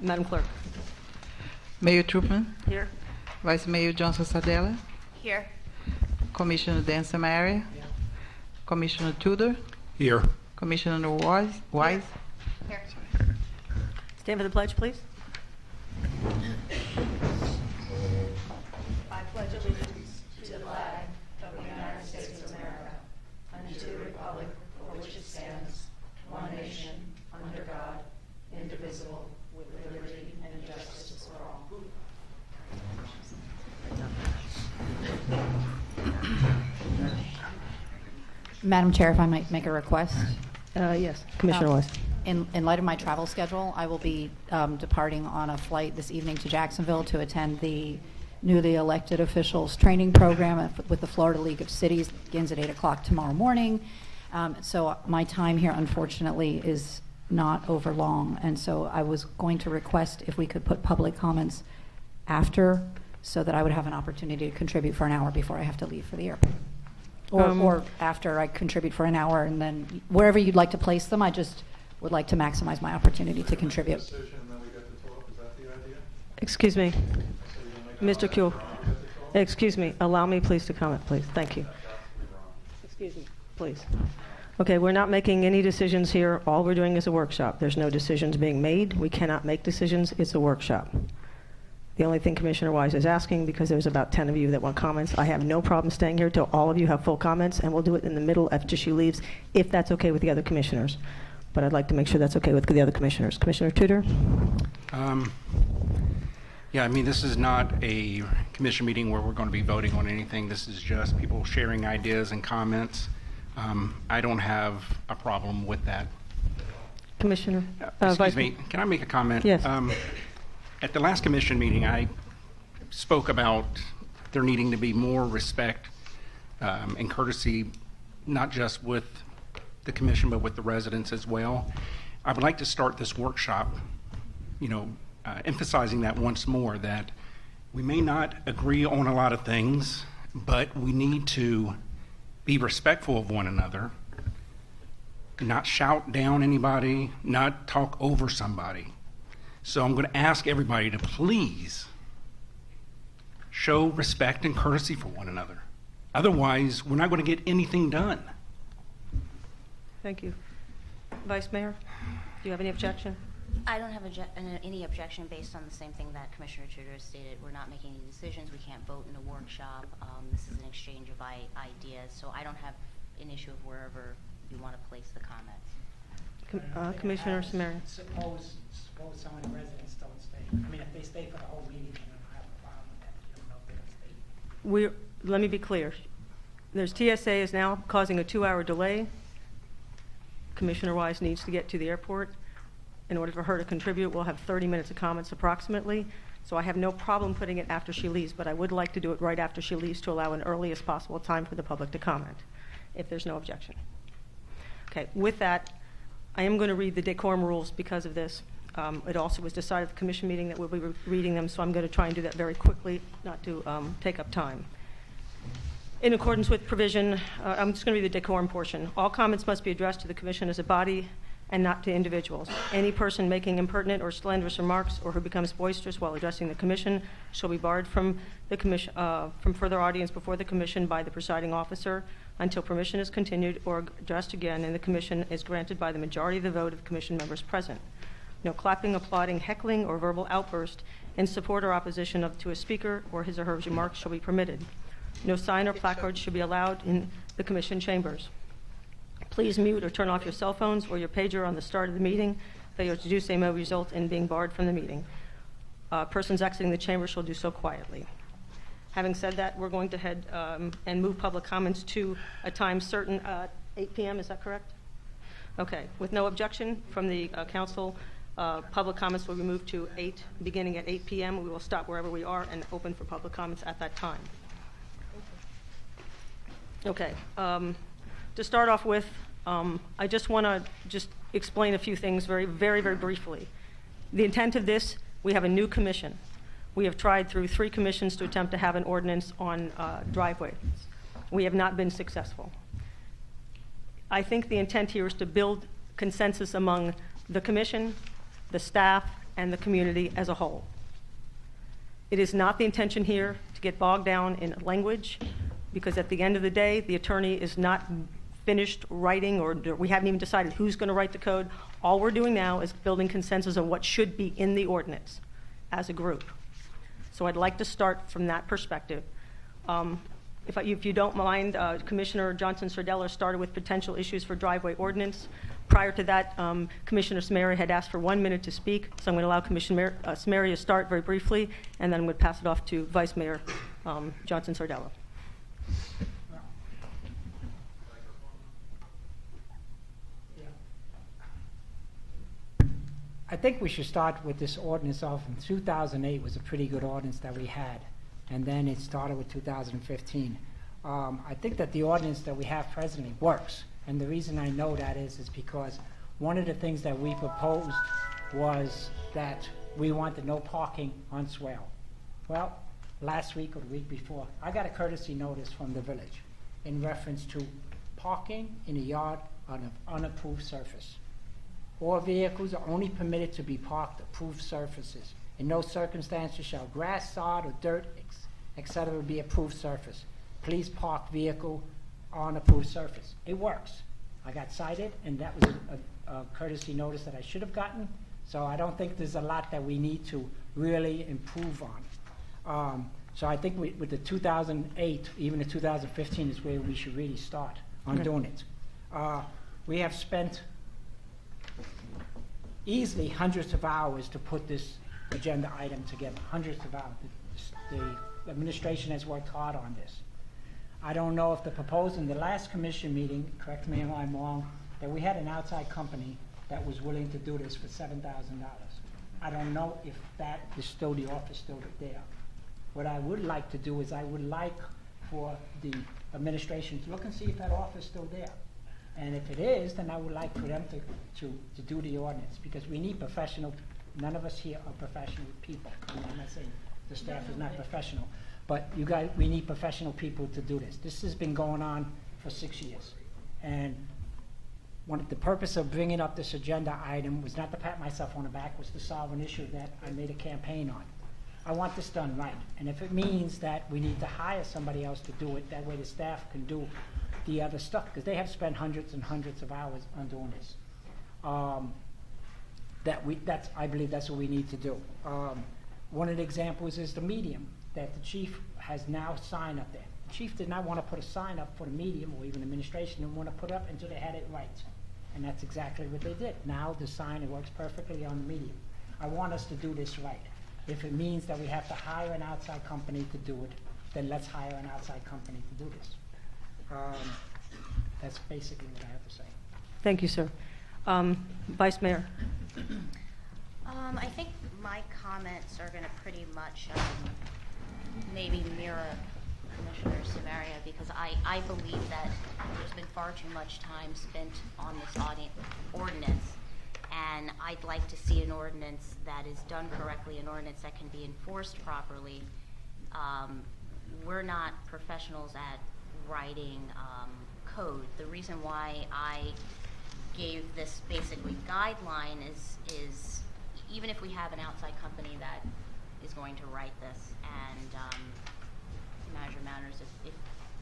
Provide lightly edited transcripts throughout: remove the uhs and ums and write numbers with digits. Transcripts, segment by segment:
Madam Clerk. Mayor Truman, Here. Vice Mayor Johnson Sardella, Here. Commissioner Dan Samaria, Commissioner Tudor, Here. Commissioner Wise. Here. Stand for the pledge, please. I pledge allegiance to the flag of the United States of America and to the republic for which it stands, one nation, under God, indivisible, with liberty and justice for all. Madam Chair, if I might make a request. Yes, Commissioner Wise. In light of my travel schedule, I will be departing on a flight this evening to Jacksonville to attend the newly elected officials training program with the Florida League of Cities. It begins at 8 o'clock tomorrow morning. So my time here, unfortunately, is not over long. And so I was going to request if we could put public comments after so that I would have an opportunity to contribute for an hour before I have to leave for the airport. Or after I contribute for an hour, and then wherever you'd like to place them, I just would like to maximize my opportunity to contribute. Excuse me. Mr. Kuehl. Excuse me. Allow me, please, to comment, please. Thank you. Excuse me, please. Okay, we're not making any decisions here. All we're doing is a workshop. There's no decisions being made. We cannot make decisions. It's a workshop. The only thing Commissioner Wise is asking, because there's about 10 of you that want comments, I have no problem staying here till all of you have full comments, and we'll do it in the middle after she leaves, if that's okay with the other commissioners. But I'd like to make sure that's okay with the other commissioners. Commissioner Tudor? Yeah, I mean, this is not a commission meeting where we're going to be voting on anything. This is just people sharing ideas and comments. I don't have a problem with that. Commissioner? Excuse me, can I make a comment? Yes. At the last commission meeting, I spoke about there needing to be more respect and courtesy, not just with the commission, but with the residents as well. I would like to start this workshop, emphasizing that once more, that we may not agree on a lot of things, but we need to be respectful of one another, not shout down anybody, not talk over somebody. So I'm going to ask everybody to please show respect and courtesy for one another. Otherwise, we're not going to get anything done. Thank you. Vice Mayor, do you have any objection? I don't have any objection based on the same thing that Commissioner Tudor has stated. We're not making any decisions. We can't vote in a workshop. This is an exchange of ideas, so I don't have an issue of wherever you want to place the comments. Commissioner Samaria. Suppose some of the residents don't stay. I mean, if they stay for the whole meeting, then I don't have a problem with that. I don't know if they're gonna stay. Let me be clear. There's TSA is now causing a 2-hour delay. Commissioner Wise needs to get to the airport. In order for her to contribute, we'll have 30 minutes of comments approximately. So I have no problem putting it after she leaves, but I would like to do it right after she leaves to allow an earliest possible time for the public to comment, if there's no objection. Okay, with that, I am going to read the decorum rules because of this. It also was decided at the commission meeting that we'll be reading them, so I'm going to try and do that very quickly, not to take up time. In accordance with provision, I'm just going to read the decorum portion. All comments must be addressed to the commission as a body and not to individuals. Any person making impertinent or slanderous remarks or who becomes boisterous while addressing the commission shall be barred from the commission, from further audience before the commission by the presiding officer until permission is continued or addressed again and the commission is granted by the majority of the vote of the commission members present. No clapping, applauding, heckling, or verbal outburst in support or opposition to a speaker or his or her remarks shall be permitted. No sign or placard should be allowed in the commission chambers. Please mute or turn off your cell phones or your pager on the start of the meeting. Failure to do so may result in being barred from the meeting. Persons exiting the chamber shall do so quietly. Having said that, we're going to head and move public comments to a time certain, 8 p.m., is that correct? Okay, with no objection from the council, public comments will be moved to beginning at 8 p.m. We will stop wherever we are and open for public comments at that time. Okay, to start off with, I just want to explain a few things very, very, very briefly. The intent of this, we have a new commission. We have tried through 3 commissions to attempt to have an ordinance on driveways. We have not been successful. I think the intent here is to build consensus among the commission, the staff, and the community as a whole. It is not the intention here to get bogged down in language, because at the end of the day, the attorney is not finished writing, or we haven't even decided who's going to write the code. All we're doing now is building consensus on what should be in the ordinance as a group. So I'd like to start from that perspective. If you don't mind, Commissioner Johnson Sardella started with potential issues for driveway ordinance. Prior to that, Commissioner Samari had asked for 1 minute to speak, so I'm going to allow Commissioner Samari to start very briefly, and then I'm going to pass it off to Vice Mayor Johnson Sardella. I think we should start with this ordinance off. In 2008 was a pretty good ordinance that we had, and then it started with 2015. I think that the ordinance that we have presently works, and the reason I know that is because one of the things that we proposed was that we wanted no parking on swale. Well, last week or the week before, I got a courtesy notice from the village in reference to parking in a yard on an unapproved surface. All vehicles are only permitted to be parked approved surfaces. In no circumstances shall grass, sod, or dirt, etc. be approved surface. Please park vehicle on approved surface. It works. I got cited, and that was a courtesy notice that I should have gotten. So I don't think there's a lot that we need to really improve on. So I think with the 2008, even the 2015 is where we should really start on doing it. We have spent easily hundreds of hours to put this agenda item together, hundreds of hours. The administration has worked hard on this. I don't know if the proposal in the last commission meeting, correct me if I'm wrong, that we had an outside company that was willing to do this for $7,000. I don't know if that is still the offer still there. What I would like to do is I would like for the administration to look and see if that offer is still there. And if it is, then I would like for them to do the ordinance, because we need professional. None of us here are professional people. I'm not saying the staff is not professional, but you guys, we need professional people to do this. This has been going on for 6 years, and the purpose of bringing up this agenda item was not to pat myself on the back, was to solve an issue that I made a campaign on. I want this done right, and if it means that we need to hire somebody else to do it, that way the staff can do the other stuff, because they have spent hundreds and hundreds of hours on doing this. I believe that's what we need to do. One of the examples is the medium that the chief has now signed up there. The chief did not want to put a sign up for the medium, or even administration didn't want to put up until they had it right. And that's exactly what they did. Now the sign, it works perfectly on the medium. I want us to do this right. If it means that we have to hire an outside company to do it, then let's hire an outside company to do this. That's basically what I have to say. Thank you, sir. Vice Mayor. I think my comments are going to pretty much maybe mirror Commissioner Samaria, because I believe that there's been far too much time spent on this ordinance, and I'd like to see an ordinance that is done correctly, an ordinance that can be enforced properly. We're not professionals at writing code. The reason why I gave this basically guideline is even if we have an outside company that is going to write this, and Manager Manners, if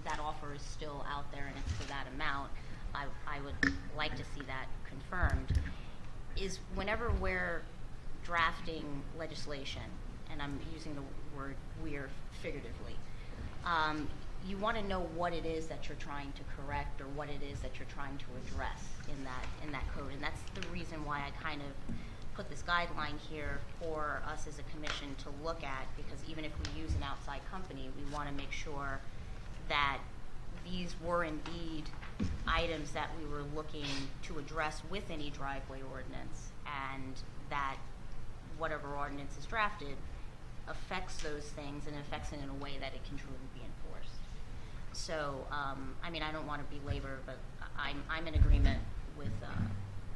that offer is still out there and it's for that amount, I would like to see that confirmed, is whenever we're drafting legislation, and I'm using the word "we're" figuratively, you want to know what it is that you're trying to correct, or what it is that you're trying to address in that code. And that's the reason why I kind of put this guideline here for us as a commission to look at, because even if we use an outside company, we want to make sure that these were indeed items that we were looking to address with any driveway ordinance, and that whatever ordinance is drafted affects those things and affects it in a way that it can truly be enforced. So, I mean, I don't want to belabor, but I'm in agreement with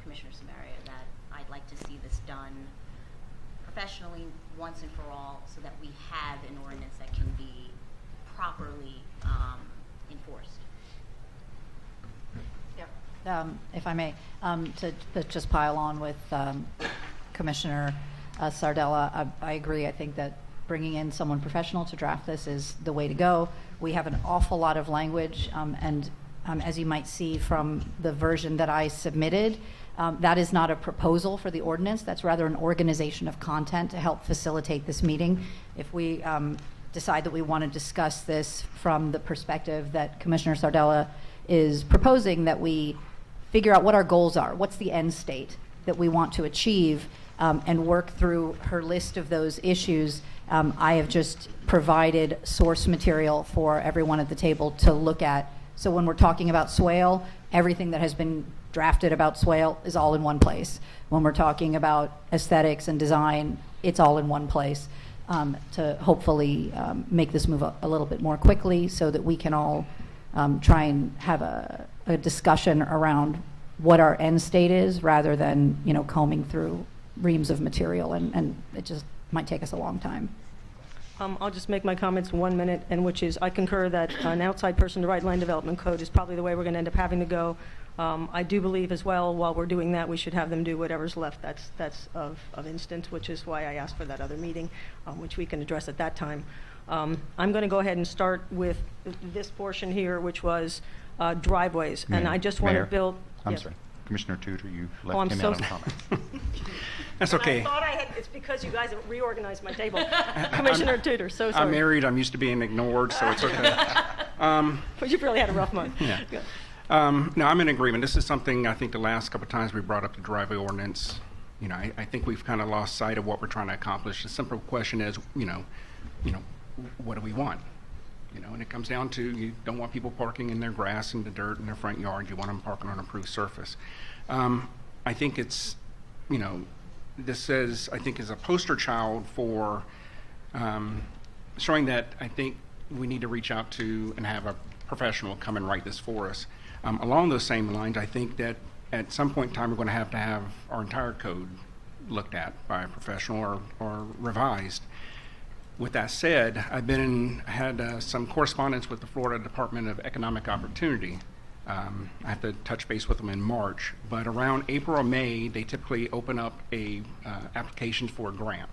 Commissioner Samaria that I'd like to see this done professionally once and for all, so that we have an ordinance that can be properly enforced. If I may, to just pile on with Commissioner Sardella. I agree. I think that bringing in someone professional to draft this is the way to go. We have an awful lot of language, and as you might see from the version that I submitted, that is not a proposal for the ordinance. That's rather an organization of content to help facilitate this meeting. If we decide that we want to discuss this from the perspective that Commissioner Sardella is proposing, that we figure out what our goals are, what's the end state that we want to achieve, and work through her list of those issues. I have just provided source material for everyone at the table to look at. So when we're talking about swale, everything that has been drafted about swale is all in one place. When we're talking about aesthetics and design, it's all in one place, to hopefully make this move a little bit more quickly so that we can all try and have a discussion around what our end state is, rather than, you know, combing through reams of material, and it just might take us a long time. I'll just make my comments in 1 minute, and which is I concur that an outside person to write land development code is probably the way we're going to end up having to go. I do believe as well, while we're doing that, we should have them do whatever's left that's of instant, which is why I asked for that other meeting, which we can address at that time. I'm going to go ahead and start with this portion here, which was driveways, and I just want to Mayor, build. I'm Yes. sorry. Commissioner Tudor, you Oh, I'm left him so out on sorry. comment. And That's I okay. thought I had, it's because you guys have reorganized my table. Commissioner Tudor, so sorry. I'm married. I'm used to being ignored, so it's okay. But you've really had a rough month. Yeah. Good. No, I'm in agreement. This is something I think the last couple of times we brought up the driveway ordinance. You know, I think we've kind of lost sight of what we're trying to accomplish. The simple question is, you know, what do we want? You know, and it comes down to, you don't want people parking in their grass and the dirt in their front yard. You want them parking on an approved surface. I think it's, you know, this says, I think is a poster child for showing that I think we need to reach out to and have a professional come and write this for us. Along those same lines, I think that at some point in time, we're going to have our entire code looked at by a professional or revised. With that said, I've had some correspondence with the Florida Department of Economic Opportunity. I have to touch base with them in March, but around April or May, they typically open up a application for a grant.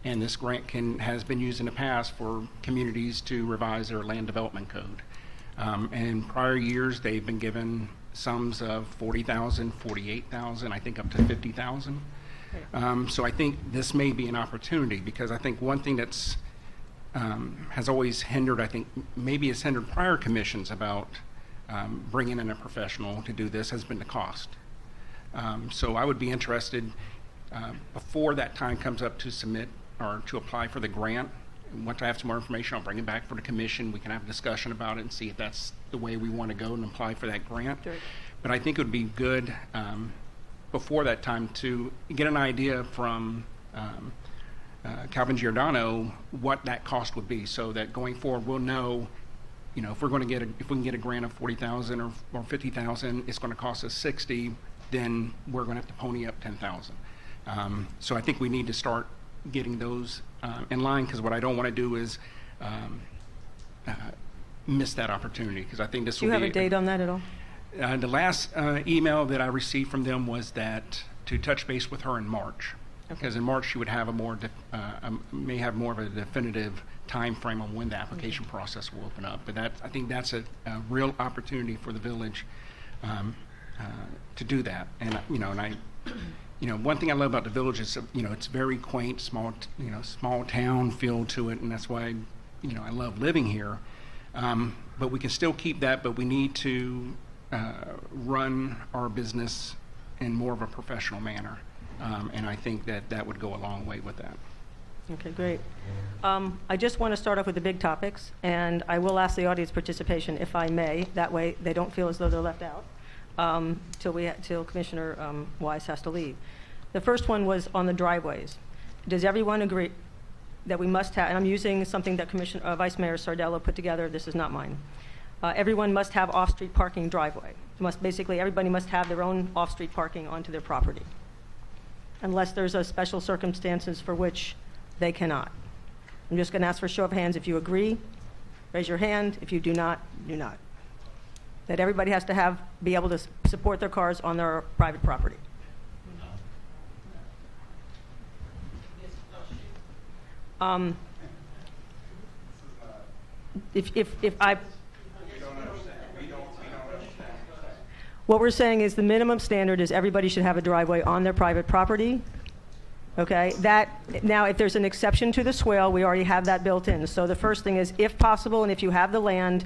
And this grant has been used in the past for communities to revise their land development code. And in prior years, they've been given sums of $40,000, $48,000, I think up to $50,000. So I think this may be an opportunity, because I think one thing that's has always hindered, I think maybe has hindered prior commissions about bringing in a professional to do this, has been the cost. So I would be interested, before that time comes up, to submit or to apply for the grant. Once I have some more information, I'll bring it back for the commission. We can have a discussion about it and see if that's the way we want to go and apply for that grant. Sure. But I think it would be good before that time to get an idea from Calvin Giordano what that cost would be, so that going forward we'll know, you know, if we can get a grant of $40,000 or $50,000, it's going to cost us $60,000, then we're going to have to pony up $10,000. So I think we need to start getting those in line, because what I don't want to do is miss that opportunity, because I think this Do will you be. have a date on that at all? The last email that I received from them was that to touch base with her in March, because in March she would have may have more of a definitive time frame on when the application process will open up. But I think that's a real opportunity for the village to do that. And one thing I love about the village is, it's very quaint, small town feel to it, and that's why I love living here. But we can still keep that, but we need to run our business in more of a professional manner. And I think that would go a long way with that. Okay, great. I just want to start off with the big topics, and I will ask the audience participation, if I may. That way they don't feel as though they're left out till Commissioner Wise has to leave. The first one was on the driveways. Does everyone agree that we must have, and I'm using something that Vice Mayor Sardella put together, this is not mine. Everyone must have off-street parking driveway. Everybody must have their own off-street parking onto their property, unless there's a special circumstances for which they cannot. I'm just going to ask for a show of hands. If you agree, raise your hand. If you do not, do not. That everybody has to be able to support their cars on their private property. If I... What we're saying is the minimum standard is everybody should have a driveway on their private property. Okay, now if there's an exception to the swale, we already have that built in. So the first thing is, if possible, and if you have the land,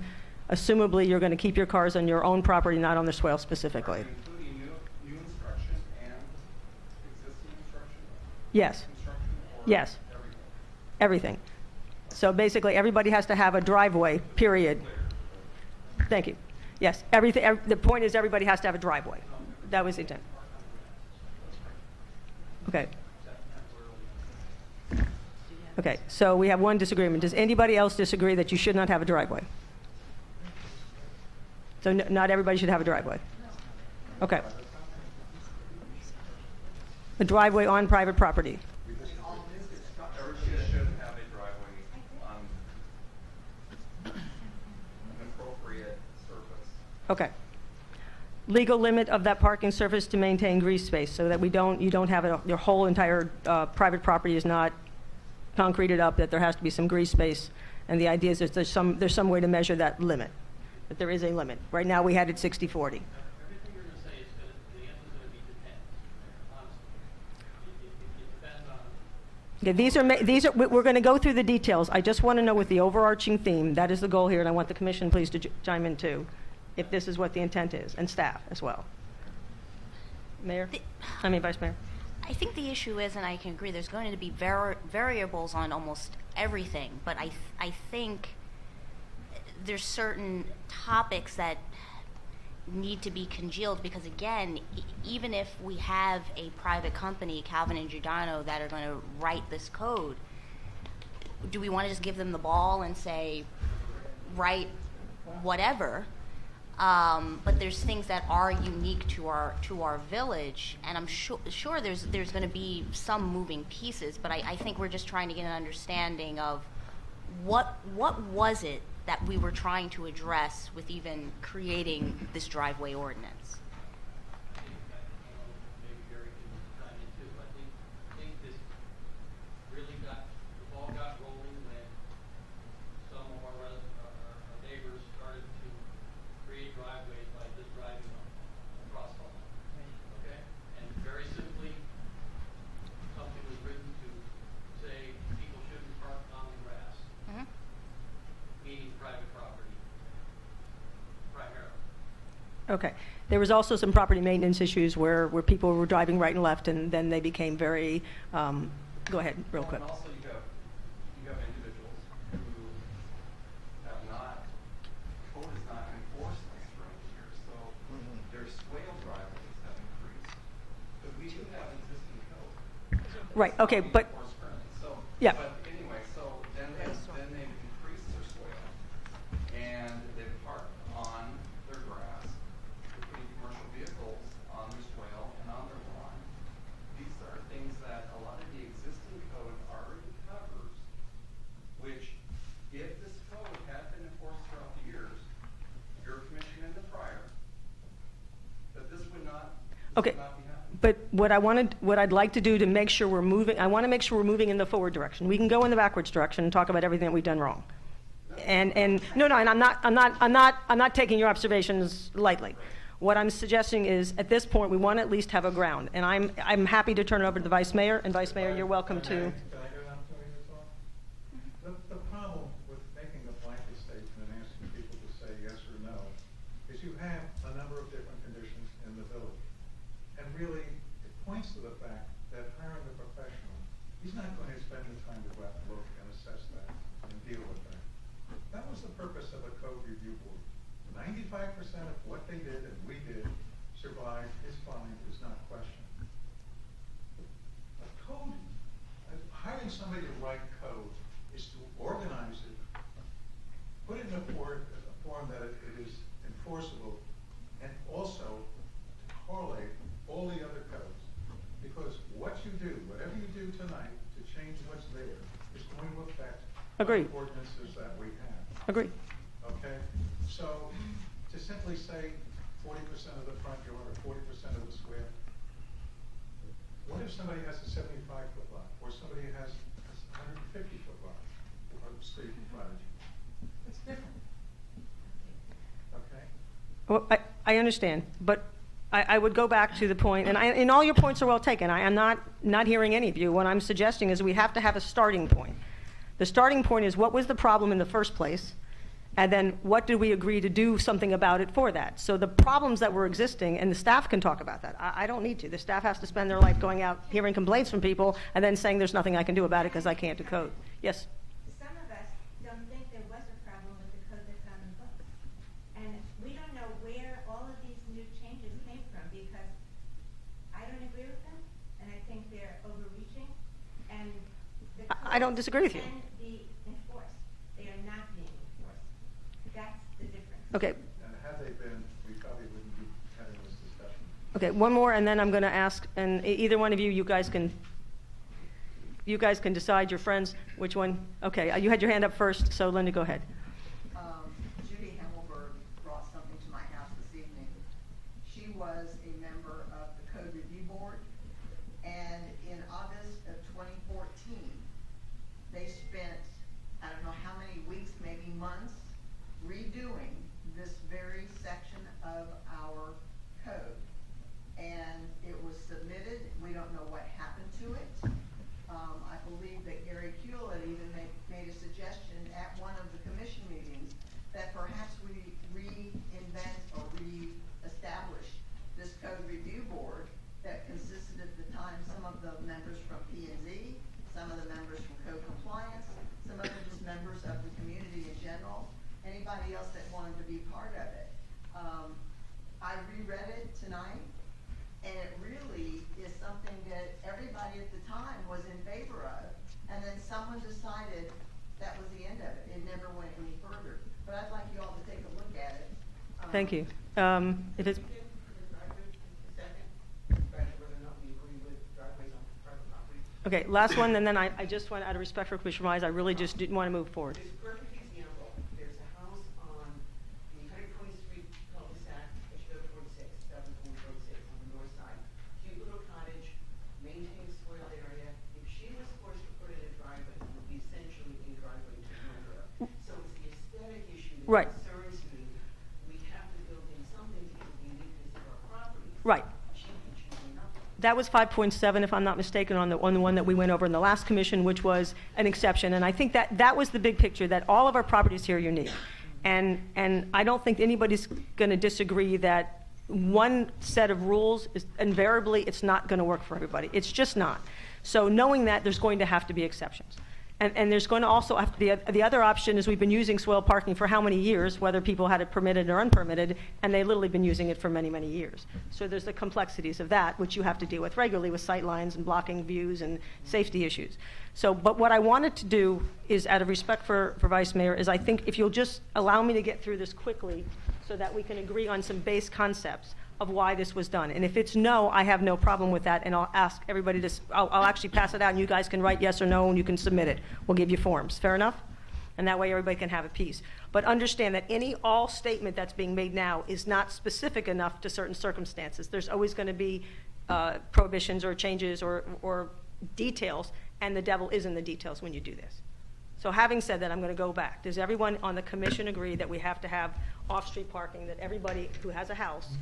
assumably you're going to keep your cars on your own property, not on the swale specifically. Including new instruction and existing instruction? Yes, Construction or yes, everything? everything. So basically, everybody has to have a driveway, period. Thank you. Yes, everything, the point is everybody has to have a driveway. That was the intent. Okay. Okay, so we have one disagreement. Does anybody else disagree that you should not have a driveway? So not everybody should have a driveway? Okay. A driveway on private property. Everybody should have a driveway on an appropriate surface. Okay. Legal limit of that parking surface to maintain grease space so that you don't have your whole entire private property is not concreted up, that there has to be some grease space. And the idea is that there's some way to measure that limit, that there is a limit. Right now, we had it 60/40. Everything you're going to say is the answer's going to be depends. Honestly, it depends on. Okay, these are we're going to go through the details. I just want to know with the overarching theme, that is the goal here, and I want the commission please to chime in too, if this is what the intent is, and staff as well. Mayor? Vice Mayor. I think the issue is, and I can agree, there's going to be variables on almost everything, but I think there's certain topics that need to be congealed because, again, even if we have a private company, Calvin and Giordano, that are going to write this code, do we want to just give them the ball and say, write whatever? But there's things that are unique to our village, and I'm sure there's going to be some moving pieces. But I think we're just trying to get an understanding of what was it that we were trying to address with even creating this driveway ordinance. Maybe Gary can chime in too. I think this really the ball got rolling when some of our neighbors started to create driveways by just driving across the line. Okay? And very simply, something was written to say people shouldn't park on the grass, meaning private property, primarily. Okay. There was also some property maintenance issues where people were driving right and left, and then they became very, go ahead, real quick. And also you have individuals who have not, code is not enforced this around here, so their swale driveways have increased. But we do have existing code. Right, okay, but, Enforced currently. So, Yeah. but anyway, so then they've increased their swale and they've parked on their grass. They're putting commercial vehicles on their swale and on their lawn. These are things that a lot of the existing code already covers, which if this code had been enforced throughout the years, your commission and the prior, that this would not okay. be happening. But what I'd like to do to make sure we're moving, I want to make sure we're moving in the forward direction. We can go in the backwards direction and talk about everything that we've done wrong. And and I'm not taking your observations lightly. What I'm suggesting is, at this point, we want to at least have a ground. And I'm happy to turn it over to the Vice Mayor. And Vice Mayor, you're welcome to. Can I go down to you as well? The problem with making a blanket statement and asking people to say yes or no is you have a number of different conditions in the village. And really, it points to the fact that hiring a professional, he's not going to spend the time to go out and look and assess that and deal with that. That was the purpose of a code review board. 95% of what they did and we did survived, is fine, is not questioned. A code, hiring somebody to write code is to organize it, put it in a form that it is enforceable, and also to correlate all the other codes. Because what you do, whatever you do tonight to change what's there, is going to affect Agreed. the ordinances that we have. Agree. Okay? So, to simply say 40% of the front yard or 40% of the square, what if somebody has a 75-foot lot, or somebody has a 150-foot street frontage. It's different. Okay? Well, I understand, but I would go back to the point, and all your points are well taken. I am not hearing any of you. What I'm suggesting is we have to have a starting point. The starting point is what was the problem in the first place, and then what did we agree to do something about it for that? So the problems that were existing, and the staff can talk about that. I don't need to. The staff has to spend their life going out hearing complaints from people and then saying there's nothing I can do about it because I can't decode. Yes? Some of us don't think there was a problem with the code that's on the books. And we don't know where all of these new changes came from because I don't agree with them, and I think they're overreaching, and the I don't disagree with you. codes can be enforced. They are not being enforced. That's the difference. Okay. And had they been, we probably wouldn't be having this discussion. Okay, one more, and then I'm going to ask, and either one of you, you guys can decide, your friends, which one. Okay, you had your hand up first, so Linda, go ahead. Judy Himmelberg brought something to my house this evening. She was a member of the Code Review Board, and in August of 2014, they spent, I don't know how many weeks, maybe months, redoing this very section of our code. And it was submitted. We don't know what happened to it. I believe that Gary Kuehl had even made a suggestion at one of the commission meetings that perhaps we reinvent or re-establish this code review board that consisted at the time some of the members from P&Z, some of the members from code compliance, some of them just members of the community in general, anybody else that wanted to be part of it. I reread it tonight, and it really is something that everybody at the time was in favor of, and then someone decided that was the end of it. It never went any further. But I'd like you all to take a look at it. Thank you. If it's, okay, last one, and then I just want, out of respect for Commissioner Wise, I really just didn't want to move forward. There's a perfect example. There's a house on the 120th Street cul-de-sac, Edgefield 46, 746 on the north side. Cute little cottage, maintained soil area. If she was forced to put in a driveway, it would be essentially a driveway to nowhere. So it's the aesthetic issue that Right. concerns me. We have to build in something to get the uniqueness of our property. Right. She can choose nothing. That was 5.7, if I'm not mistaken, on the one that we went over in the last commission, which was an exception. And I think that was the big picture, that all of our properties here are unique. And I don't think anybody's going to disagree that one set of rules is invariably, it's not going to work for everybody. It's just not. So knowing that, there's going to have to be exceptions. And there's going to also have to be, the other option is we've been using swale parking for how many years, whether people had it permitted or unpermitted, and they've literally been using it for many, many years. So there's the complexities of that, which you have to deal with regularly with sight lines and blocking views and safety issues. So, but what I wanted to do is, out of respect for Vice Mayor, is I think if you'll just allow me to get through this quickly so that we can agree on some base concepts of why this was done. And if it's no, I have no problem with that, and I'll ask everybody to, I'll actually pass it out, and you guys can write yes or no, and you can submit it. We'll give you forms. Fair enough? And that way everybody can have a piece. But understand that all statement that's being made now is not specific enough to certain circumstances. There's always going to be prohibitions or changes or details, and the devil is in the details when you do this. So having said that, I'm going to go back. Does everyone on the commission agree that we have to have off-street parking, that everybody who has a house,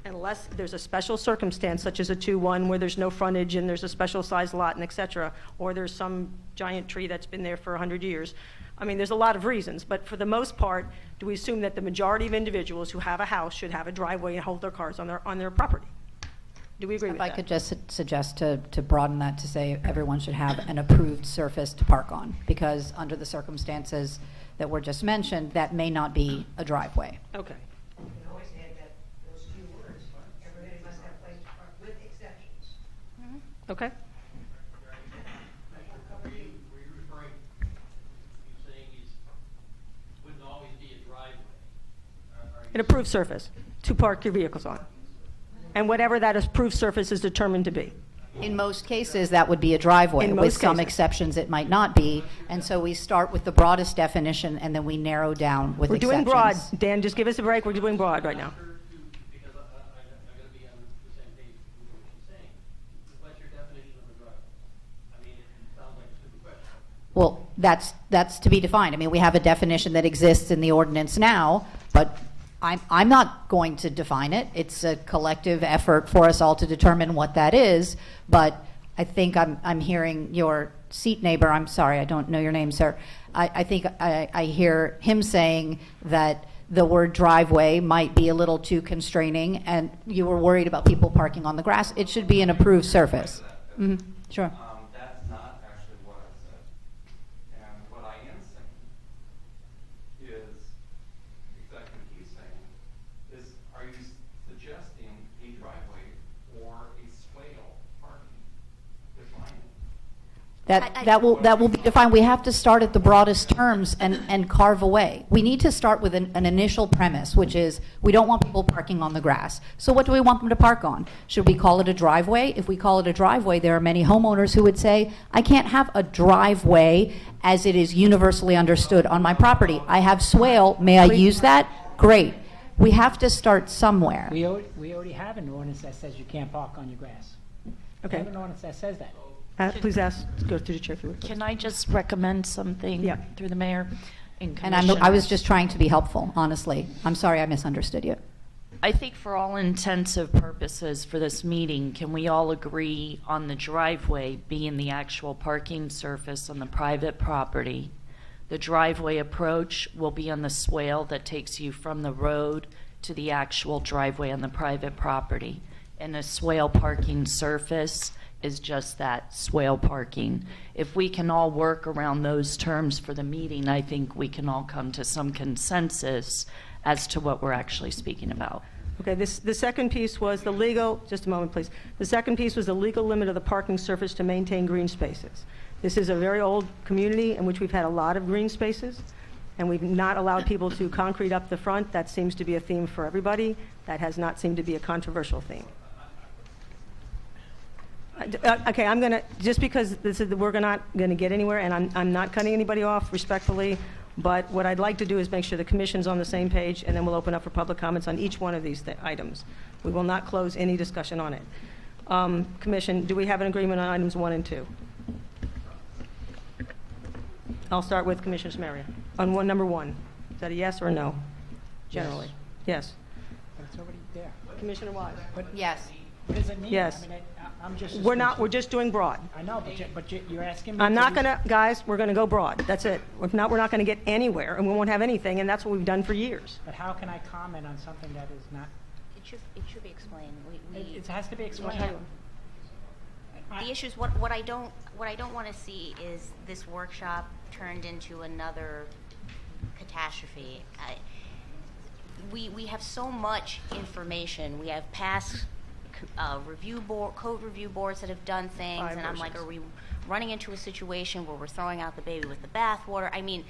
unless there's a special circumstance such as a 2-1 where there's no frontage and there's a special size lot and et cetera, or there's some giant tree that's been there for 100 years. I mean, there's a lot of reasons, but for the most part, do we assume that the majority of individuals who have a house should have a driveway and hold their cars on their property? Do we agree with that? If I could just suggest to broaden that to say everyone should have an approved surface to park on, because under the circumstances that were just mentioned, that may not be a driveway. Okay. You can always add those two words. Everybody must have a place to park with exceptions. Okay. Were you referring, you saying wouldn't always be a driveway? An approved surface to park your vehicles on. And whatever that approved surface is determined to be. In most cases, that would be a driveway. In With most some cases. exceptions, it might not be. And so we start with the broadest definition, and then we narrow down with We're exceptions. doing broad. Dan, just give us a break. We're doing broad right now. Because I got to be on the same page with what you're saying. What's your definition of a driveway? I mean, it sounds like a stupid question. Well, that's to be defined. I mean, we have a definition that exists in the ordinance now, but I'm not going to define it. It's a collective effort for us all to determine what that is, but I think I'm hearing your seat neighbor, I'm sorry, I don't know your name, sir. I think I hear him saying that the word driveway might be a little too constraining, and you were worried about people parking on the grass. It should be an approved surface. Sure. That's not actually what I said. And what I am saying is exactly what he's saying, is are you suggesting a driveway or a swale parking? Define it. That will be defined. We have to start at the broadest terms and carve away. We need to start with an initial premise, which is we don't want people parking on the grass. So what do we want them to park on? Should we call it a driveway? If we call it a driveway, there are many homeowners who would say, I can't have a driveway as it is universally understood on my property. I have swale. May I use that? Great. We have to start somewhere. We already have an ordinance that says you can't park on your grass. Okay. We have an ordinance that says that. Please go through the chair if you would. please. Can I just recommend something Yeah. through the mayor and And I was just trying to be helpful, honestly. I'm sorry I misunderstood you. I think for all intensive purposes for this meeting, can we all agree on the driveway being the actual parking surface on the private property? The driveway approach will be on the swale that takes you from the road to the actual driveway on the private property. And a swale parking surface is just that, swale parking. If we can all work around those terms for the meeting, I think we can all come to some consensus as to what we're actually speaking about. Okay, the second piece was the legal, just a moment, please. The second piece was the legal limit of the parking surface to maintain green spaces. This is a very old community in which we've had a lot of green spaces, and we've not allowed people to concrete up the front. That seems to be a theme for everybody. That has not seemed to be a controversial theme. Okay, I'm going to, just because we're not going to get anywhere, and I'm not cutting anybody off respectfully, but what I'd like to do is make sure the commission's on the same page, and then we'll open up for public comments on each one of these items. We will not close any discussion on it. Commission, do we have an agreement on items 1 and 2? I'll start with Commissioner Samaria. On number 1, is that a yes or a no? Generally. Yes. But it's already there. Commissioner Wise? Yes. What does it mean? Yes. I mean, I'm just. We're just doing broad. I know, but you're asking me. I'm not do- going to, guys, we're going to go broad. That's it. If not, we're not going to get anywhere, and we won't have anything, and that's what we've done for years. But how can I comment on something that is not? It should be explained. It has to be explained. The issue is what I don't want to see is this workshop turned into another catastrophe. We have so much information. We have past code review boards that have done things, Five and I'm like, versions. are we running into a situation where we're throwing out the baby with the bathwater? I mean,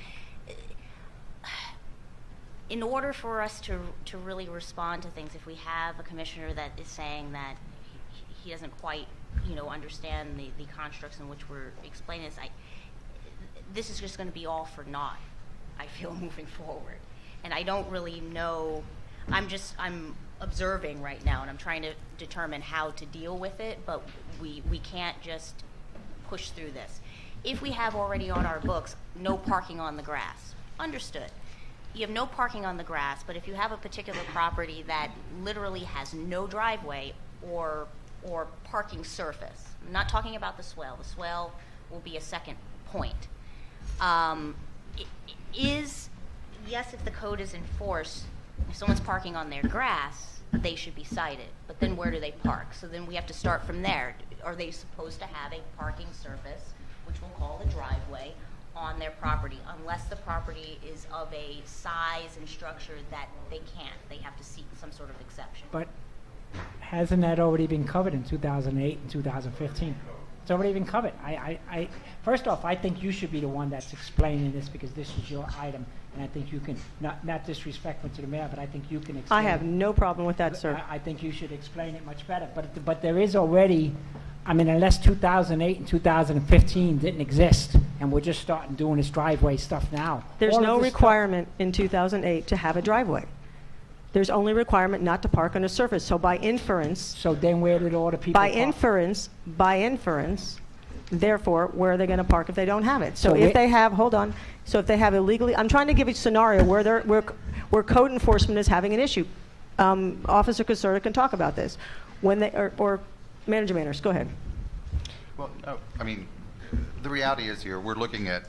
in order for us to really respond to things, if we have a commissioner that is saying that he doesn't quite, understand the constructs in which we're explaining this, this is just going to be all for naught, I feel, moving forward. And I don't really know, I'm observing right now, and I'm trying to determine how to deal with it, but we can't just push through this. If we have already on our books, no parking on the grass, understood. You have no parking on the grass, but if you have a particular property that literally has no driveway or parking surface, I'm not talking about the swale. The swale will be a second point. Yes, if the code is enforced, if someone's parking on their grass, they should be cited. But then where do they park? So then we have to start from there. Are they supposed to have a parking surface, which we'll call the driveway, on their property, unless the property is of a size and structure that they can't? They have to seek some sort of exception. But hasn't that already been covered in 2008 and 2015? It's already been covered. First off, I think you should be the one that's explaining this because this is your item, and I think you can, not disrespectful to the mayor, but I think you can explain I have no problem with that, sir. I think you should explain it much better. But there is already, unless 2008 and 2015 didn't exist, and we're just starting doing this driveway stuff now. There's all of no this stuff- requirement in 2008 to have a driveway. There's only requirement not to park on a surface. So by inference, So then where did all the people by park? inference, Therefore, where are they going to park if they don't have it? So So if we- they have, hold on, so if they have illegally, I'm trying to give you a scenario where code enforcement is having an issue. Officer Caserta can talk about this. When they, or Manager Manners, go ahead. Well, no, I mean, the reality is here, we're looking at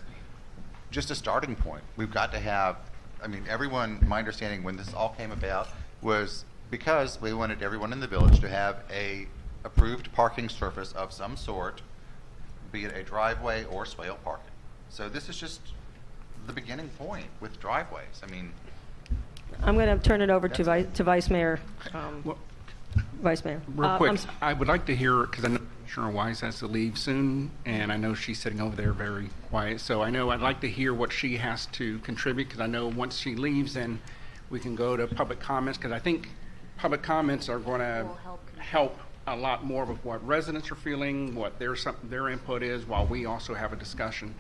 just a starting point. We've got to have, I mean, everyone, my understanding when this all came about was because we wanted everyone in the village to have a approved parking surface of some sort, be it a driveway or swale parking. So this is just the beginning point with driveways. I mean, I'm going to turn it over to That's Vice Mayor. Well, Vice Mayor. Real quick, I'm s- I would like to hear, because I know Commissioner Wise has to leave soon, and I know she's sitting over there very quiet, so I know I'd like to hear what she has to contribute, because I know once she leaves, then we can go to public comments, because I think public comments are going to Will help a lot more with what residents are feeling, what their input is, while we also have a discussion.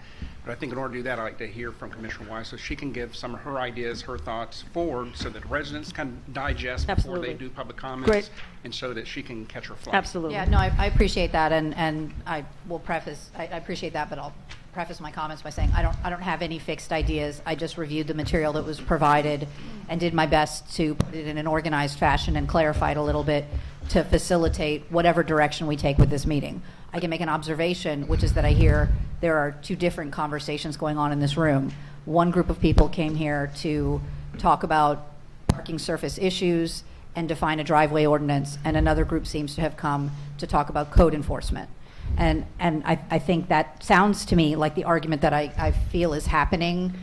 But I think in order to do that, I'd like to hear from Commissioner Wise, so she can give some of her ideas, her thoughts forward, so that residents can digest before Absolutely. they do public comments. Great. And so that she can catch her flight. Absolutely. Yeah, no, I appreciate that, and I will preface, I appreciate that, but I'll preface my comments by saying I don't have any fixed ideas. I just reviewed the material that was provided and did my best to put it in an organized fashion and clarify it a little bit to facilitate whatever direction we take with this meeting. I can make an observation, which is that I hear there are two different conversations going on in this room. One group of people came here to talk about parking surface issues and define a driveway ordinance, and another group seems to have come to talk about code enforcement. And I think that sounds to me like the argument that I feel is happening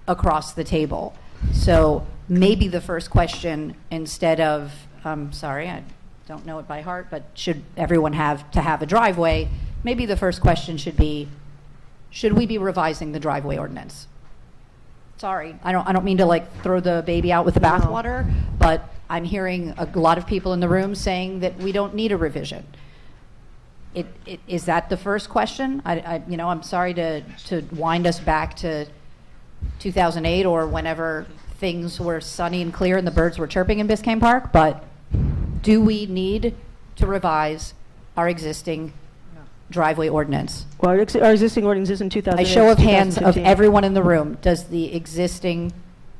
across the table. So maybe the first question, instead of, sorry, I don't know it by heart, but should everyone have to have a driveway, maybe the first question should be, should we be revising the driveway ordinance? Sorry, I don't mean to like throw the baby out with the bathwater, but I'm hearing a lot of people in the room saying that we don't need a revision. Is that the first question? I'm sorry to wind us back to 2008 or whenever things were sunny and clear and the birds were chirping in Biscayne Park, but do we need to revise our existing driveway ordinance? Well, our existing ordinance is in 2008. A show of hands of 2015. everyone in the room, does the existing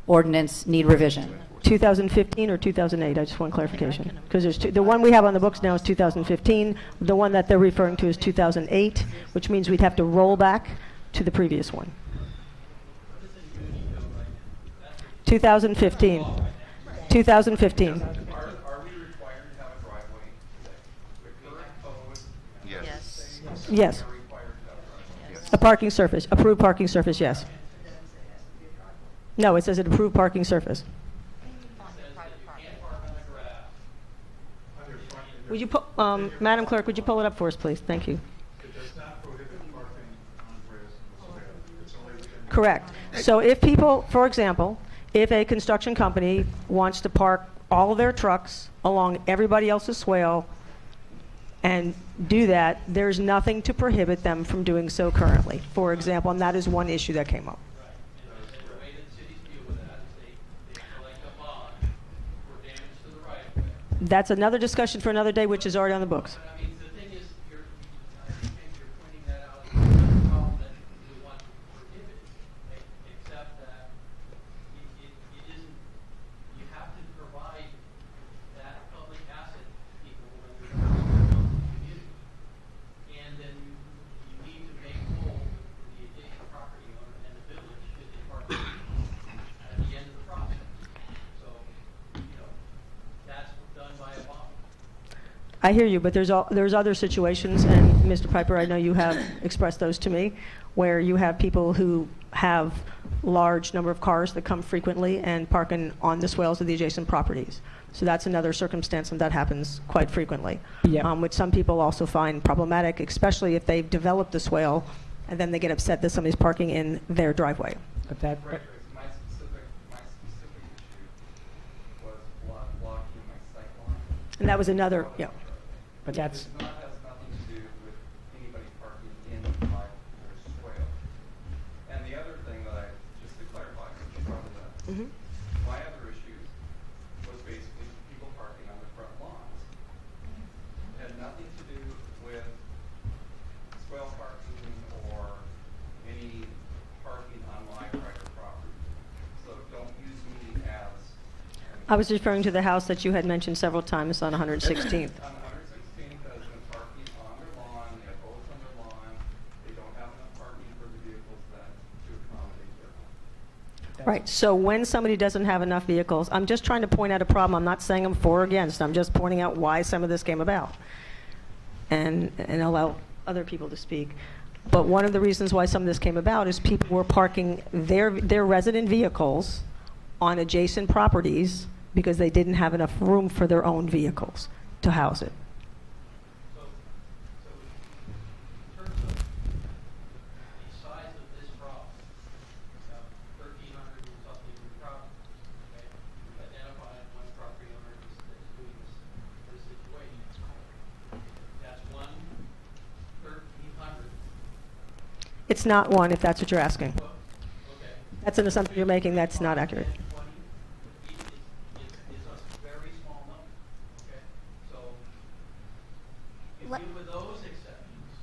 ordinance need revision? 2015 or 2008? I just want clarification. Because there's the one we have on the books now is 2015. The one that they're referring to is 2008, which means we'd have to roll back to the previous one. 2015. 2015. Are we required to have a driveway today? With current code, yes. Yes. we're required to have a driveway. A parking surface, approved parking surface, yes. No, it says an approved parking surface. Would you Madam Clerk, would you pull it up for us, please? Thank you. It does not prohibit parking on grass and swale. It's only within. Correct. So if people, for example, if a construction company wants to park all of their trucks along everybody else's swale and do that, there's nothing to prohibit them from doing so currently, for example, and that is one issue that came up. And the way that cities deal with that is they collect a bond for damage to the right of way. That's another discussion for another day, which is already on the books. But I mean, the thing is, I think you're pointing that out as a problem that we want to prohibit, except that it isn't, you have to provide that public asset to people when they're in the community. And then you need to make whole the adjacent property owner and the village should they park at the end of the process. So, that's done by a bond. I hear you, but there's other situations, and Mr. Piper, I know you have expressed those to me, where you have people who have large number of cars that come frequently and park on the swales of the adjacent properties. So that's another circumstance, and that happens quite frequently. Yeah. Which some people also find problematic, especially if they've developed the swale, and then they get upset that somebody's parking in their driveway. But that, Right, my specific issue was blocking my sight line. And that was another, yeah. but that's, It has nothing to do with anybody parking in my swale. And the other thing that just to clarify, since you brought it up, my other issue was basically people parking on the front lawns. It had nothing to do with swale parks and I was referring to the house that you had mentioned several times on 116th. On 116th, has been parking on their lawn, they have boats on their lawn, they don't have enough parking for the vehicles that, to accommodate their home. Right, so when somebody doesn't have enough vehicles, I'm just trying to point out a problem. I'm not saying I'm for or against. I'm just pointing out why some of this came about and allow other people to speak. But one of the reasons why some of this came about is people were parking their resident vehicles on adjacent properties because they didn't have enough room for their own vehicles to house it. So in terms of the size of this problem, 1,300 and something properties, okay? We've identified one property owner that's doing this situation. That's 1,300. It's not one, if that's what you're asking. Well, okay. That's an assumption you're making. That's not accurate. 10, 20 is a very small number, okay? So you deal with those exceptions.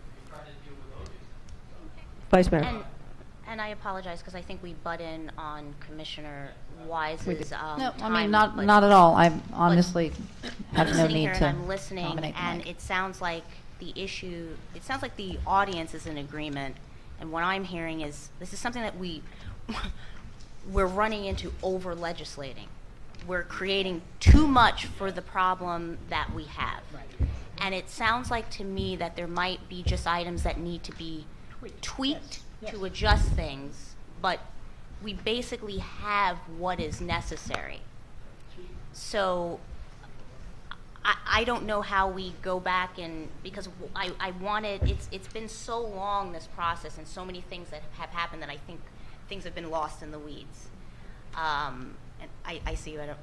You try to deal with those exceptions. Vice Mayor. And I apologize because I think we butt in on Commissioner Wise's No, I time, mean, but- not at all. I honestly have I'm no sitting need here to and I'm listening, nominate and Mike. it sounds like it sounds like the audience is in agreement, and what I'm hearing is this is something that we're running into over legislating. We're creating too much for the problem that we have. And it sounds like to me that there might be just items that need to be tweaked to adjust things, but we basically have what is necessary. So I don't know how we go back and, because I wanted, it's been so long, this process, and so many things that have happened that I think things have been lost in the weeds. And I see you, and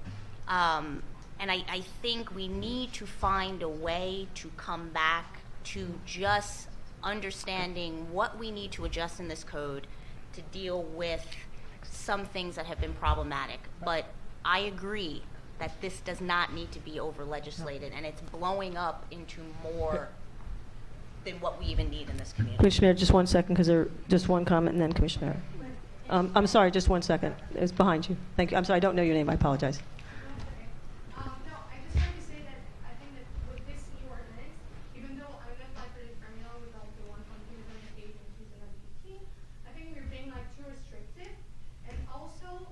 I think we need to find a way to come back to just understanding what we need to adjust in this code to deal with some things that have been problematic. But I agree that this does not need to be over legislated, and it's blowing up into more than what we even need in this community. Commissioner, just 1 second, because just one comment, and then Commissioner. I'm sorry, just 1 second. It's behind you. Thank you. I'm sorry, I don't know your name. I apologize. No, I just wanted to say that I think that with this new ordinance, even though I'm not like really familiar with like the one from 2008 and 2015, I think we're being like too restrictive. And also,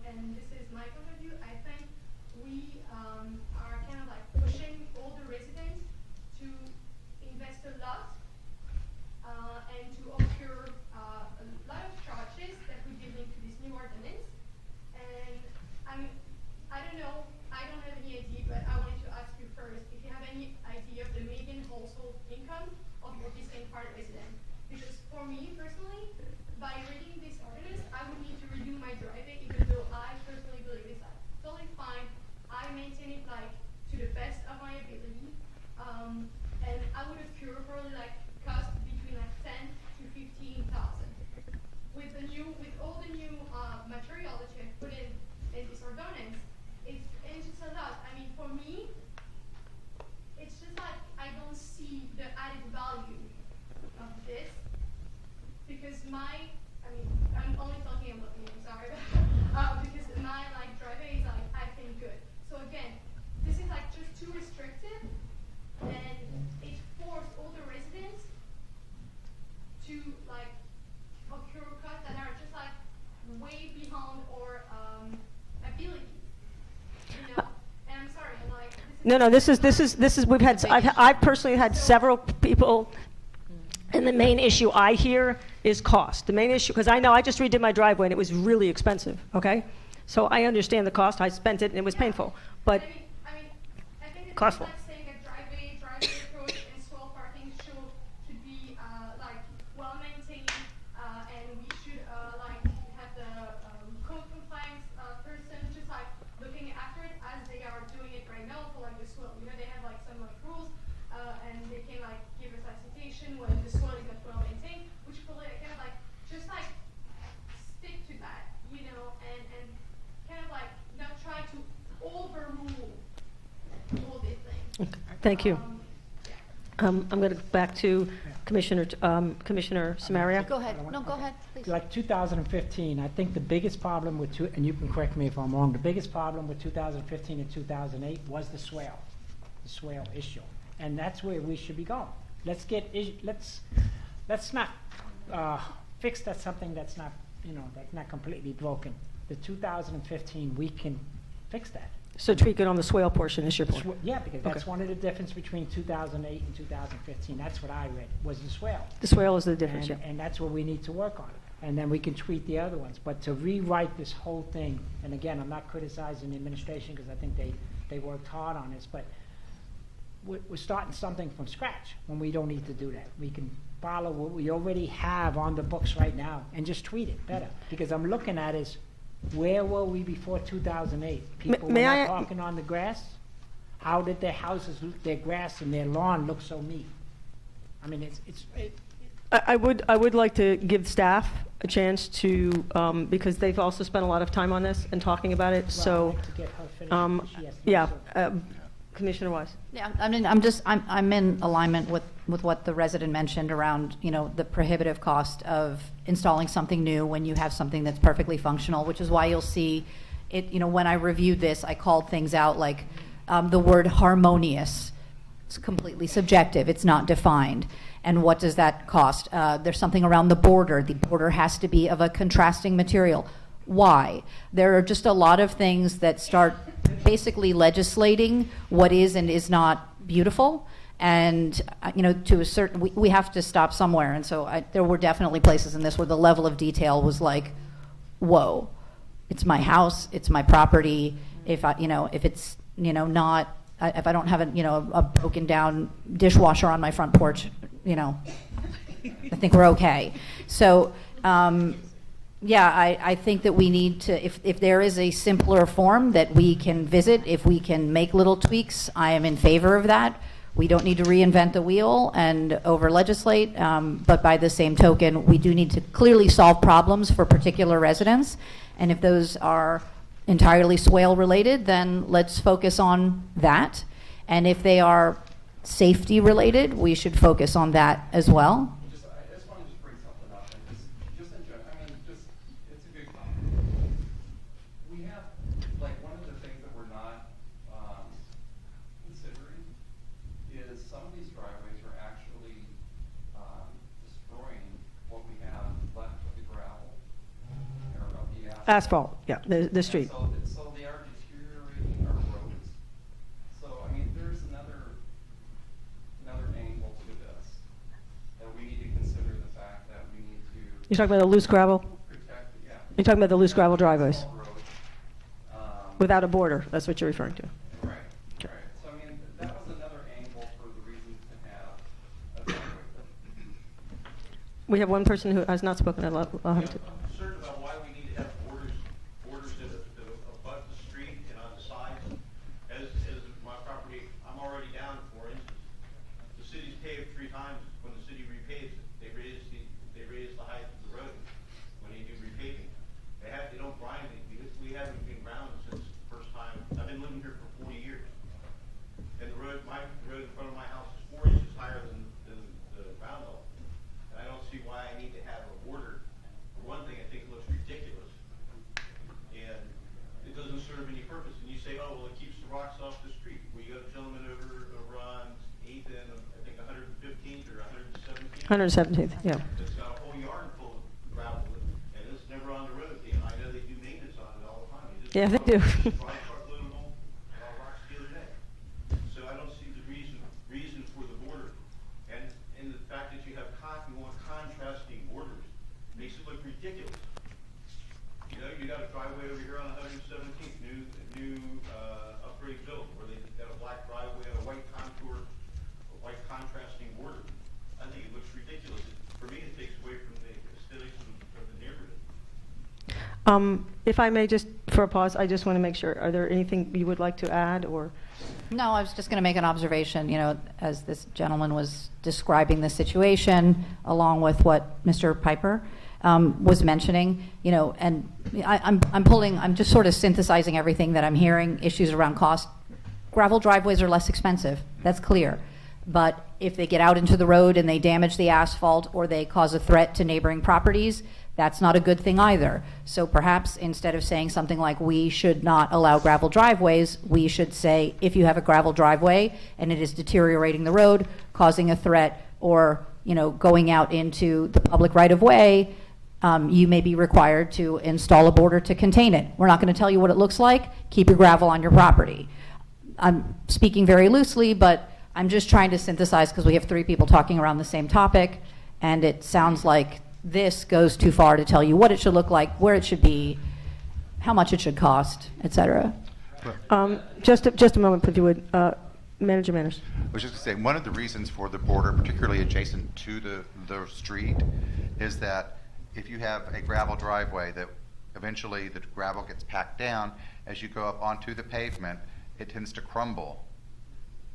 and this is my point of view, I think we are kind of like pushing all the residents to invest a lot and to occur a lot of charges that would be linked to this new ordinance. And I don't know, I don't have any idea, but I wanted to ask you first if you have any idea of the median household income of your Biscayne Park resident. Because for me personally, by reading this ordinance, I would need to redo my driveway, even though I personally believe it's like totally fine. I maintain it like to the best of my ability, and I would occur probably like cost between like 10 to 15,000. With all the new material that you have put in this ordinance, it's just a lot. I mean, for me, it's just like I don't see the added value of this because I'm only talking about me. I'm sorry, because my like driveway is like I think good. So again, this is like just too restrictive, and it forced all the residents to like occur costs that are just like way beyond our ability. You know, and I'm sorry, I'm like This is we've had I've personally had several people, and the main issue I hear is cost. The main issue, because I know I just redid my driveway and it was really expensive. Okay, so I understand the cost. I spent it and it was painful, but I think it's costful. like saying a driveway approach and swell parking should be like well maintained, and we should like have the code compliance person just like looking after it as they are doing it right now for like the swell. You know, they have like some like rules, and they can like give us a citation when the swell is not well maintained, which probably kind of like just like stick to that, you know, and kind of like not try to overrule all these things. Thank you. I'm going to go back to Commissioner Samaria. Go ahead. No, go ahead, please. Like 2015, I think the biggest problem with, and you can correct me if I'm wrong, the biggest problem with 2015 and 2008 was the swale issue. And that's where we should be going. Let's not fix that something that's not, that's not completely broken. The 2015, we can fix that. So tweak it on the swale portion is your point? Yeah, because that's Okay. one of the difference between 2008 and 2015. That's what I read, was the swale. The swale is the difference, yeah. And that's what we need to work on. And then we can tweak the other ones. But to rewrite this whole thing, and again, I'm not criticizing the administration because I think they worked hard on this, but we're starting something from scratch when we don't need to do that. We can follow what we already have on the books right now and just tweak it better. Because I'm looking at is, where were we before 2008? People were not parking on the grass? How did their houses, their grass and their lawn look so neat? I mean, I would like to give staff a chance to, because they've also spent a lot of time on this and talking about it, so, I'd like to get her finished, because she has to yeah, answer. Commissioner Wise. Yeah, I mean, I'm in alignment with what the resident mentioned around, the prohibitive cost of installing something new when you have something that's perfectly functional, which is why you'll see it, when I reviewed this, I called things out like the word harmonious. It's completely subjective. It's not defined. And what does that cost? There's something around the border. The border has to be of a contrasting material. Why? There are just a lot of things that start basically legislating what is and is not beautiful. And, to a certain, we have to stop somewhere. And so there were definitely places in this where the level of detail was like, whoa, it's my house, it's my property. If if it's, not, if I don't have a broken down dishwasher on my front porch, I think we're okay. So, yeah, I think that we need to, if there is a simpler form that we can visit, if we can make little tweaks, I am in favor of that. We don't need to reinvent the wheel and over-legislate, but by the same token, we do need to clearly solve problems for particular residents. And if those are entirely swale-related, then let's focus on that. And if they are safety-related, we should focus on that as well. I just want to bring something up, and just in general, it's a good comment. We have, one of the things that we're not considering is some of these driveways are actually destroying what we have left of the gravel, or of the Asphalt, yeah, the street. So they are deteriorating our roads. So, there's another angle to this, that we need to consider the fact that we need to You're talking about the loose gravel? protect, yeah. You're talking about the loose gravel driveways? Small roads. Without a border, that's what you're referring to. Right, right. So, that was another angle for the reason to have a driveway. We have one person who has not spoken. I'll have to. I'm concerned about why we need to have borders that abut the street and on the sides. As my property, I'm already down, for instance. The city's paved 3 times. When the city repaves it, they raise the height of the road when they do repaving. They don't grind it, because we haven't been grounded since the first time. I've been living here for 40 years. And the road in front of my house is 4 inches higher than the ground level. And I don't see why I need to have a border. For one thing, I think it looks ridiculous. And it doesn't serve any purpose. And you say, oh, well, it keeps the rocks off the street. Well, you got a gentleman over on 8th and I think 115th or 117th. 117th, yeah. It's got a whole yard full of gravel, and it's never on the road. I know they do maintenance on it all the time. Yeah, they do. Drive truckload of them, rocks the other day. So I don't see the reason for the border. And the fact that you have contrasting borders makes it look ridiculous. You got a driveway over here on 117th, new upgrade built, where they got a black driveway and a white contour, a white contrasting border. I think it looks ridiculous. For me, it takes away from the aesthetics of the neighborhood. If I may, just for a pause, I just want to make sure, are there anything you would like to add, or? No, I was just going to make an observation, as this gentleman was describing the situation, along with what Mr. Piper was mentioning, and I'm just sort of synthesizing everything that I'm hearing, issues around cost. Gravel driveways are less expensive. That's clear. But if they get out into the road and they damage the asphalt or they cause a threat to neighboring properties, that's not a good thing either. So perhaps instead of saying something like, we should not allow gravel driveways, we should say, if you have a gravel driveway and it is deteriorating the road, causing a threat, or, you know, going out into the public right-of-way, you may be required to install a border to contain it. We're not going to tell you what it looks like. Keep your gravel on your property. I'm speaking very loosely, but I'm just trying to synthesize because we have three people talking around the same topic, and it sounds like this goes too far to tell you what it should look like, where it should be, how much it should cost, et cetera. Just a moment, if you would. Manager Manners. I was just going to say, one of the reasons for the border, particularly adjacent to the street, is that if you have a gravel driveway that eventually the gravel gets packed down, as you go up onto the pavement, it tends to crumble.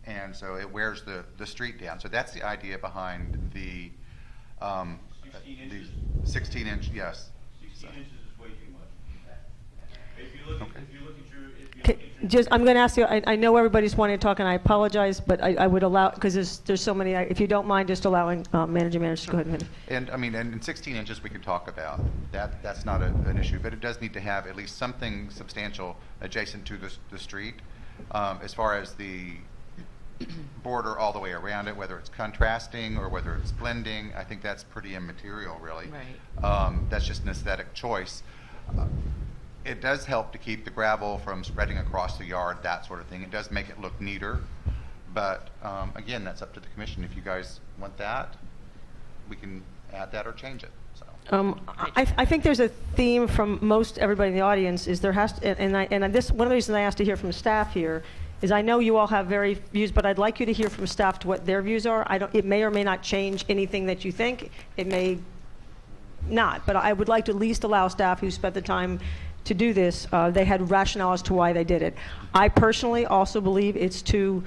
And so it wears the street down. So that's the idea behind the 16 inches? 16-inch, yes. 16 inches is way too much. If you look at, Okay. if you look at your, I'm going to ask you, I know everybody's wanting to talk, and I apologize, but I would allow, because there's so many, if you don't mind just allowing Manager Manners to go ahead and finish. And I mean, and 16 inches we can talk about. That's not an issue, but it does need to have at least something substantial adjacent to the street. As far as the border all the way around it, whether it's contrasting or whether it's blending, I think that's pretty immaterial, really. Right. That's just an aesthetic choice. It does help to keep the gravel from spreading across the yard, that sort of thing. It does make it look neater, but again, that's up to the commission. If you guys want that, we can add that or change it. So. I think there's a theme from most everybody in the audience is there has to, and this one of the reasons I asked to hear from staff here is I know you all have various views, but I'd like you to hear from staff to what their views are. It may or may not change anything that you think. It may not, but I would like to at least allow staff who spent the time to do this, they had rationale as to why they did it. I personally also believe it's too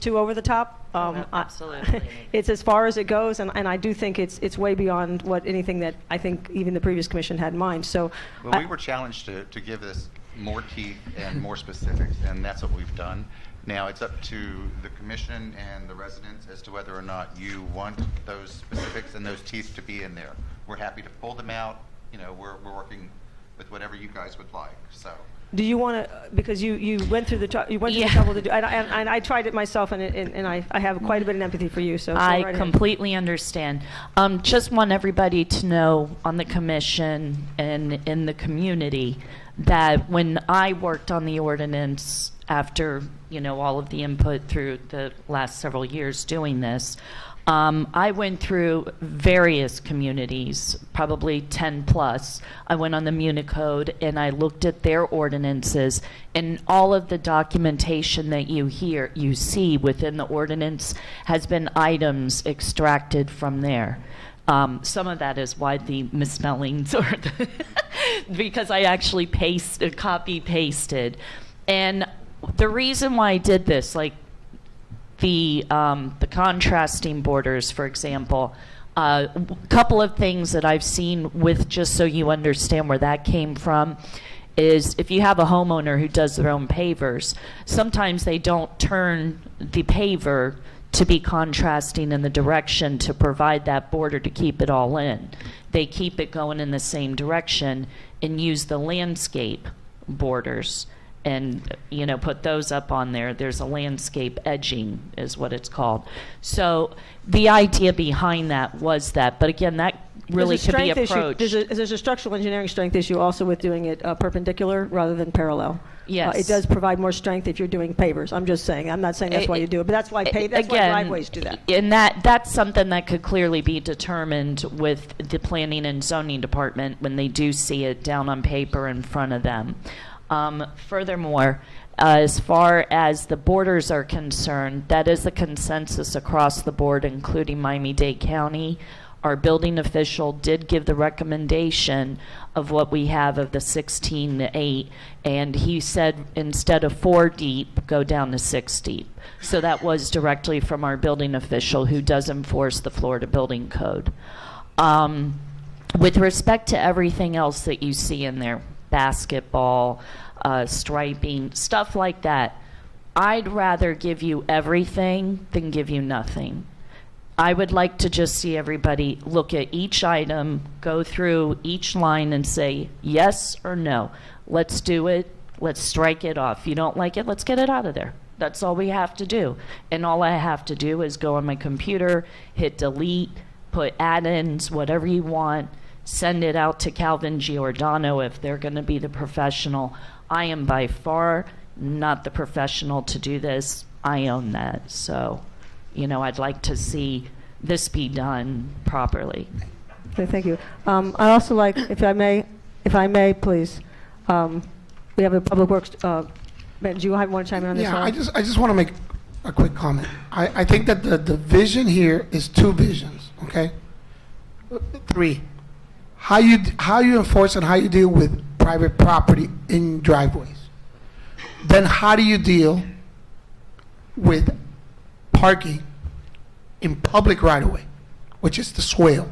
over the top. Absolutely. It's as far as it goes, and I do think it's way beyond what anything that I think even the previous commission had in mind. So, well, we were challenged to give this more teeth and more specifics, and that's what we've done. Now it's up to the commission and the residents as to whether or not you want those specifics and those teeth to be in there. We're happy to pull them out. You know, we're working with whatever you guys would like. So. Do you want to, because you went through the trouble to do, and I tried it myself, and I have quite a bit of empathy for you. So I completely understand. Just want everybody to know on the commission and in the community that when I worked on the ordinance after all of the input through the last several years doing this, I went through various communities, probably 10 plus. I went on the Municode and I looked at their ordinances, and all of the documentation that you see within the ordinance has been items extracted from there. Some of that is why the misspellings or because I actually copy pasted. And the reason why I did this, like the contrasting borders, for example, a couple of things that I've seen with, just so you understand where that came from, is if you have a homeowner who does their own pavers, sometimes they don't turn the paver to be contrasting in the direction to provide that border to keep it all in. They keep it going in the same direction and use the landscape borders and put those up on there. There's a landscape edging is what it's called. So the idea behind that was that, but again, that really could be approached. There's a structural engineering strength issue also with doing it perpendicular rather than parallel. Yes. It does provide more strength if you're doing pavers. I'm just saying. I'm not saying that's why you do it, but that's why driveways do that. And that's something that could clearly be determined with the planning and zoning department when they do see it down on paper in front of them. Furthermore, as far as the borders are concerned, that is the consensus across the board, including Miami-Dade County. Our building official did give the recommendation of what we have of the 16 to 8, and he said instead of 4 deep, go down to 6 deep. So that was directly from our building official who does enforce the Florida Building Code. With respect to everything else that you see in there, basketball, striping, stuff like that, I'd rather give you everything than give you nothing. I would like to just see everybody look at each item, go through each line and say yes or no. Let's do it. Let's strike it off. If you don't like it, let's get it out of there. That's all we have to do. And all I have to do is go on my computer, hit delete, put add-ins, whatever you want, send it out to Calvin Giordano if they're going to be the professional. I am by far not the professional to do this. I own that. So, I'd like to see this be done properly. Okay, thank you. I'd also like, if I may, please, we have a Public Works, do you want to chime in on this Yeah, one? I just want to make a quick comment. I think that the vision here is two visions, okay? Three. How you enforce and how you deal with private property in driveways. Then how do you deal with parking in public right-of-way, which is the swale?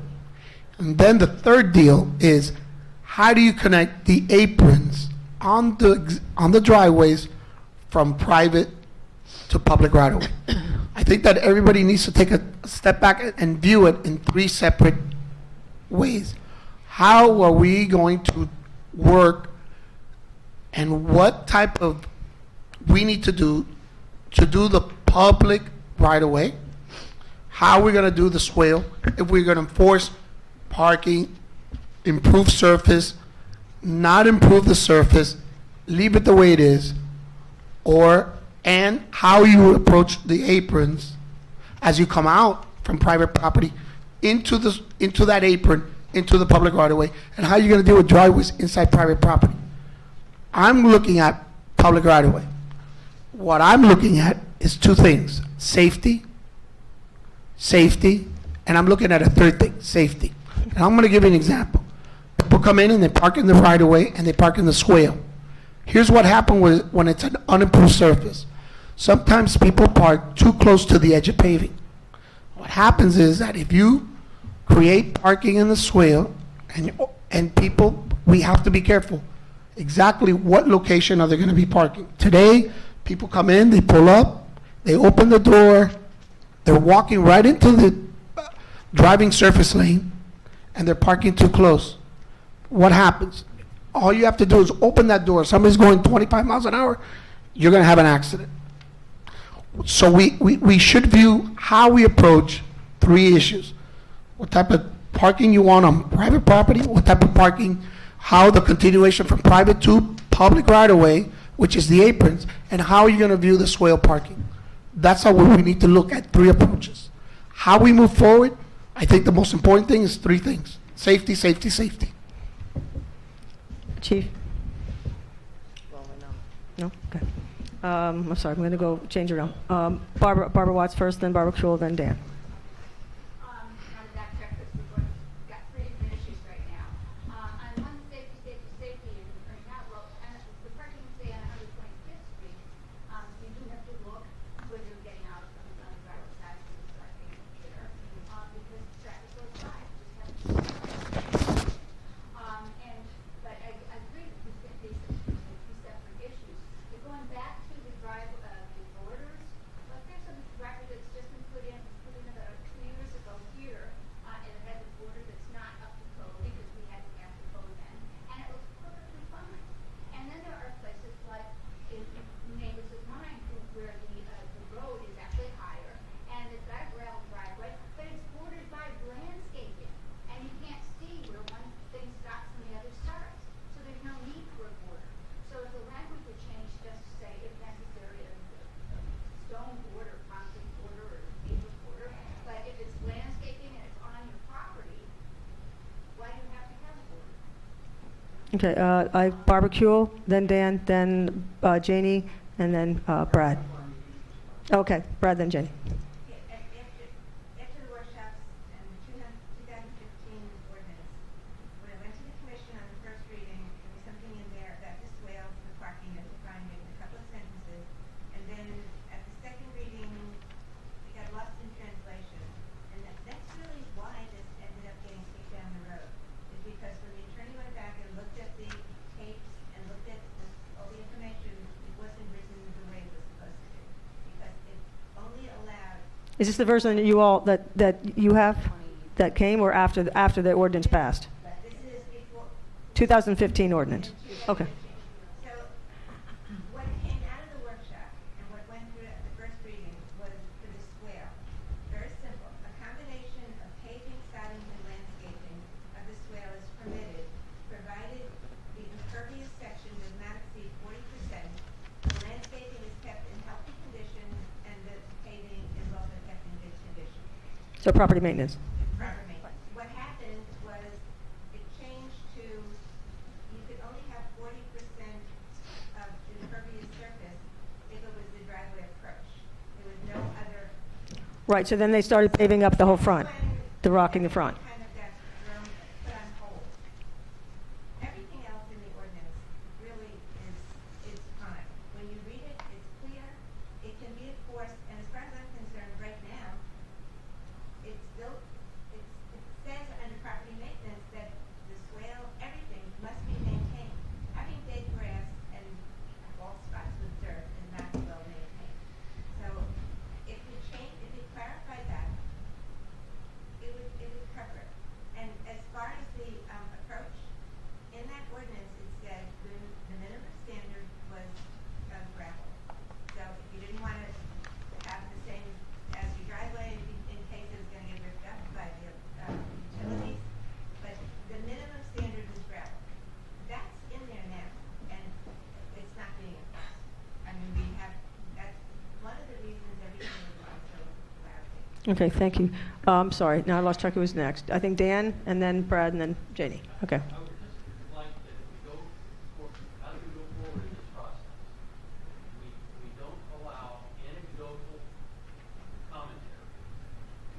And then the third deal is how do you connect the aprons on the driveways from private to public right-of-way? I think that everybody needs to take a step back and view it in three separate ways. How are we going to work, and what type of we need to do the public right-of-way? How are we going to do the swale? If we're going to enforce parking, improve surface, not improve the surface, leave it the way it is, and how you approach the aprons as you come out from private property into that apron, into the public right-of-way, and how you're going to deal with driveways inside private property. I'm looking at public right-of-way. What I'm looking at is two things: safety, and I'm looking at a third thing: safety. And I'm going to give you an example. People come in and they park in the right-of-way and they park in the swale. Here's what happens when it's an unimproved surface. Sometimes people park too close to the edge of paving. What happens is that if you create parking in the swale, and people, we have to be careful. Exactly what location are they going to be parking? Today, people come in, they pull up, they open the door, they're walking right into the driving surface lane, and they're parking too close. What happens? All you have to do is open that door. Somebody's going 25 miles an hour, you're going to have an accident. So we should view how we approach three issues: what type of parking you want on private property, what type of parking, how the continuation from private to public right-of-way, which is the aprons, and how you're going to view the swale parking. That's how we need to look at three approaches. How we move forward, I think the most important thing is three things: safety, safety, safety. Chief? No? Okay. I'm sorry, I'm going to go change it around. Barbara Watts first, then Barbara Kuhl, then Dan. Okay, Barbara Kuhl, then Dan, then Janie, and then Brad. Okay, Brad, then Janie. After the workshops and the 2015 ordinance, when I went to the commission on the first reading, there was something in there about the swales and the parking as defined in a couple of sentences, and then at the second reading, we got lost in translation, and that's really why this ended up getting kicked down the road, is because when the attorney went back and looked at the tapes and looked at all the information, it wasn't written the way it was supposed to be. Is this the version that that you have, that came, or after the ordinance passed? This is before, 2015 ordinance. Okay. so what came out of the workshop and what went through at the first reading was for the square. Very simple. A combination of paving, sodding, and landscaping of the swale is permitted, provided the impervious section does not exceed 40%. The landscaping is kept in healthy condition and the paving is also kept in good condition. So property maintenance. Proper maintenance. What happened was it changed to, you could only have 40% of impervious surface if it was the driveway approach. There was no other. Right, so then they started paving up the whole front, the rocking the front. Kind of got thrown, put on hold. Everything else in the ordinance really is fine. When you read it, it's clear, it can be enforced, and as far as I'm concerned, right now, it says under property maintenance that the swale, everything must be maintained. Having dead grass and bald spots with dirt is not well maintained. So if you clarify that, it would cover it. And as far as the approach, in that ordinance, it said the minimum standard was gravel. So if you didn't want to have the same as your driveway in case it was going to get ripped up by the utilities, but the minimum standard was gravel. That's in there now, and it's not being enforced. I mean, that's one of the reasons everything was also cloudy. Okay, thank you. Sorry, now I lost track who was next. I think Dan, and then Brad, and then Janie. Okay. I would just like that if we go how do we go forward in this process? We don't allow anecdotal commentary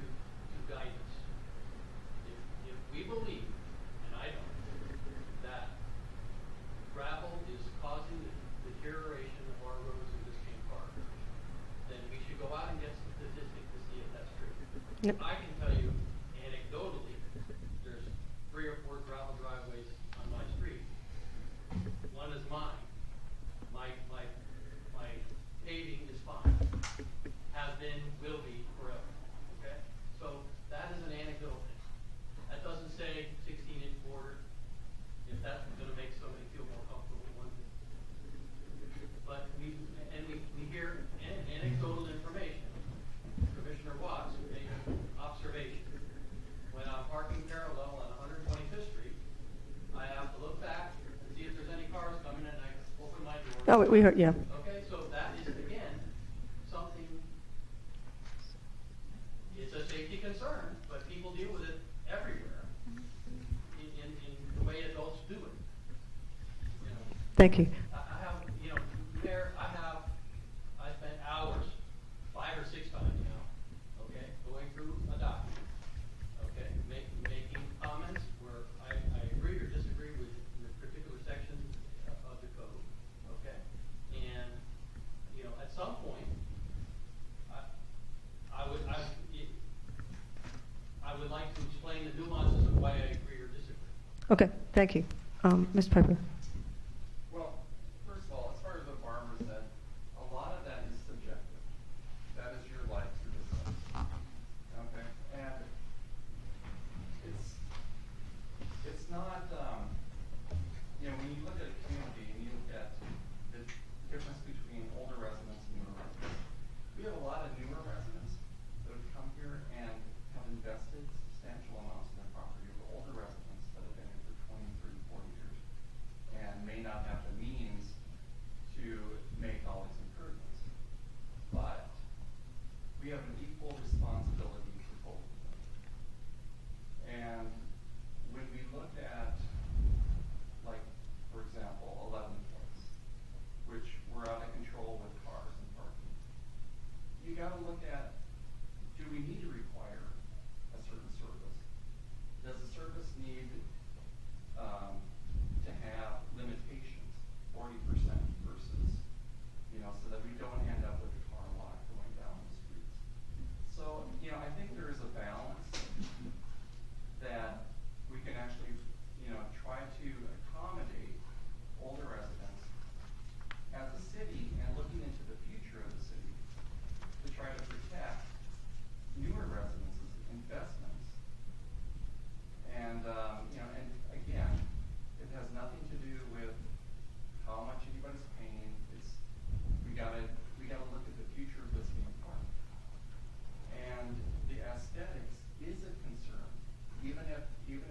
to guide us. If we believe, and I don't, that gravel is causing the deterioration of our roads in Biscayne Park, then we should go out and get some statistics to see if that's true. Yep. I can tell you anecdotally, there's 3 or 4 gravel driveways on my street. One is mine. My paving is fine. Has been, will be forever. Okay? So that is an anecdotal thing. That doesn't say 16-inch border. If that's going to make somebody feel more comfortable, one thing. But we hear anecdotal information. Commissioner Watts made an observation. When I'm parking parallel on 125th Street, I have to look back and see if there's any cars coming, and I open my door. Oh, we heard, yeah. Okay, so that is, again, something, it's a safety concern, but people deal with it everywhere in the way adults do it. You know, Thank you. I have, Mayor, I spent hours, 5 or 6 times now, okay, going through a document, okay, making comments where I agree or disagree with particular sections of the code, okay? And, at some point, I would like to explain the nuances of why I agree or disagree. Okay, thank you. Mr. Piper. Well, first of all, as far as what Barbara said, a lot of that is subjective. That is your likes or dislikes. Okay? And it's not, when you look at a community and you look at the difference between older residents and newer residents, we have a lot of newer residents that have come here and have invested substantial amounts in their property over older residents that have been here for 20, 30, 40 years.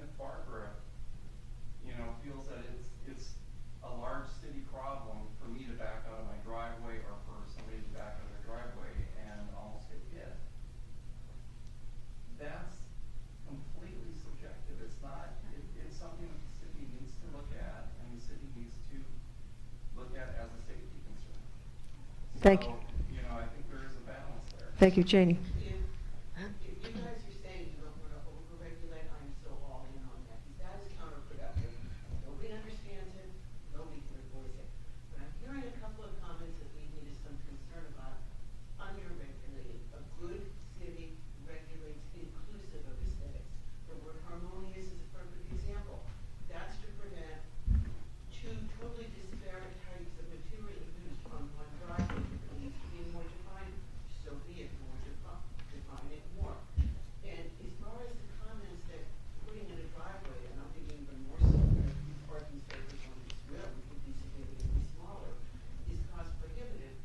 if Barbara, feels that it's a large city problem for me to back out of my driveway or for somebody to back out of their driveway and almost get hit, that's completely subjective. It's not, it's something that the city needs to look at, and the city needs to look at as a safety concern. Thank you. I think there is a balance there. Thank you, Janie. If you guys are saying you don't want to overregulate, I am so all in on that. That is counterproductive. Nobody understands it, nobody can voice it. But I'm hearing a couple of comments that lead me to some concern about under-regulating. A good city regulates inclusive of aesthetics. The word harmonious is a perfect example. That's to prevent two totally disparate types of material used on one driveway. If it needs to be more defined, so be it, more define it more. And as far as the comments that putting in a driveway, and I'm thinking even more so, that these parking spaces on this road would be significantly smaller, is cost prohibitive.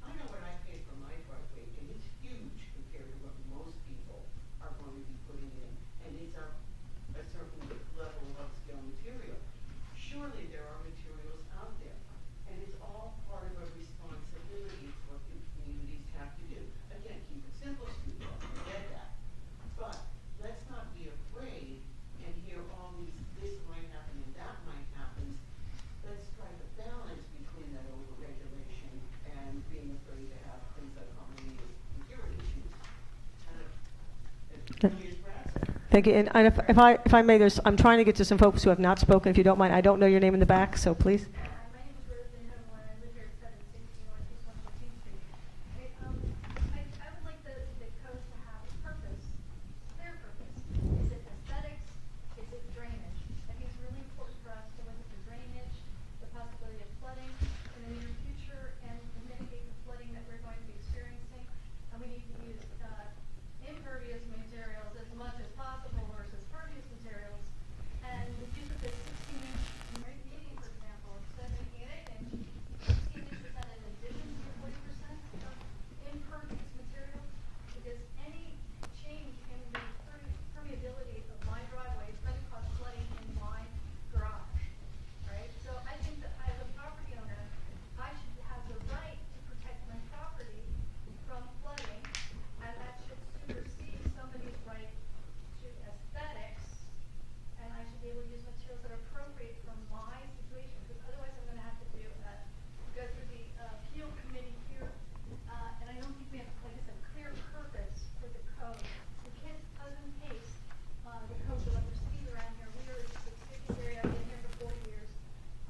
I know what I pay for my driveway, and it's huge compared to what most people are going to be putting in. And it's a certain level of upscale material. Surely there are materials out there, and it's all part of a responsibility. It's what the communities have to do. Again, keep it simple, stupid, I get that. But let's not be afraid and hear all these, this might happen and that might happen. Let's strike a balance between that overregulation and being afraid to have things like harmonious security issues. Kind of, as clearly as brass. Thank you. And if I may, I'm trying to get to some folks who have not spoken. If you don't mind, I don't know your name in the back, so please. My name is Roseanne Hemler. I live here at 760 Northeast 114th Street. I would like the code to have a purpose, clear purpose. Is it aesthetics? Is it drainage? I think it's really important for us to look at the drainage, the possibility of flooding in the near future, and to mitigate the flooding that we're going to be experiencing. And we need to use impervious materials as much as possible versus pervious materials. And the use of the 16-inch median, for example, instead of making an 8-inch, 16 inches at an addition to your 40% of impervious material, because any change in the permeability of my driveway is going to cause flooding in my garage, right? So I think that as a property owner, I should have the right to protect my property from flooding, and that should supersede somebody's right to aesthetics, and I should be able to use materials that are appropriate for my situation, because otherwise I'm going to have to go through the appeal committee here, and I don't think we have, like I said, clear purpose for the code. We can't cut and paste the code that we're seeing around here. We are the cities area. I've been here for 40 years.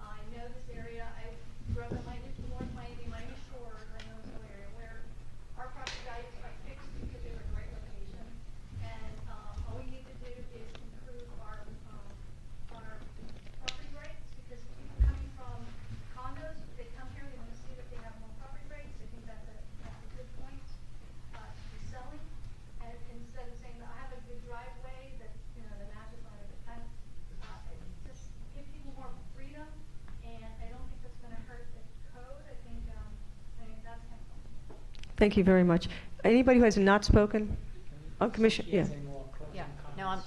I know this area. I grew up in North Miami Shores. I know this whole area where our property values are fixed because they're a great location, and all we need to do is improve our property rights, because people coming from condos, they come here, they want to see that they have more property rights. I think that's a good point to be selling, and instead of saying that I have a good driveway that that matches my fence, just give people more freedom, and I don't think that's going to hurt the code. I think that's helpful. Thank you very much. Anybody who has not spoken? Commissioner, yeah. Yeah, no,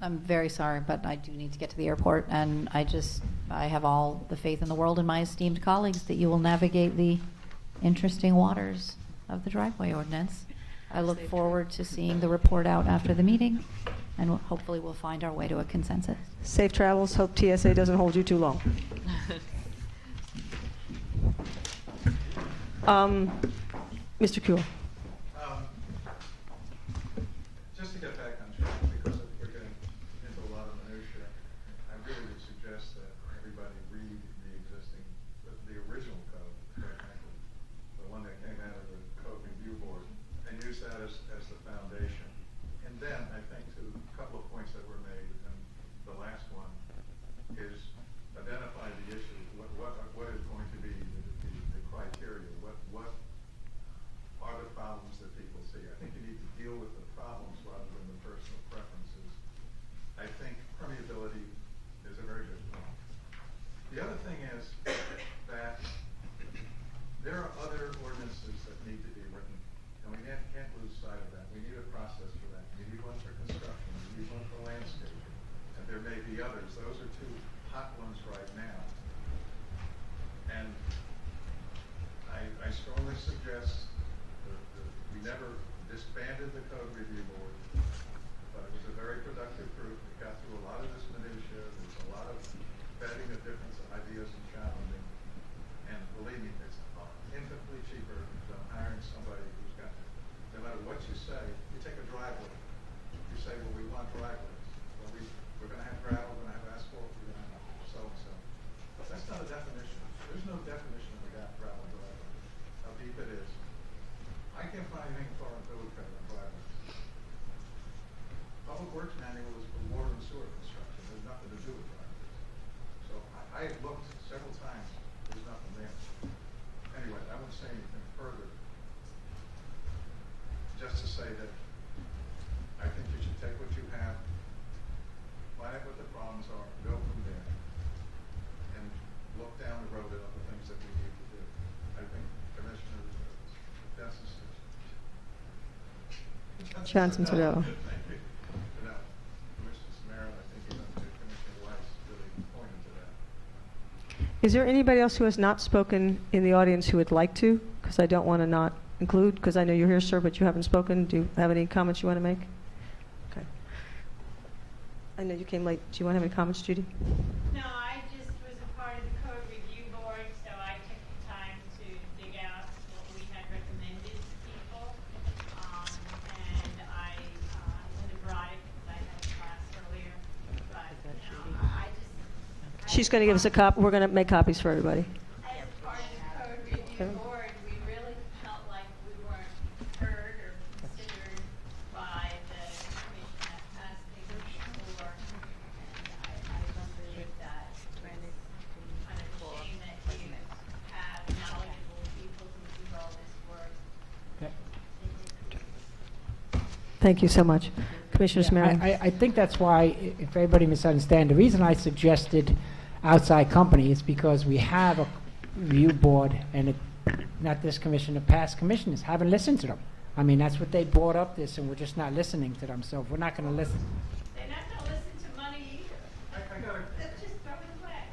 I'm very sorry, but I do need to get to the airport, and I have all the faith in the world in my esteemed colleagues that you will navigate the interesting waters of the driveway ordinance. I look forward to seeing the report out after the meeting, and hopefully we'll find our way to a consensus. Safe travels. Hope TSA doesn't hold you too long. Mr. Kuehl. Just to get back on track, because we're getting into a lot of minutia, I really would suggest that everybody read the original code, quite frankly, the one that came out of the Code Review Board, and use that as the foundation. And then, I think, to a couple of points that were made, and the last one is identify the issue. What is going to be the criteria? What are the may be others. Those are two hot ones right now. And I strongly suggest that we never disbanded the code review board, but it was a very productive group. It got through a lot of this minutia. There's a lot of vetting of different ideas and challenging. And believe me, it's infinitely cheaper than hiring somebody who's got, no matter what you say, you take a driveway. You say, well, we want driveways. Well, we're going to have gravel, we're going to have asphalt, we're going to have so-and-so. That's not a definition. There's no definition of a gravel driveway, how deep it is. I can't find anything in foreign code on driveways. Public Works manual is for water and sewer construction. There's nothing to do with driveways. So I have looked several times. There's nothing there. Anyway, I won't say anything further. Just to say that I think you should take what you have, find out what the problems are, go from there, and look down the road at other things that we need to do. I think Commissioner Benson's. Johnson Sedillo. Thank you. No, Commissioner Samara, I think Commissioner Weiss really pointed to that. Is there anybody else who has not spoken in the audience who would like to? Because I don't want to not include, because I know you're here, sir, but you haven't spoken. Do you have any comments you want to make? Okay. I know you came late. Do you want to have any comments, Judy? No, I just was a part of the code review board, so I took the time to dig out what we had recommended to people. And I would have brought it because I had a class earlier. But I just. She's going to give us a copy. We're going to make copies for everybody. As part of the code review board, we really felt like we weren't heard or considered by the commission that passed things before. And I believe that it's kind of a shame that you have knowledgeable people who do all this work. Thank you so much. Commissioner Smarin. I think that's why, if everybody misunderstands, the reason I suggested outside company is because we have a review board, and not this commission, the past commissioners haven't listened to them. I mean, that's what they brought up this, and we're just not listening to them, so we're not going to listen. They're not going to listen to money either. I gotta, Let's just throw it away.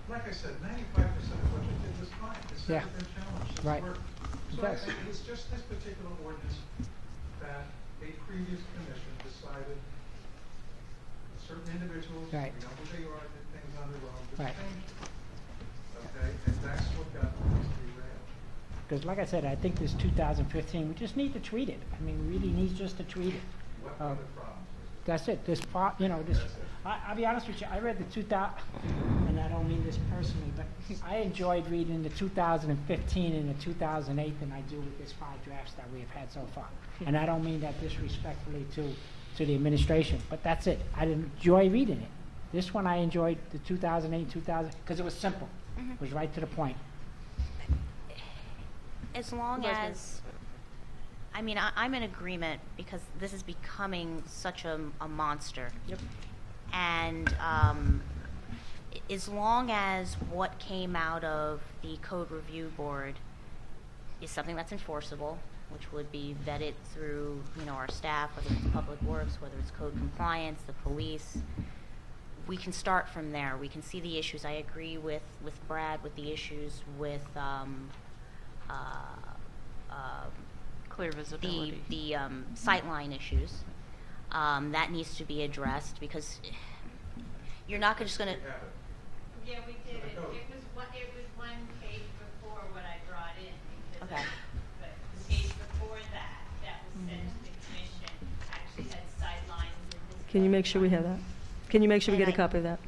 like I said, 95% of what you did was fine. It's Yeah. never been challenged. It's Right. worked. It So does. it's just this particular ordinance that a previous commission decided certain individuals, Right. we know who they are, did things on their own, just Right. changed it. Okay, and that's what got things derailed. Because like I said, I think this 2015, we just need to treat it. I mean, we really need just to treat it. What are the problems? That's it. This, I'll be honest with you, I read the 2000, and I don't mean this personally, but I enjoyed reading the 2015 and the 2008 than I do with this 5 drafts that we have had so far. And I don't mean that disrespectfully to the administration, but that's it. I enjoy reading it. This one I enjoyed, the 2008, because it was simple. It was right to the point. As long as, I mean, I'm in agreement because this is becoming such a monster. Yep. And as long as what came out of the code review board is something that's enforceable, which would be vetted through, our staff, whether it's public works, whether it's code compliance, the police, we can start from there. We can see the issues. I agree with Brad with the issues with Clear visibility. the sightline issues. That needs to be addressed because you're not just going to. Yeah, we did it. It was one page before what I brought in. Because Okay. But the page before that was sent to the commission, actually had sidelines in this. Can you make sure we have that? Can you make sure we get a And copy of that?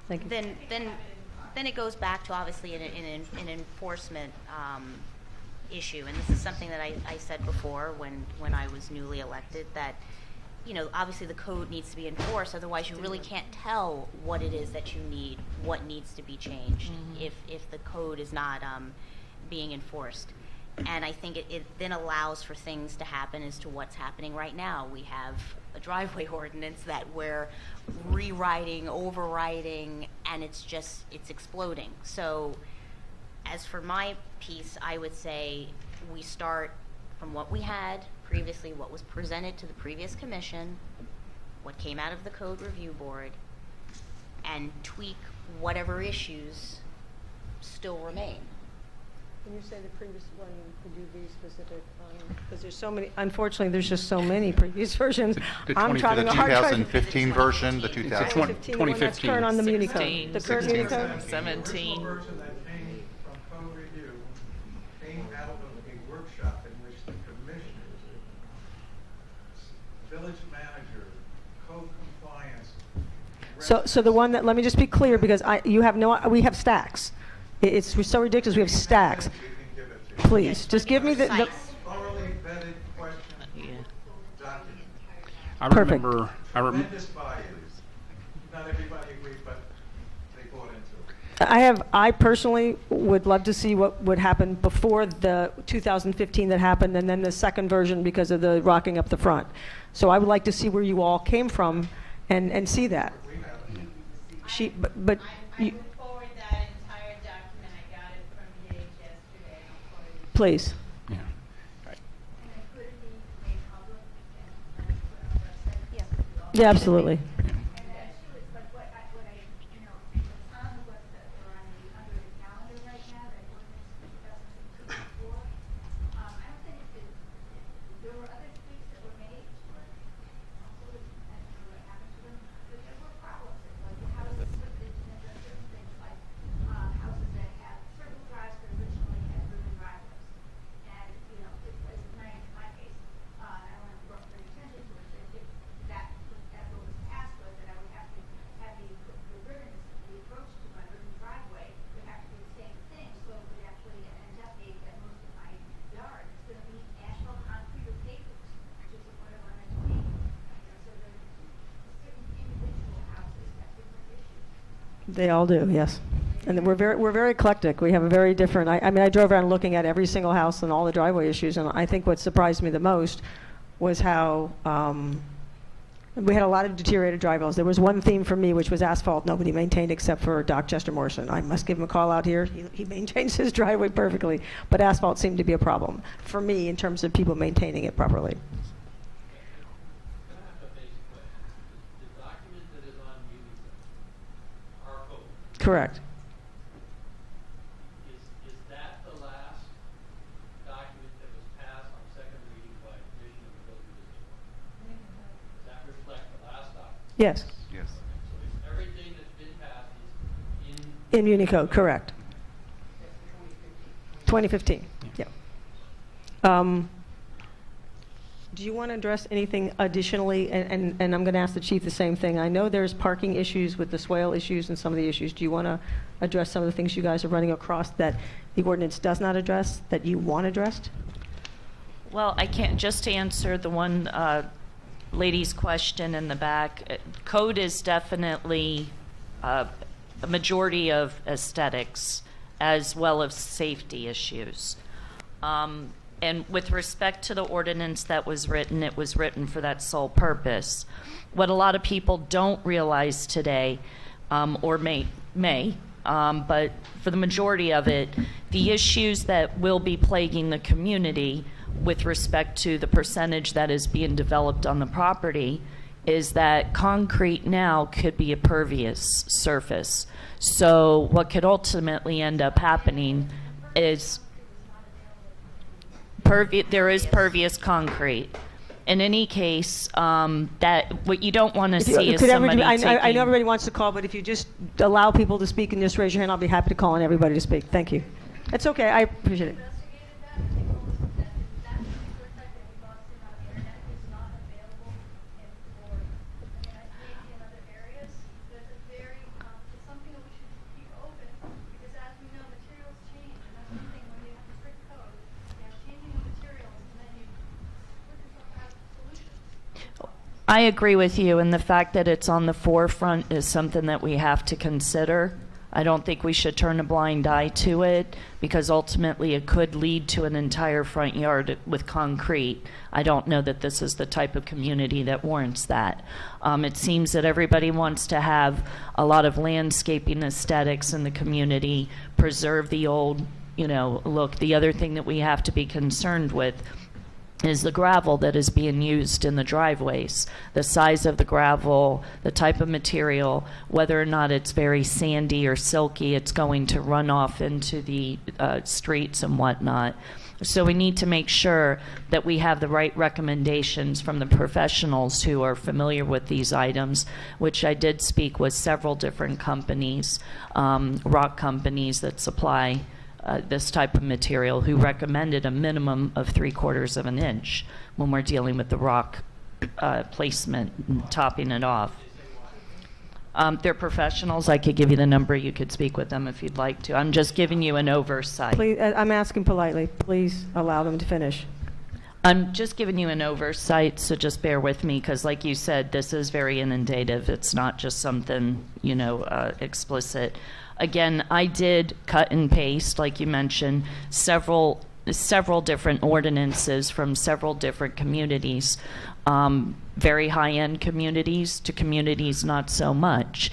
Thank you. Then it goes back to obviously an enforcement issue, and this is something that I said before when I was newly elected, that obviously the code needs to be enforced, otherwise you really can't tell what it is that you need, what needs to be changed if the code is not being enforced. And I think it then allows for things to happen as to what's happening right now. We have a driveway ordinance that we're rewriting, overriding, and it's exploding. So as for my piece, I would say we start from what we had previously, what was presented to the previous commission, what came out of the code review board, and tweak whatever issues still remain. Can you say the previous one, could you be specific? Because there's so many, unfortunately, there's just so many previous versions. I'm trying The hard to. 2015 version, the 2000. 2015, the one that's current on the Muni Code. 16, The current 16, Muni Code? 17. The version that came from code review came out of a workshop in which the commissioners, village manager, code compliance. So the one that, let me just be clear, because we have stacks. It's so ridiculous, we have stacks. Please, just give me the Thoroughly vetted question document. Perfect. Tremendous bias. Not everybody agreed, but they bought into it. I personally would love to see what would happen before the 2015 that happened, and then the second version because of the rocking up the front. So I would like to see where you all came from and see that. But I would forward that entire document. I got it from Gage yesterday. I'll forward it. please. Yeah. And it could be made public and put on the website. Yeah, absolutely. And actually, but what I, you know, it's on the website or under the calendar right now, that ordinance 2004. I don't think there were other tweaks that were made to it. Also, I don't know what happened to them, but there were problems. Like houses that didn't address certain things, like houses that have circle drives that originally had ribbon driveways. And, you know, as my case, I don't have to brought their attention to it, that if that what was passed was that I would have to have the ribbons, the approach to my ribbon driveway would have to be the same thing, so it would actually end up being that most of my yard is gonna be asphalt, concrete, or pavers, which is what I wanted to be. So that certain individual houses have different issues. They all do, yes. And we're very eclectic. We have a very different, I mean, I drove around looking at every single house and all the driveway issues, and I think what surprised me the most was how we had a lot of deteriorated driveways. There was one theme for me, which was asphalt nobody maintained except for Doc Chester Morrison. I must give him a call out here. He maintains his driveway perfectly, but asphalt seemed to be a problem for me in terms of people maintaining it properly. Can I ask a basic question? The document that is on Unicode, our code, Correct. is that the last document that was passed on second reading by a commission of the building district? Does that reflect the last document? Yes. Yes. So it's everything that's been passed is In Unicode, correct. 2015, yeah. Do you want to address anything additionally? And I'm going to ask the chief the same thing. I know there's parking issues with the swale issues and some of the issues. Do you want to address some of the things you guys are running across that the ordinance does not address, that you want addressed? Well, I can't, just to answer the one lady's question in the back, code is definitely a majority of aesthetics as well as safety issues. And with respect to the ordinance that was written, it was written for that sole purpose. What a lot of people don't realize today, or may, but for the majority of it, the issues that will be plaguing the community with respect to the percentage that is being developed on the property is that concrete now could be a pervious surface. So what could ultimately end up happening is there is pervious concrete. In any case, that what you don't want to see is somebody I know taking- everybody wants to call, but if you just allow people to speak and just raise your hand, I'll be happy to call on everybody to speak. Thank you. It's okay. I appreciate it. I agree with you, and the fact that it's on the forefront is something that we have to consider. I don't think we should turn a blind eye to it, because ultimately it could lead to an entire front yard with concrete. I don't know that this is the type of community that warrants that. It seems that everybody wants to have a lot of landscaping aesthetics in the community, preserve the old, look. The other thing that we have to be concerned with is the gravel that is being used in the driveways, the size of the gravel, the type of material, whether or not it's very sandy or silky, it's going to run off into the streets and whatnot. So we need to make sure that we have the right recommendations from the professionals who are familiar with these items, which I did speak with several different companies, rock companies that supply this type of material, who recommended a minimum of 3/4 of an inch when we're dealing with the rock placement and topping it off. They're professionals. I could give you the number. You could speak with them if you'd like to. I'm just giving you an oversight. Please, I'm asking politely. Please allow them to finish. I'm just giving you an oversight, so just bear with me, because like you said, this is very inundative. It's not just something, explicit. Again, I did cut and paste, like you mentioned, several different ordinances from several different communities, very high-end communities to communities not so much,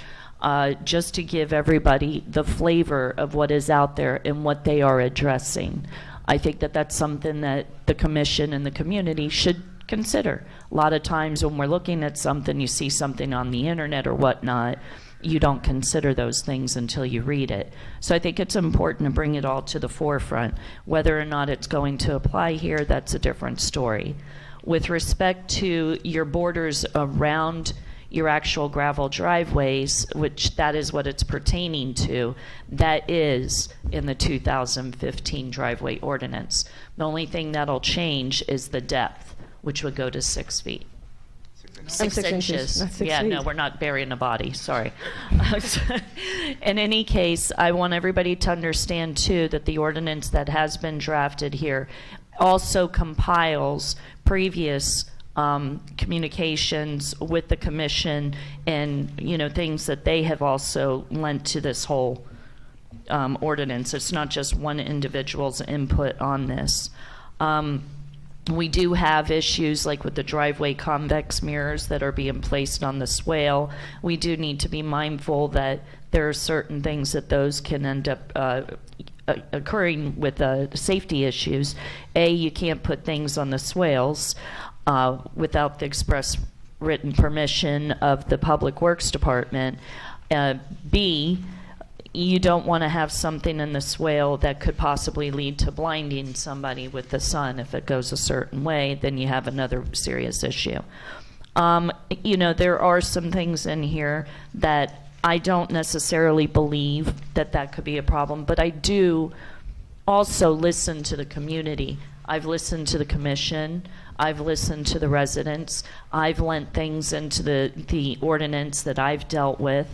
just to give everybody the flavor of what is out there and what they are addressing. I think that that's something that the commission and the community should consider. A lot of times when we're looking at something, you see something on the internet or whatnot, you don't consider those things until you read it. So I think it's important to bring it all to the forefront. Whether or not it's going to apply here, that's a different story. With respect to your borders around your actual gravel driveways, which that is what it's pertaining to, that is in the 2015 driveway ordinance. The only thing that'll change is the depth, which would go to 6 feet. 6 inches. Not 6 Yeah, feet. no, we're not burying a body, sorry. In any case, I want everybody to understand too that the ordinance that has been drafted here also compiles previous communications with the commission and things that they have also lent to this whole ordinance. It's not just one individual's input on this. We do have issues like with the driveway convex mirrors that are being placed on the swale. We do need to be mindful that there are certain things that those can end up occurring with safety issues. A, you can't put things on the swales without the express written permission of the Public Works Department. B, you don't want to have something in the swale that could possibly lead to blinding somebody with the sun. If it goes a certain way, then you have another serious issue. There are some things in here that I don't necessarily believe that could be a problem, but I do also listen to the community. I've listened to the commission. I've listened to the residents. I've lent things into the ordinance that I've dealt with.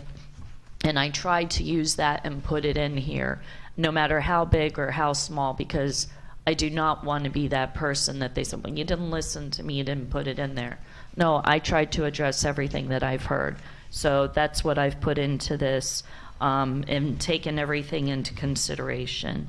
And I tried to use that and put it in here, no matter how big or how small, because I do not want to be that person that they said, well, you didn't listen to me, you didn't put it in there. No, I tried to address everything that I've heard. So that's what I've put into this and taken everything into consideration.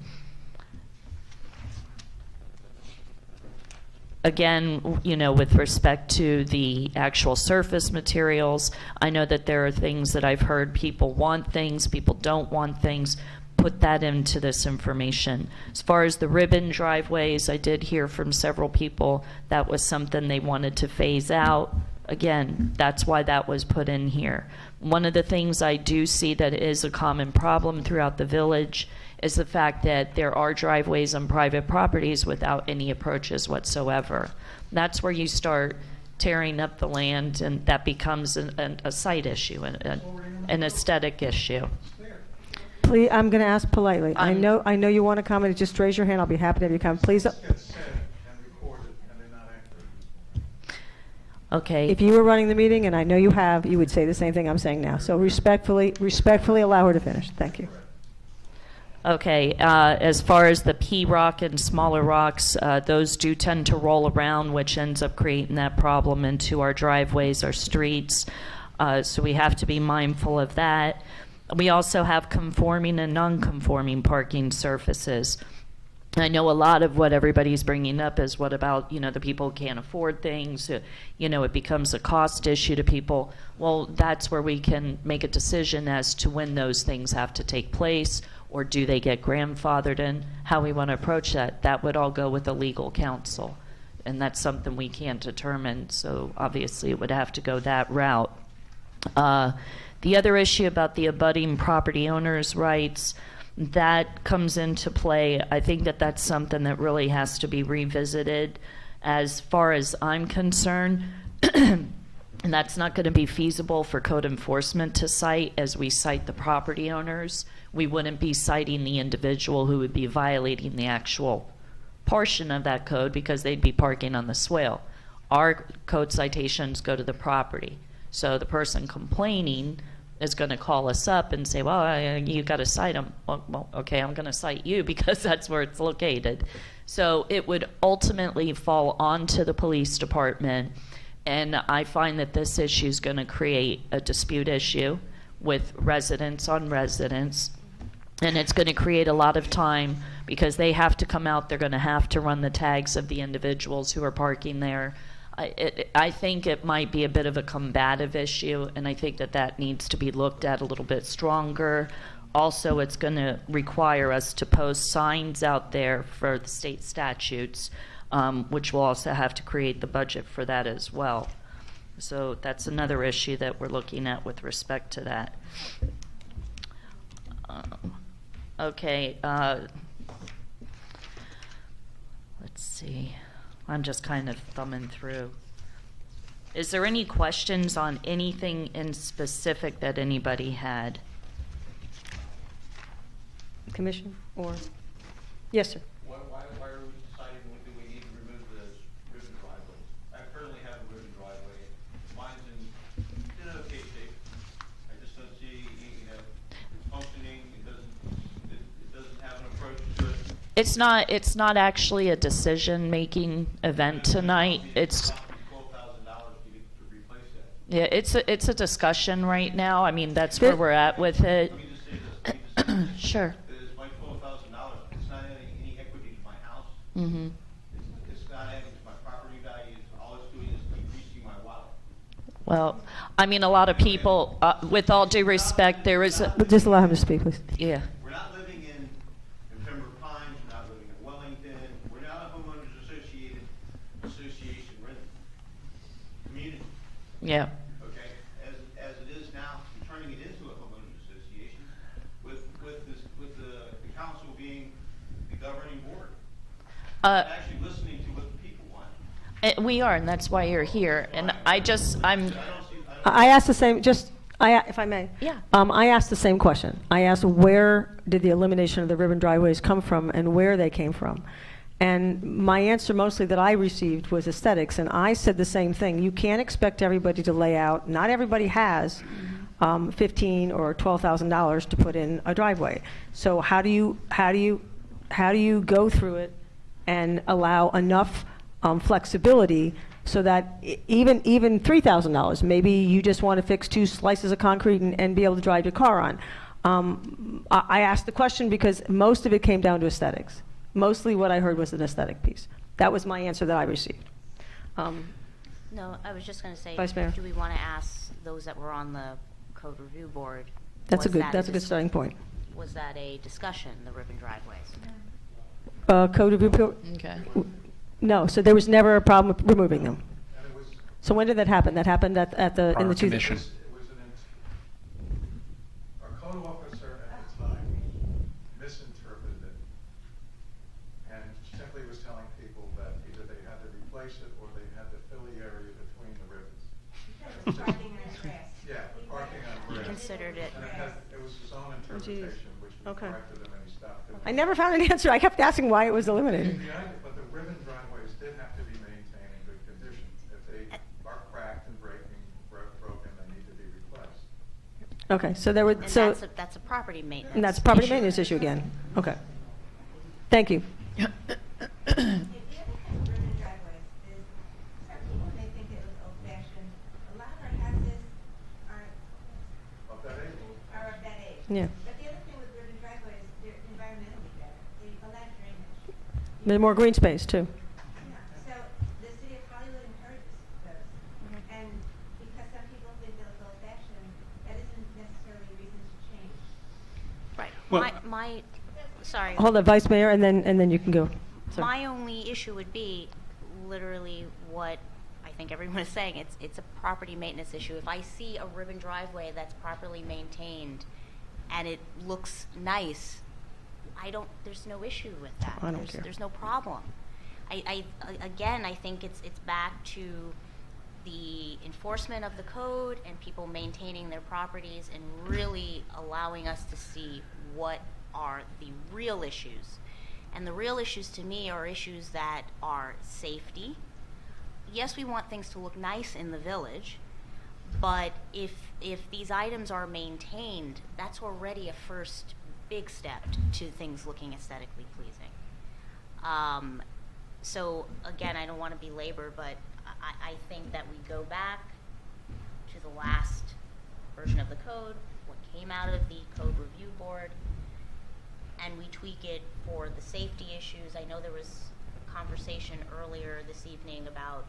Again, with respect to the actual surface materials, I know that there are things that I've heard people want things, people don't want things. Put that into this information. As far as the ribbon driveways, I did hear from several people that was something they wanted to phase out. Again, that's why that was put in here. One of the things I do see that is a common problem throughout the village is the fact that there are driveways on private properties without any approaches whatsoever. That's where you start tearing up the land, and that becomes a site issue, an aesthetic issue. Please, I'm going to ask politely. I know you want to comment. Just raise your hand. I'll be happy to have you comment. Please. Okay. If you were running the meeting, and I know you have, you would say the same thing I'm saying now. So respectfully allow her to finish. Thank you. Okay, as far as the P rock and smaller rocks, those do tend to roll around, which ends up creating that problem into our driveways, our streets. So we have to be mindful of that. We also have conforming and non-conforming parking surfaces. I know a lot of what everybody's bringing up is what about, the people who can't afford things, it becomes a cost issue to people. Well, that's where we can make a decision as to when those things have to take place, or do they get grandfathered in, how we want to approach that. That would all go with the legal counsel and that's something we can't determine, so obviously it would have to go that route. The other issue about the abutting property owners' rights, that comes into play. I think that that's something that really has to be revisited as far as I'm concerned. And that's not going to be feasible for code enforcement to cite as we cite the property owners. We wouldn't be citing the individual who would be violating the actual portion of that code because they'd be parking on the swale. Our code citations go to the property. So the person complaining is going to call us up and say, well, you got to cite them. Well, okay, I'm going to cite you because that's where it's located. So it would ultimately fall onto the police department. And I find that this issue is going to create a dispute issue with residents on residents. And it's going to create a lot of time because they have to come out. They're going to have to run the tags of the individuals who are parking there. I think it might be a bit of a combative issue, and I think that that needs to be looked at a little bit stronger. Also, it's going to require us to post signs out there for the state statutes, which will also have to create the budget for that as well. So that's another issue that we're looking at with respect to that. Okay, let's see. I'm just kind of thumbing through. Is there any questions on anything in specific that anybody had? Commission or? Yes, sir. Why are we deciding do we need to remove the ribbon driveways? I currently have a ribbon driveway. Mine's in okay shape. I just don't see, functioning. It doesn't have an approach to it. It's not actually a decision-making event tonight. It's yeah, it's a discussion right now. I mean, that's where we're at with it. Sure. Is my $12,000, it's not adding any equity to my house. Mm-hmm. It's not adding to my property values. All it's doing is decreasing my wallet. Well, I mean, a lot of people, with all due respect, there is a... Just allow him to speak, please. Yeah. We're not living in Pembroke Pines, we're not living in Wellington, we're not a homeowners association community. Yeah. Okay, as it is now, we're turning it into a homeowners association with the council being the governing board. We're actually listening to what the people want. We are, and that's why you're here. And I asked the same, if I may. Yeah. I asked the same question. I asked where did the elimination of the ribbon driveways come from and where they came from. And my answer mostly that I received was aesthetics, and I said the same thing. You can't expect everybody to lay out. Not everybody has $15,000 or $12,000 to put in a driveway. So how do you go through it and allow enough flexibility so that even $3,000, maybe you just want to fix 2 slices of concrete and be able to drive your car on. I asked the question because most of it came down to aesthetics. Mostly what I heard was an aesthetic piece. That was my answer that I received. No, I was just going to say, Vice Mayor. do we want to ask those that were on the code review board? That's a good starting point. Was that a discussion, the ribbon driveways? Code review. Okay. No, so there was never a problem with removing them. So when did that happen? That happened in the commission. It was our code officer at the time misinterpreted it and simply was telling people that either they had to replace it or they had to fill the area between the ribbons. Parking on grass. Yeah, parking on He grass. considered it. And it was his own interpretation, which we Okay. corrected him and he stopped doing it. I never found an answer. I kept asking why it was eliminated. But the ribbon driveways did have to be maintained in good condition. If they are cracked and broken, they need to be replaced. Okay, so there were And so that's a property maintenance. and that's a property issue. maintenance issue again. Okay. Thank you. The other thing with ribbon driveways is some people may think it was old-fashioned. A lot of our houses are Of that age. of that age. Yeah. But the other thing with ribbon driveways, they're environmentally better. They allow drainage. There's more green space too. So the city of Hollywood encourages those. And because some people think that it's old-fashioned, that isn't necessarily a reason to change. Right. Well- Sorry. Hold on, Vice Mayor, and then you can go. Sorry. My only issue would be, literally what I think everyone is saying. It's a property maintenance issue. If I see a ribbon driveway that's properly maintained and it looks nice, there's no issue with that. I don't care. There's no problem. Again, I think it's back to the enforcement of the code and people maintaining their properties and really allowing us to see what are the real issues. And the real issues to me are issues that are safety. Yes, we want things to look nice in the village, but if these items are maintained, that's already a first big step to things looking aesthetically pleasing. So again, I don't want to belabor, but I think that we go back to the last version of the code, what came out of the code review board, and we tweak it for the safety issues. I know there was a conversation earlier this evening about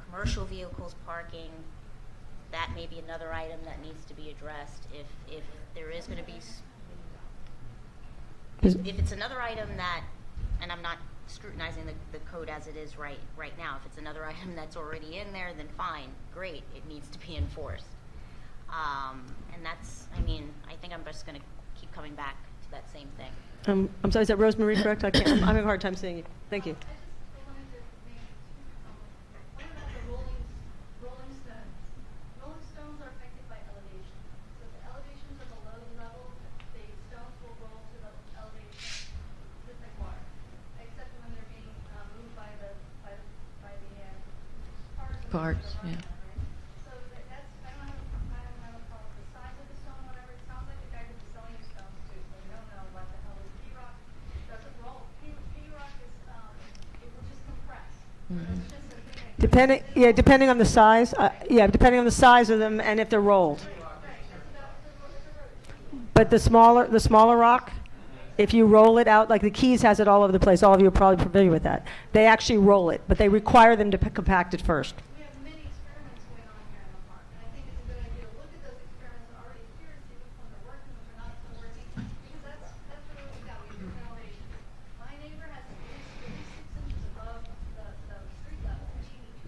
commercial vehicles parking. That may be another item that needs to be addressed. If there is going to be, if it's another item that, and I'm not scrutinizing the code as it is right now. If it's another item that's already in there, then fine, great, it needs to be enforced. And that's, I mean, I think I'm just going to keep coming back to that same thing. I'm sorry, is that Rosemary correct? I'm having a hard time seeing you. Thank you. Parks, yeah. So that's, I don't have a problem with the size of the stone, whatever. It sounds like the guy could be selling you stones too, so we don't know what the hell is P-rock. Doesn't roll. P-rock is, it will just compress. It's just a thing that Depending on the size, depending on the size of them and if they're rolled. But the smaller rock, if you roll it out, like the Keys has it all over the place, all of you are probably familiar with that. They actually roll it, but they require them to compact it first. we have many experiments going on here in the park, and I think it's a good idea to look at those experiments that are already here and see which ones are working, which are not so working, because that's really what we got. We have different elevations. My neighbor has at least 6 inches above the street level.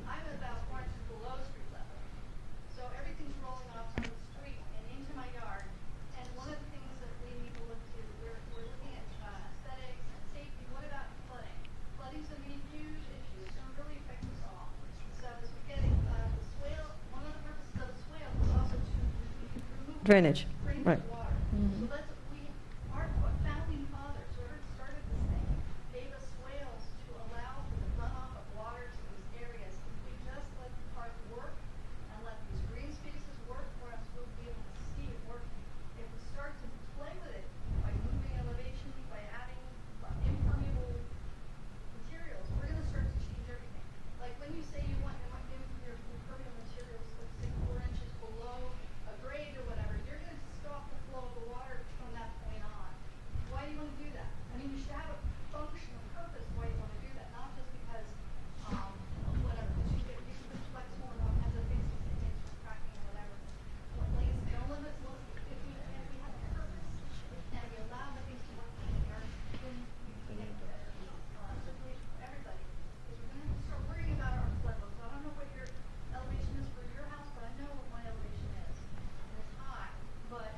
I'm about 4 inches below street level. So everything's rolling off on the street and into my yard. And one of the things that we need to look to, we're looking at aesthetics and safety. What about flooding? Flooding's going to be a huge issue. It's going to really affect us all. So as we get the swale, one of the purposes of the swale is also to remove Drainage, right. water. So our founding fathers, whoever started this thing, gave us swales to allow for the runoff of water to these areas. If we just let the park work and let these green spaces work for us, we'll be able to see it working. If we start to play with it by moving elevation, by adding impermeable materials, we're going to start to change everything. Like when you say you want your impermeable materials, let's say 4 inches below a grade or whatever, you're going to stop the flow of the water from that point on. Why do you want to do that? I mean, you should have a functional purpose why you want to do that, not just because, whatever, you can flex more on other things, things from cracking or whatever. Like, no limits, if we have a purpose and we allow the things to work in the yard, then we get a better circulation for everybody. Because we're going to start worrying about our flood levels. I don't know what your elevation is for your house, but I know what my elevation is. And it's high, but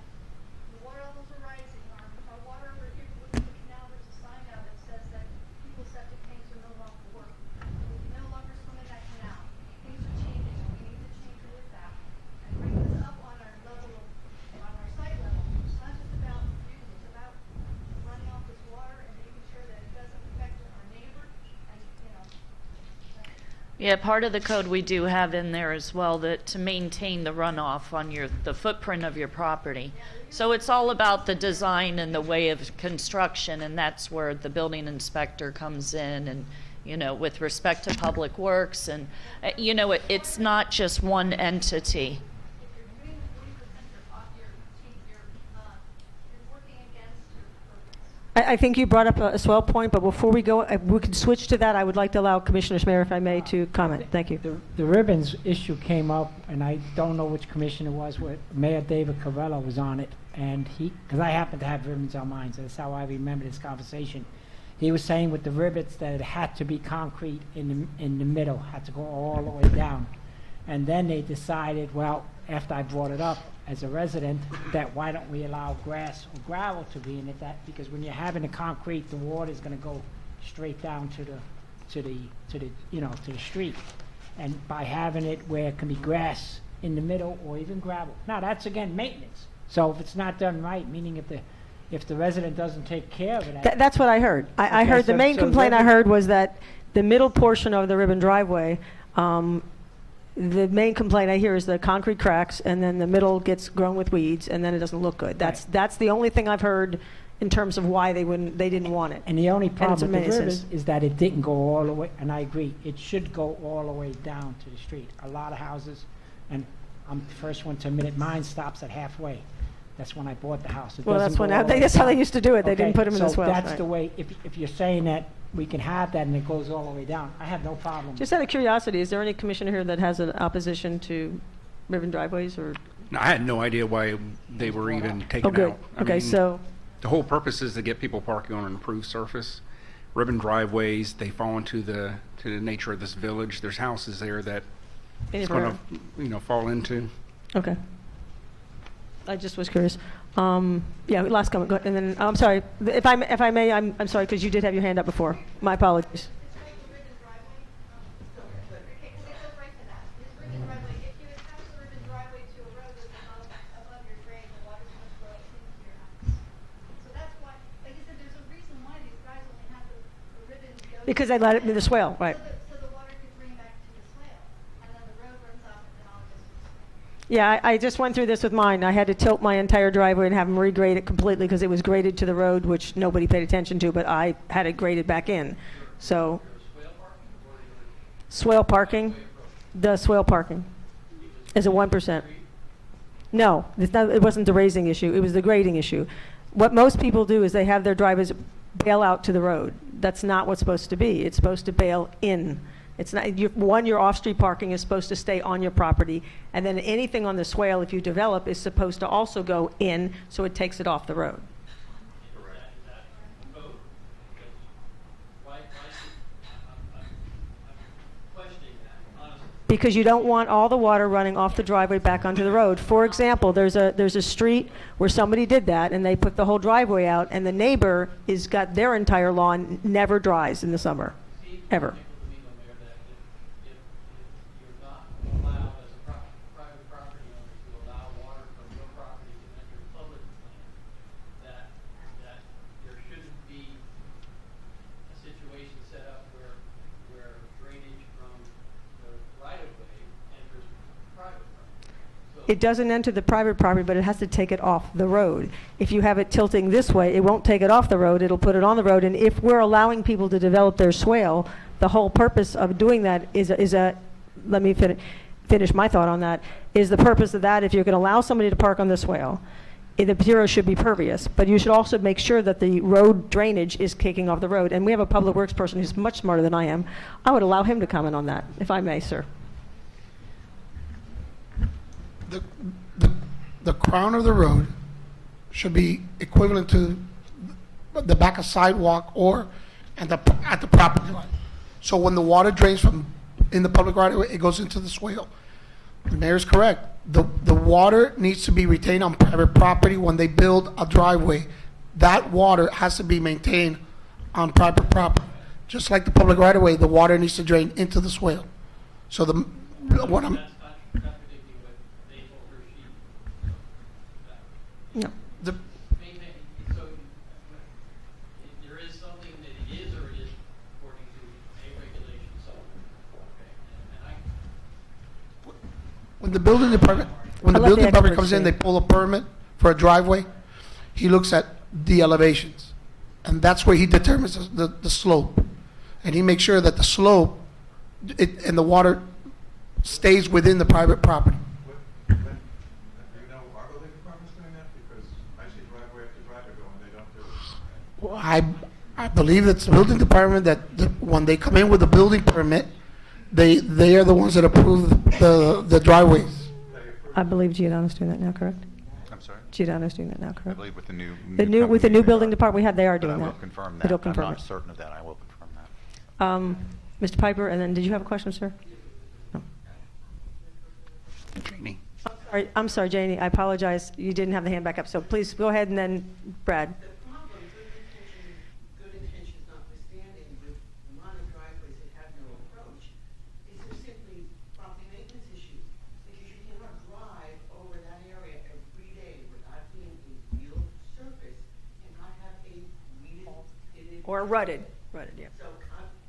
the water levels are rising. Our water over here, look at the canal, there's a sign out that says that people's septic tanks are no longer working. We can no longer swim in that canal. Things are changing, and we need to change with that. And bring this up on our level on our site level. It's not just about use, it's about running off this water and making sure that it doesn't affect our neighbor and, Yeah, part of the code we do have in there as well, that to maintain the runoff on the footprint of your property. So it's all about the design and the way of construction, and that's where the building inspector comes in, and with respect to public works, and it's not just one entity. if you're doing the 40% you're working against your purpose. I think you brought up a swell point, but before we go, if we can switch to that. I would like to allow Commissioner Schmier, if I may, to comment. Thank you. The ribbons issue came up, and I don't know which commissioner it was, where Mayor David Carvello was on it, and because I happen to have ribbons on mine, so that's how I remember this conversation. He was saying with the rivets that it had to be concrete in the middle, had to go all the way down. And then they decided, well, after I brought it up as a resident, that why don't we allow grass or gravel to be in it? That because when you're having the concrete, the water's going to go straight down to the street. And by having it where it can be grass in the middle or even gravel. Now that's again maintenance. So if it's not done right, meaning if the resident doesn't take care of it. That's what I heard. I Okay, heard the so- main so complaint I ribbon- heard was that the middle portion of the ribbon driveway, the main complaint I hear is the concrete cracks, and then the middle gets grown with weeds, and then it doesn't look good. That's the only thing I've heard in terms of why they didn't want it. And the only it's a problem with the ribbon maintenance. is that it didn't go all the way, and I agree, it should go all the way down to the street. A lot of houses, and I'm the first one to admit it, mine stops at halfway. That's when I bought the house. It Well, doesn't that's when go all the way that's how they down. used to do it. They didn't Okay, put them in the so swales. that's right. the way, if you're saying that we can have that and it goes all the way down, I have no problem. Just out of curiosity, is there any commissioner here that has an opposition to ribbon driveways or? No, I had no idea why they were even taken Oh, good. out. I Okay, mean, so the whole purpose is to get people parking on an improved surface. Ribbon driveways, they fall into the nature of this village. There's houses there that it's going to fall into. okay. I just was curious. Yeah, last comment. Go ahead. And then I'm sorry if I may. I'm sorry because you did have your hand up before. My apologies. Because they let it in the swale, right? Yeah, I just went through this with mine. I had to tilt my entire driveway and have them regrade it completely because it was graded to the road, which nobody paid attention to, but I had it graded back in. So, swale parking, the swale parking is a 1%. No, it wasn't the raising issue. It was the grading issue. What most people do is they have their driveways bail out to the road. That's not what's supposed to be. It's supposed to bail in. It's not, your off-street parking is supposed to stay on your property, and then anything on the swale, if you develop, is supposed to also go in, so it takes it off the road. Because you don't want all the water running off the driveway back onto the road. For example, there's a street where somebody did that, and they put the whole driveway out, and the neighbor is got their entire lawn never dries in the summer, ever. It doesn't enter the private property, but it has to take it off the road. If you have it tilting this way, it won't take it off the road, it'll put it on the road. And if we're allowing people to develop their swale, the whole purpose of doing that is let me finish my thought on that, is the purpose of that, if you're going to allow somebody to park on the swale, the material should be pervious, but you should also make sure that the road drainage is kicking off the road. And we have a public works person who's much smarter than I am. I would allow him to comment on that, if I may, sir. The crown of the road should be equivalent to the back of sidewalk or at the property line. So when the water drains from in the public right of way, it goes into the swale. The mayor's correct. The water needs to be retained on private property when they build a driveway. That water has to be maintained on private property. Just like the public right of way, the water needs to drain into the swale. So what I'm No. So there is something that it is or it is according to a regulation somewhere. Okay. And when the building department comes in, they pull a permit for a driveway. He looks at the elevations, and that's where he determines the slope, and he makes sure that the slope and the water stays within the private property. Well, I believe it's the building department that when they come in with a building permit, they are the ones that approve the driveways. I believe Giordano's doing that now, correct? I'm sorry? Giordano's doing that now, I correct? believe with the new. With the company new they building are. department we have, they are But doing that. I will confirm It'll that. confirm I'm not it. certain of that. I will confirm that. Mr. Piper, and then did you have a question, sir? No. Janie. I'm sorry, Janie. I apologize. You didn't have the hand back up. So please go ahead and then Brad. The problem, good intentions notwithstanding, with the amount of driveways that have no approach, is there simply property maintenance issues. Because you cannot drive over that area every day without being a real surface and not have a weeded. Or rutted, yeah. So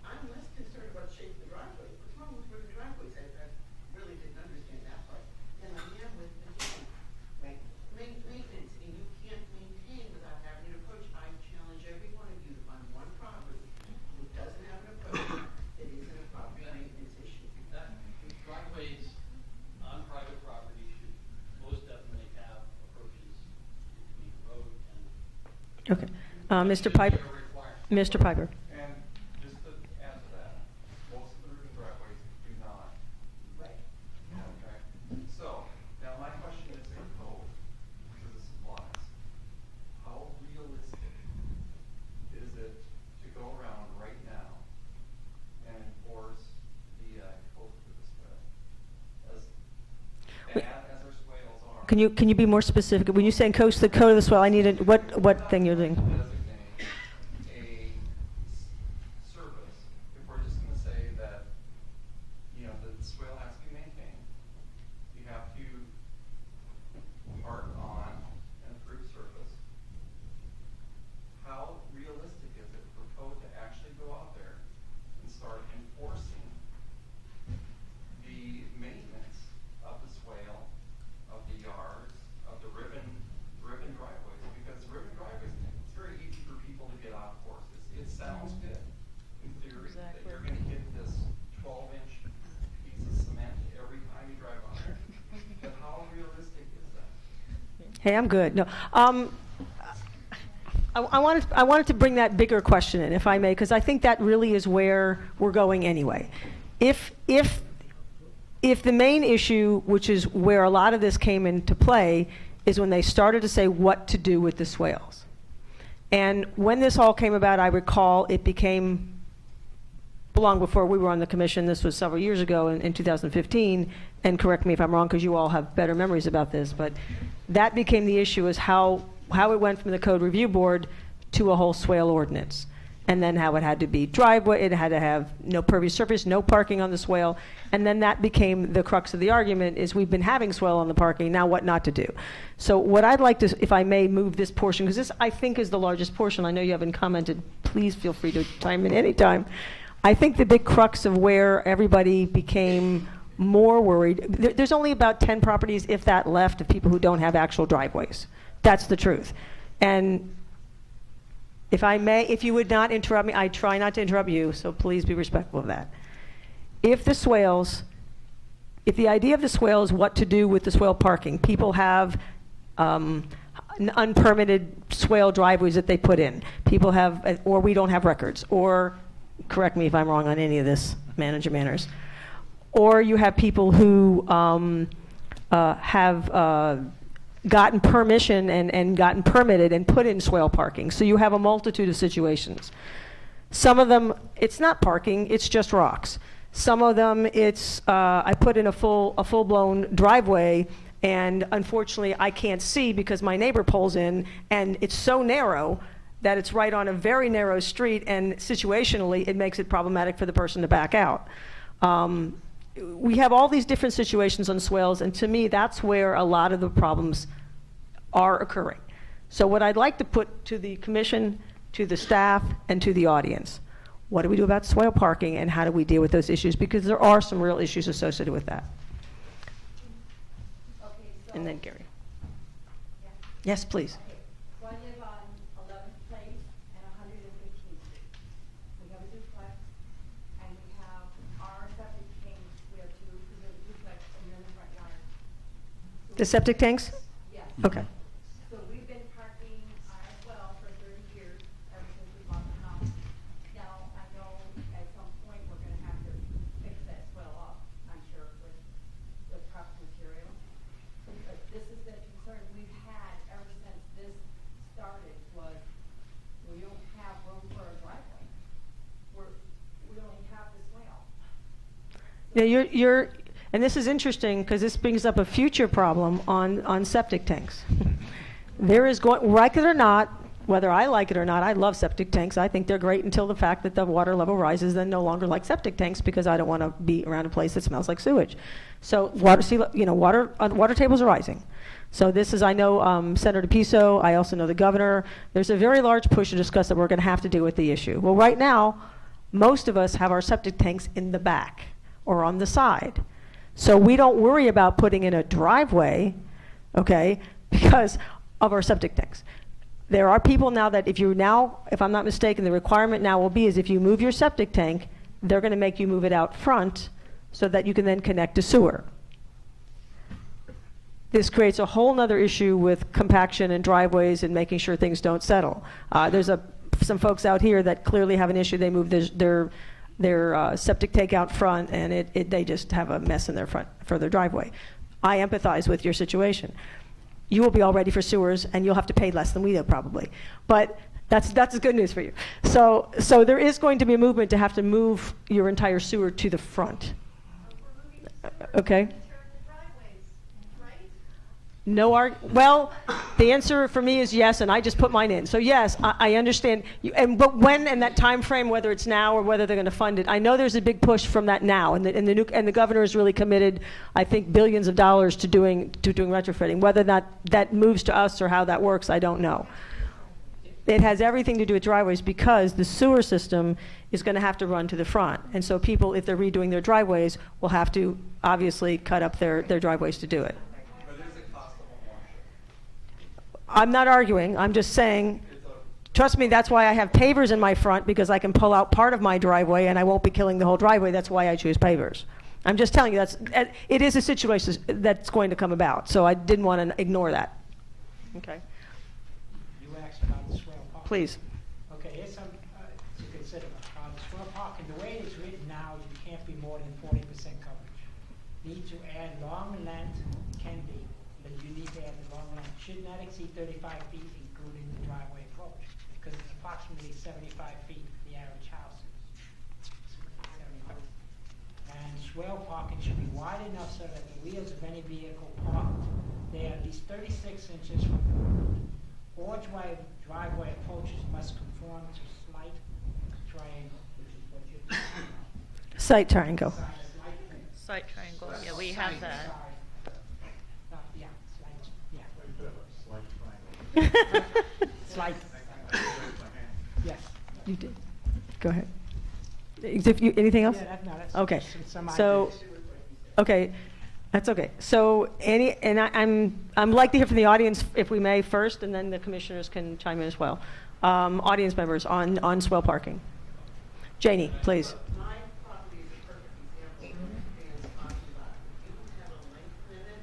I'm less concerned about the shape of the driveway. What's wrong with where the driveways? I really didn't understand that part. Than I am with, again, right, maintenance, and you can't maintain without having an approach. I challenge every one of you to find one property that doesn't have an approach that isn't a property maintenance issue. Driveways on private property should most definitely have approaches between the road and. Okay. Mr. Piper. Mr. Piper. And just to add to that, most of the urban driveways do not. Right. Okay, so, now my question is in code, because this applies. How realistic is it to go around right now and enforce the code for the swale? As bad as our swales are. Can you be more specific? When you say coast the code of the swell, I need what thing you're doing? Designate a service, if we're just gonna say that, you know, the swale has to be maintained, you have to park on an approved surface. How realistic is it for code to actually go out there and start enforcing the maintenance of the swale, of the yards, of the ribbon driveways? Because ribbon driveways, it's very easy for people to get off courses. It sounds good in theory that you're gonna hit this 12-inch piece of cement every time you drive on it. But how realistic is that? Hey, I'm good. No. I wanted to bring that bigger question in, if I may, because I think that really is where we're going anyway. If the main issue, which is where a lot of this came into play, is when they started to say what to do with the swales. And when this all came about, I recall it became long before we were on the commission. This was several years ago in 2015, and correct me if I'm wrong because you all have better memories about this, but that became the issue, is how it went from the code review board to a whole swale ordinance. And then how it had to be driveway, it had to have no pervious surface, no parking on the swale. And then that became the crux of the argument, is we've been having swale on the parking, now what not to do. So what I'd like to, if I may move this portion, because this I think is the largest portion, I know you haven't commented, please feel free to chime in anytime. I think the big crux of where everybody became more worried, there's only about 10 properties, if that, left of people who don't have actual driveways. That's the truth. And if I may, if you would not interrupt me, I try not to interrupt you, so please be respectful of that. If the idea of the swale is what to do with the swale parking, people have unpermitted swale driveways that they put in. People have, or we don't have records, or, correct me if I'm wrong on any of this, manager manners, or you have people who have gotten permission and gotten permitted and put in swale parking. So you have a multitude of situations. Some of them, it's not parking, it's just rocks. Some of them, it's, I put in a full-blown driveway, and unfortunately I can't see because my neighbor pulls in, and it's so narrow that it's right on a very narrow street, and situationally it makes it problematic for the person to back out. We have all these different situations on swales, and to me, that's where a lot of the problems are occurring. So what I'd like to put to the commission, to the staff, and to the audience, what do we do about swale parking, and how do we deal with those issues? Because there are some real issues associated with that. Okay, so. And then Gary. Yeah. Yes, please. Okay, so I live on 11th Place and 115th Street. We have a duplex, and we have our septic tanks, we have two, we have a duplex, and then the front yard. So The septic tanks? Yes. Okay. So we've been parking as well for 30 years, ever since we bought the house. Now, I know at some point we're gonna have to fix that swell up, I'm sure, with proper material. But this is the concern we've had ever Now, and this is interesting because this brings up a future problem on septic tanks. There is going, like it or not, whether I like it or not, I love septic tanks. I think they're great until the fact that the water level rises, then no longer like septic tanks because I don't want to be around a place that smells like sewage. So water tables are rising. So this is, I know Senator Piso, I also know the governor. There's a very large push to discuss that we're going to have to deal with the issue. Well, right now, most of us have our septic tanks in the back or on the side. So we don't worry about putting in a driveway, okay, because of our septic tanks. There are people now that if I'm not mistaken, the requirement now will be is if you move your septic tank, they're going to make you move it out front so that you can then connect to sewer. This creates a whole nother issue with compaction and driveways and making sure things don't settle. There's some folks out here that clearly have an issue. They move their septic tank out front, and they just have a mess in their front for their driveway. I empathize with your situation. You will be all ready for sewers, and you'll have to pay less than we do probably. But that's good news for you. So there is going to be a movement to have to move your entire sewer to the front. Okay. No well, the answer for me is yes, and I just put mine in. So yes, I understand. But when and that time frame, whether it's now or whether they're going to fund it, I know there's a big push from that now, and the governor is really committed. I think billions of dollars to doing retrofitting. Whether that moves to us or how that works, I don't know. It has everything to do with driveways because the sewer system is going to have to run to the front, and so people, if they're redoing their driveways, will have to obviously cut up their driveways to do it. I'm not arguing. I'm just saying, trust me, that's why I have pavers in my front, because I can pull out part of my driveway and I won't be killing the whole driveway. That's why I choose pavers. I'm just telling you it is a situation that's going to come about. So I didn't want to ignore that. Okay. You asked about the swale park. Please. Okay, here's some to consider. The swale park, and the way it's written now, you can't be more than 40% coverage. Need to add long length, can be. But you need to add the long length. Should not exceed 35 feet, including the driveway approach, because it's approximately 75 feet for the average house. 75. And swale parking should be wide enough so that the wheels of any vehicle parked there at least 36 inches from the road. All driveway approaches must conform to slight triangle, which is what you're talking about. Site triangle. Site triangle. Yeah, we have that. Slight. Yes. You did. Go ahead. Anything else? Yeah, that's okay. Some so, ideas. okay, that's okay. So I'm like to hear from the audience if we may first, and then the commissioners can chime in as well. Audience members on swale parking. Janie, please. My property is a perfect example of what Dan is talking about. If you have a length limit,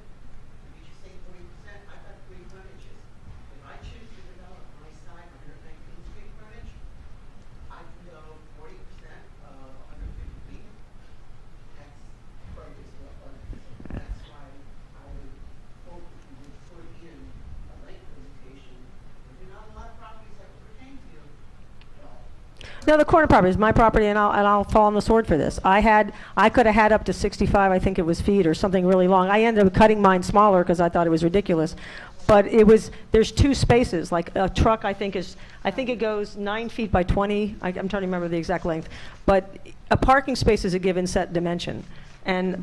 if you say 40%, I've got 31 inches. If I choose to develop my side 119th Street frontage, I can go 40% of 150 feet. That's perfect. That's why I would hope you would put in a length limitation. There are not a lot of properties that would pertain to you. No, the corner property is my property, and I'll fall on the sword for this. I could have had up to 65, I think it was feet or something really long. I ended up cutting mine smaller because I thought it was ridiculous. But there's two spaces. Like a truck, I think it goes 9 feet by 20. I'm trying to remember the exact length. But a parking space is a given set dimension. And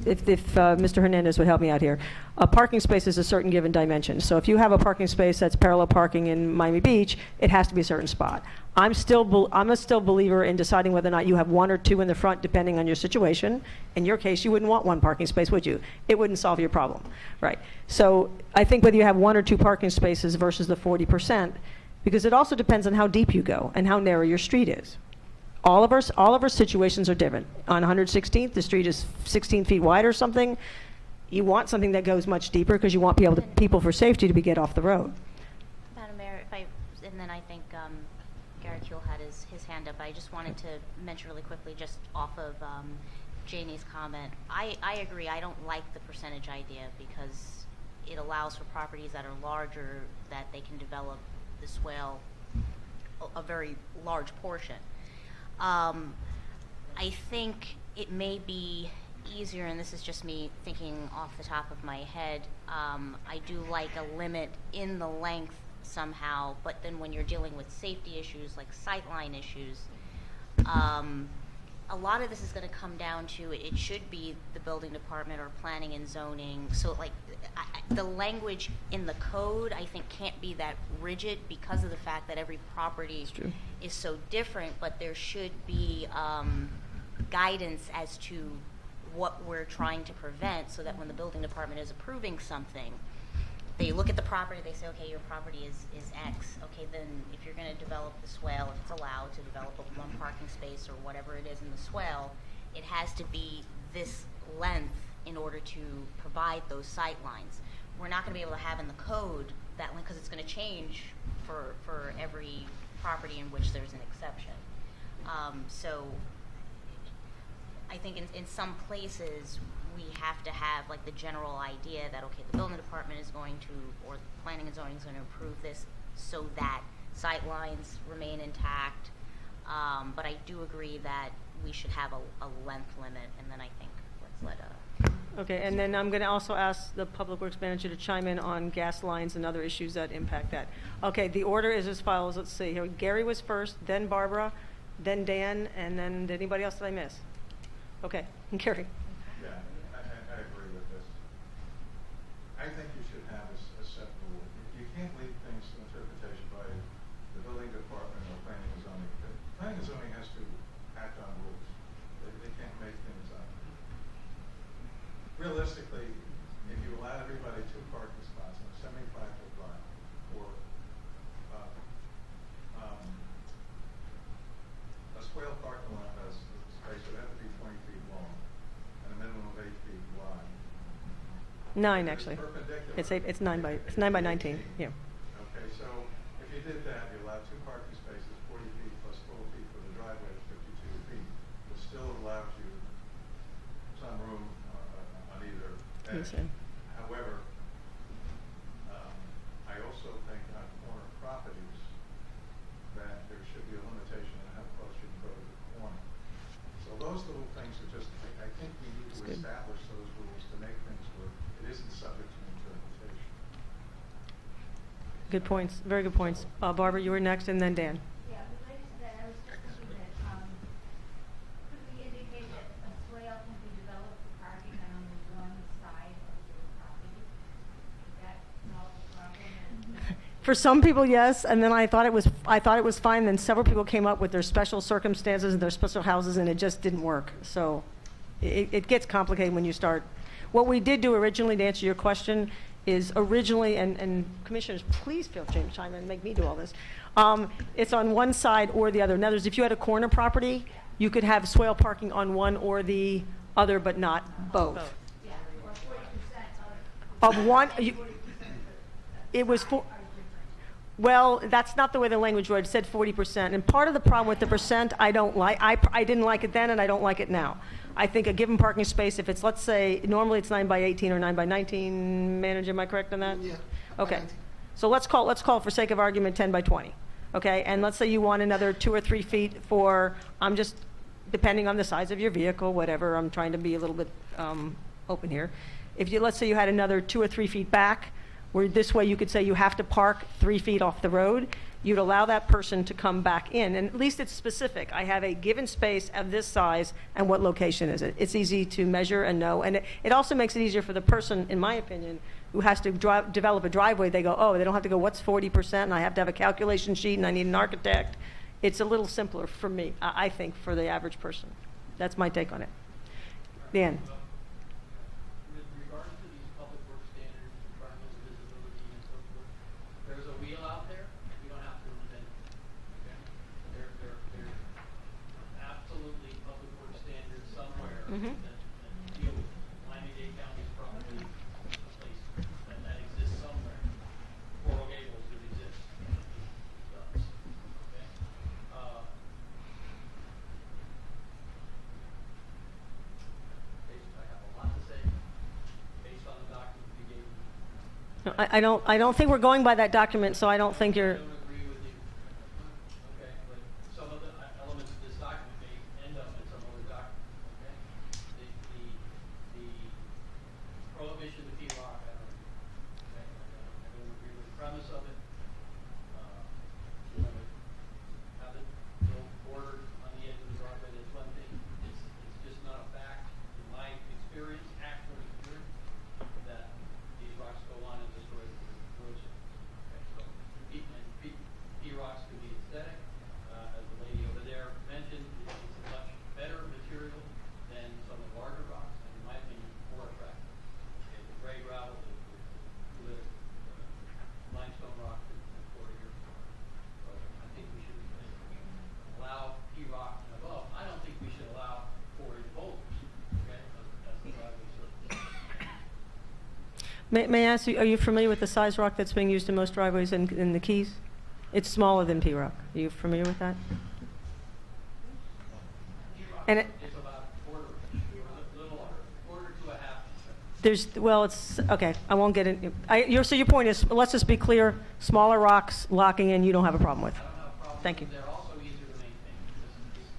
if Mr. Hernandez would help me out here, a parking space is a certain given dimension. So if you have a parking space that's parallel parking in Miami Beach, it has to be a certain spot. I'm a still believer in deciding whether or not you have one or two in the front, depending on your situation. In your case, you wouldn't want one parking space, would you? It wouldn't solve your problem, right? So I think whether you have one or two parking spaces versus the 40%, because it also depends on how deep you go and how narrow your street is. All of our situations are different. On 116th, the street is 16 feet wide or something. You want something that goes much deeper because you want people for safety to get off the road. Madam Mayor, and then I think Garrett Kuehl had his hand up. I just wanted to mention really quickly, just off of Janie's comment. I agree. I don't like the percentage idea because it allows for properties that are larger that they can develop the swale a very large portion. I think it may be easier, and this is just me thinking off the top of my head, I do like a limit in the length somehow, but then when you're dealing with safety issues like sightline issues, a lot of this is going to come down to, it should be the building department or planning and zoning. So like the language in the code, I think, can't be that rigid because of the fact that every property is so different, but there should be guidance as to what we're trying to prevent, so that when the building department is approving something, they look at the property, they say, okay, your property is X. Okay, then if you're going to develop the swale, if it's allowed to develop a one parking space or whatever it is in the swale, it has to be this length in order to provide those sight lines. We're not going to be able to have in the code that length because it's going to change for every property in which there's an exception. So I think in some places we have to have like the general idea that, okay, the building department is going to, or planning and zoning is going to approve this so that sight lines remain intact. But I do agree that we should have a length limit, and then I think let's let Okay, and then I'm going to also ask the Public Works Manager to chime in on gas lines and other issues that impact that. Okay, the order is as follows. Let's see here. Gary was first, then Barbara, then Dan, and then did anybody else that I miss? Okay, Gary. Yeah, I agree with this. I think you should have a set rule. You can't leave things to interpretation by the building department or planning and zoning. Planning and zoning has to act on rules. They can't make things up. Realistically, if you allow everybody 2 parking spots on a 75-foot line, or a swale parking lot has space would have to be 20 feet long and a minimum of 8 feet wide. 9 actually. Perpendicular. It's 9 by 19. Yeah. Okay, so if you did that, you allowed 2 parking spaces, 40 feet plus 12 feet for the driveway, 52 feet. It still allows you some room on either edge. However, I also think on corner properties that there should be a limitation on how close you can go to the corner. So those little things are just, I think we need to establish those rules to make things work. It isn't subject to interpretation. Good points. Very good points. Barbara, you were next, and then Dan. Yeah, related to that, I was just thinking that, could we indicate that a swale can be developed for parking on only one side of the property? Is that solve the problem? For some people, yes, and then I thought it was fine. Then several people came up with their special circumstances and their special houses, and it just didn't work. So it gets complicated when you start. What we did do originally, to answer your question, is originally, and commissioners, please feel free to chime in and make me do all this. It's on one side or the other. In other words, if you had a corner property, you could have swale parking on one or the other, but not both. Yeah, or 40% Of one, it was for. Well, that's not the way the language wrote. It said 40%. And part of the problem with the percent, I don't like. I didn't like it then, and I don't like it now. I think a given parking space, if it's, let's say, normally it's 9 by 18 or 9 by 19. Manager, am I correct on that? Yeah. Okay. So let's call, for sake of argument, 10 by 20. Okay. And let's say you want another 2 or 3 feet for. I'm just depending on the size of your vehicle, whatever. I'm trying to be a little bit open here. If you, let's say you had another 2 or 3 feet back, where this way you could say you have to park 3 feet off the road, you'd allow that person to come back in. And at least it's specific. I have a given space of this size, and what location is it? It's easy to measure and know. And it also makes it easier for the person, in my opinion, who has to develop a driveway. They go, oh, they don't have to go, what's 40%? And I have to have a calculation sheet, and I need an architect. It's a little simpler for me, I think, for the average person. That's my take on it. Dan. With regard to these public works standards, requirements, visibility, and so forth, there's a wheel out there. We don't have to invent it. Okay? There's absolutely public works standards somewhere that deal with Miami-Dade County is probably a place that exists somewhere. Coral Gables, it exists. It does. Okay? I have a lot to say based on the document you gave me. I don't think we're going by that document, so I don't think I you're. don't agree with you. Okay, but some of the elements of this document may end up in some other document, okay? May I ask you, are you familiar with the size rock that's being used in most driveways in the Keys? It's smaller than P-rock. Are you familiar with that? And It's about a quarter to a half. it's, okay, I won't get in. So your point is, let's just be clear, smaller rocks locking in, you don't have a problem with? I don't have a problem. Thank you. They're also easier to maintain.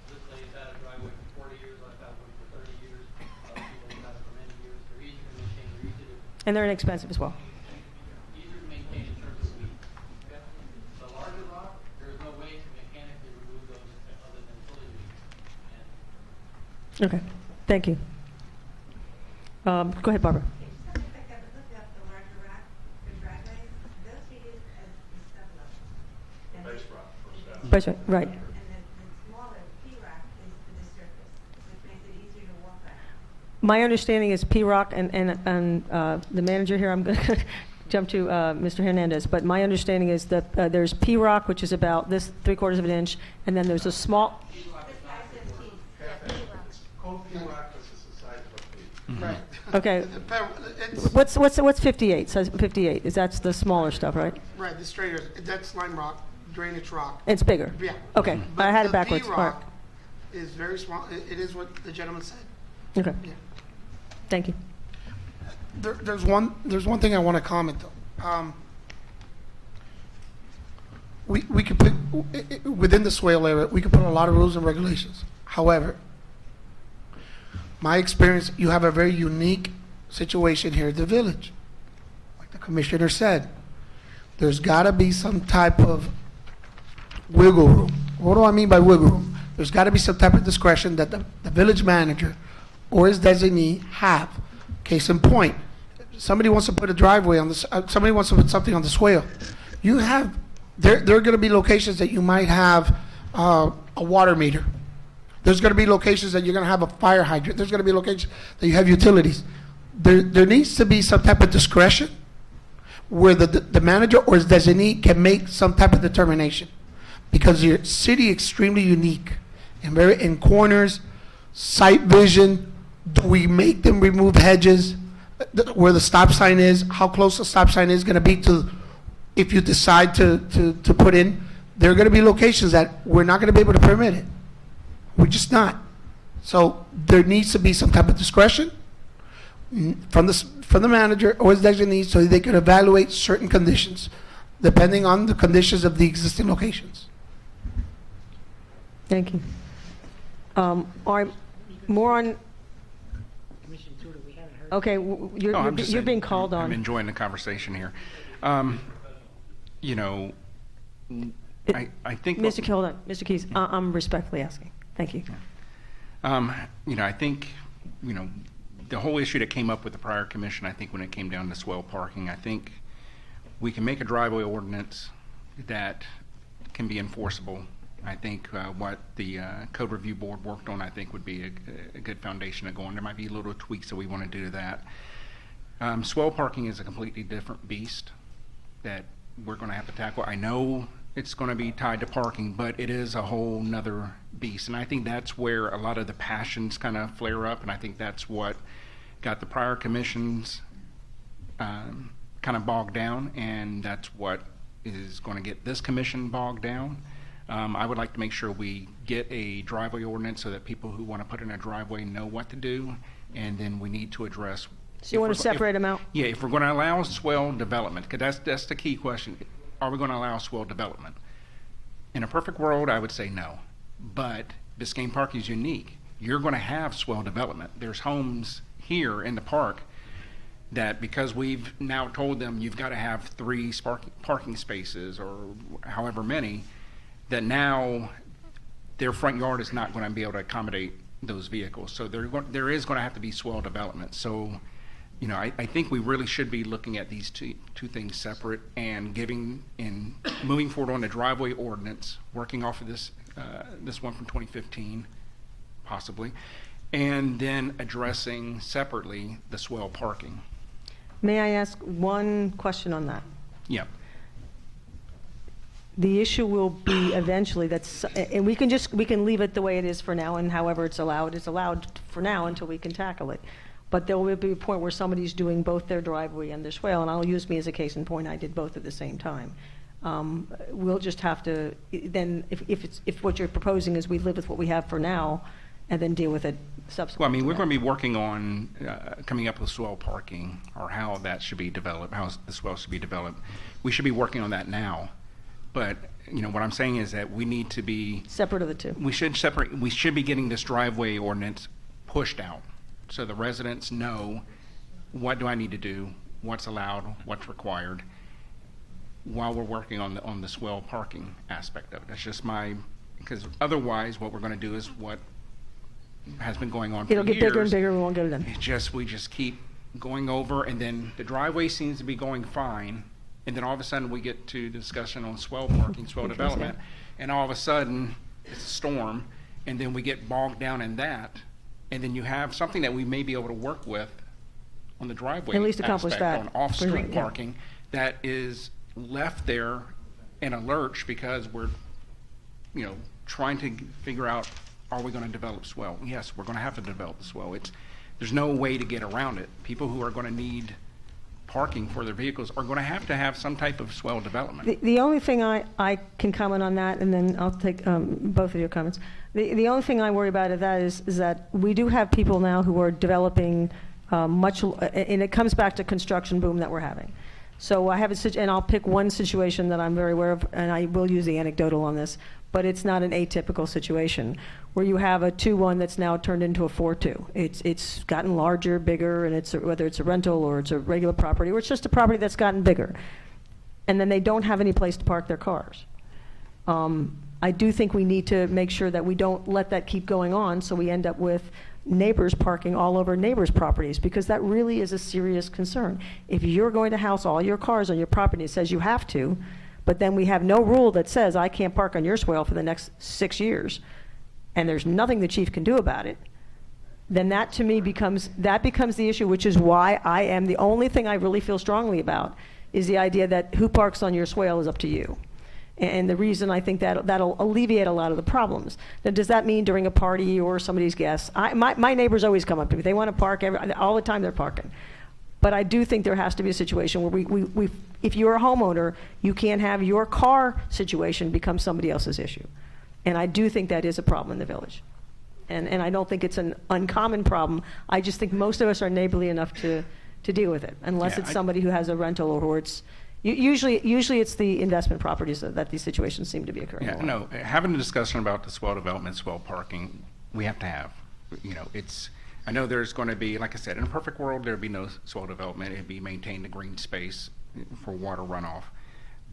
This lady's had a driveway for 40 years, I've had one for 30 years, other people have had it for many years. They're easier to maintain, they're easy to, And they're inexpensive as well. easier to maintain in terms of weight. Okay? The larger rock, there is no way to mechanically remove those other than fully and Okay, thank you. Go ahead, Barbara. Something like that, but look up the larger rock for driveways, those are used as the sub-level. And Base rock for stuff. Base rock, right. And the smaller P-rock is for the surface, which makes it easier to walk on. My understanding is P-rock, and the manager here, I'm going to jump to Mr. Hernandez, but my understanding is that there's P-rock, which is about this 3/4 of an inch, and then there's a small, Cold P-rock is the size of a pea. Right. okay, It's, what's 58? Says 58, that's the smaller stuff, right? right, the straighter, that's lime rock, drainage rock. It's bigger? Yeah. Okay, But I had it the backwards. All right. P-rock is very small. It is what the gentleman said. Okay, Yeah. thank you. There's one thing I want to comment though. We could put within the swale area, we could put a lot of rules and regulations. However, my experience, you have a very unique situation here at the village. Like the commissioner said, there's got to be some type of wiggle room. What do I mean by wiggle room? There's got to be some type of discretion that the village manager or his designee have. Case in point, somebody wants to put a driveway on this, somebody wants to put something on the swale. You have, there are going to be locations that you might have a water meter. There's going to be locations that you're going to have a fire hydrant. There's going to be locations that you have utilities. There needs to be some type of discretion where the manager or his designee can make some type of determination. Because your city extremely unique and very in corners, sight vision. Do we make them remove hedges where the stop sign is? How close the stop sign is going to be to, if you decide to put in? There are going to be locations that we're not going to be able to permit it. We're just not. So there needs to be some type of discretion from the manager or his designee so they can evaluate certain conditions depending on the conditions of the existing locations. Thank you. All right, more on, Commissioner Tudor, we haven't heard. okay, No, I'm just you're saying, being called I'm on. enjoying the conversation here. You know, I think. Mr. Hold on, Mr. Keys, I'm respectfully asking. Thank you. You know, I think, you know, the whole issue that came up with the prior commission, I think when it came down to swell parking, I think we can make a driveway ordinance that can be enforceable. I think what the code review board worked on, I think would be a good foundation to go on. There might be little tweaks that we want to do to that. Swell parking is a completely different beast that we're going to have to tackle. I know it's going to be tied to parking, but it is a whole nother beast. And I think that's where a lot of the passions kind of flare up, and I think that's what got the prior commissions kind of bogged down, and that's what is going to get this commission bogged down. I would like to make sure we get a driveway ordinance so that people who want to put in a driveway know what to do, and then we need to address. So you want to separate them out? Yeah, if we're going to allow swell development, because that's the key question. Are we going to allow swell development? In a perfect world, I would say no. But Biscayne Park is unique. You're going to have swell development. There's homes here in the park that, because we've now told them you've got to have 3 parking spaces or however many, that now their front yard is not going to be able to accommodate those vehicles. So there is going to have to be swell development. So, you know, I think we really should be looking at these two things separate and moving forward on the driveway ordinance, working off of this one from 2015, possibly, and then addressing separately the swell parking. May I ask one question on that? Yeah. The issue will be eventually and we can leave it the way it is for now, and however it's allowed for now until we can tackle it. But there will be a point where somebody's doing both their driveway and their swale, and I'll use me as a case in point, I did both at the same time. We'll just have to, then, if what you're proposing is we live with what we have for now, and then deal with it subsequently. Well, I mean, we're going to be working on coming up with swell parking, or how that should be developed, how the swell should be developed. We should be working on that now. But, what I'm saying is that we need to be... Separate of the two. We should separate, we should be getting this driveway ordinance pushed out, so the residents know, what do I need to do, what's allowed, what's required, while we're working on the swell parking aspect of it. That's just because otherwise what we're going to do is what has been going on for years. It'll get bigger and bigger, we won't get it done. We just keep going over, and then the driveway seems to be going fine, and then all of a sudden we get to discussion on swell parking, swell development, and all of a sudden it's a storm, and then we get bogged down in that, and then you have something that we may be able to work with on the driveway At least accomplish aspect, that. on off-street Yeah. parking, that is left there in a lurch because we're, trying to figure out, are we going to develop swell? Yes, we're going to have to develop the swell. There's no way to get around it. People who are going to need parking for their vehicles are going to have some type of swell development. The only thing I can comment on that, and then I'll take both of your comments. The only thing I worry about of that is that we do have people now who are developing and it comes back to construction boom that we're having. So I have and I'll pick one situation that I'm very aware of, and I will use the anecdotal on this, but it's not an atypical situation, where you have a 2-1 that's now turned into a 4-2. It's gotten larger, bigger, and whether it's a rental or it's a regular property, or it's just a property that's gotten bigger. And then they don't have any place to park their cars. I do think we need to make sure that we don't let that keep going on, so we end up with neighbors parking all over neighbors' properties, because that really is a serious concern. If you're going to house all your cars on your property, it says you have to, but then we have no rule that says I can't park on your swale for the next 6 years, and there's nothing the chief can do about it, then that to me becomes the issue, which is why the only thing I really feel strongly about is the idea that who parks on your swale is up to you. And the reason I think that'll alleviate a lot of the problems. Now, does that mean during a party or somebody's guests? My neighbors always come up to me. They want to park all the time. They're parking. But I do think there has to be a situation where if you're a homeowner, you can't have your car situation become somebody else's issue. And I do think that is a problem in the village. And I don't think it's an uncommon problem. I just think most of us are neighborly enough to deal with it, unless it's somebody who has a rental or who it's. Usually it's the investment properties that these situations seem to be occurring. Yeah, no, having a discussion about the swell development, swell parking, we have to have. I know there's going to be, like I said, in a perfect world, there'd be no swell development. It'd be maintained the green space for water runoff.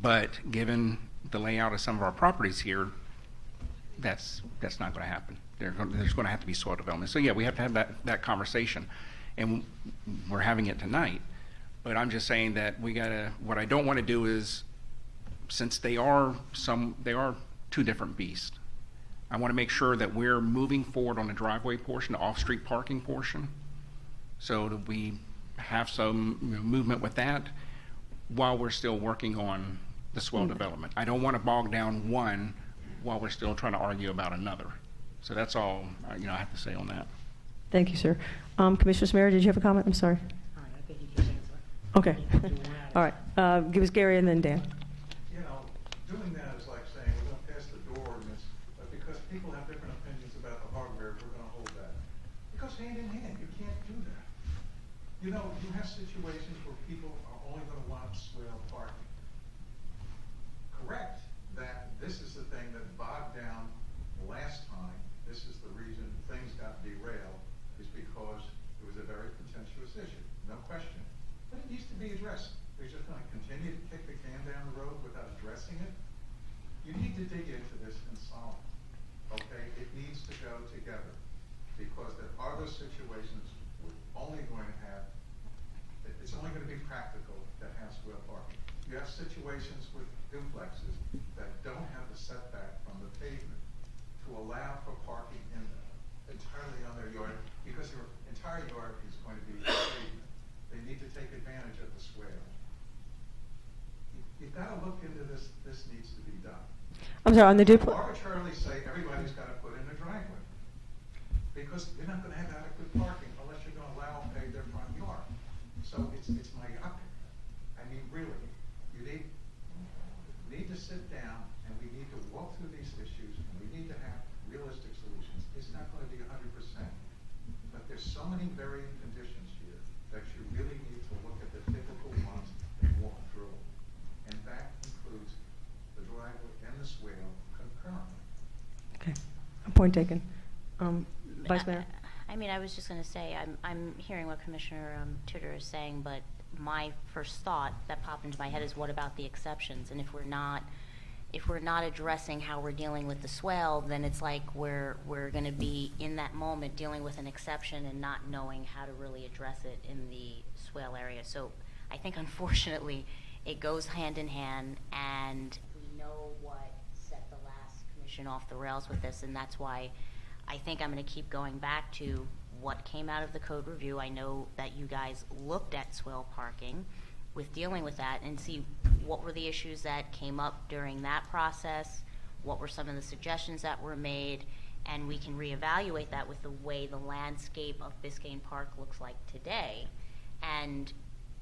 But given the layout of some of our properties here, that's not going to happen. There's going to have to be swell development. So yeah, we have to have that conversation, and we're having it tonight. But I'm just saying that what I don't want to do is, since they are two different beasts, I want to make sure that we're moving forward on the driveway portion, the off-street parking portion, so that we have some movement with that while we're still working on the swell development. I don't want to bog down one while we're still trying to argue about another. So that's all I have to say on that. Thank you, sir. Commissioner Samara, did you have a comment? I'm sorry. I think you can answer. Okay. All right. Give us Gary and then Dan. Doing that is like saying we're going to pass the door ordinance, but because people have different opinions about the hardware, we're going to hold that. It goes hand in hand. You can't do that. You have situations where people are only going to want swale parking. Correct that this is the thing that bogged down last time. This is the reason things got derailed, is because it was a very contentious issue. No question. But it needs to be addressed. They're just going to continue to kick the can down the road without addressing it. You need to dig into this and solve it. Okay? It needs to go together, because there are those situations we're only going to have. It's only going to be practical to have swale parking. You have situations with duplexes that don't have the setback from the pavement to allow for parking entirely on their yard, because their entire yard is going to be pavement. They need to take advantage of the swale. You've got to look into this. This needs to be done. I'm sorry, on the duplex. Arbitrarily say everybody's got to put in a driveway, because you're not going to have adequate parking unless you're going to allow a the swale concurrently. Okay, point taken. Vice Mayor? I mean, I was just going to say, I'm hearing what Commissioner Tudor is saying, but my first thought that popped into my head is, what about the exceptions? And if we're not addressing how we're dealing with the swale, then it's like we're going to be in that moment dealing with an exception and not knowing how to really address it in the swale area. So I think, unfortunately, it goes hand in hand, and we know what set the last commission off the rails with this, and that's why I think I'm going to keep going back to what came out of the code review. I know that you guys looked at swale parking with dealing with that, and see what were the issues that came up during that process, what were some of the suggestions that were made, and we can reevaluate that with the way the landscape of Biscayne Park looks like today and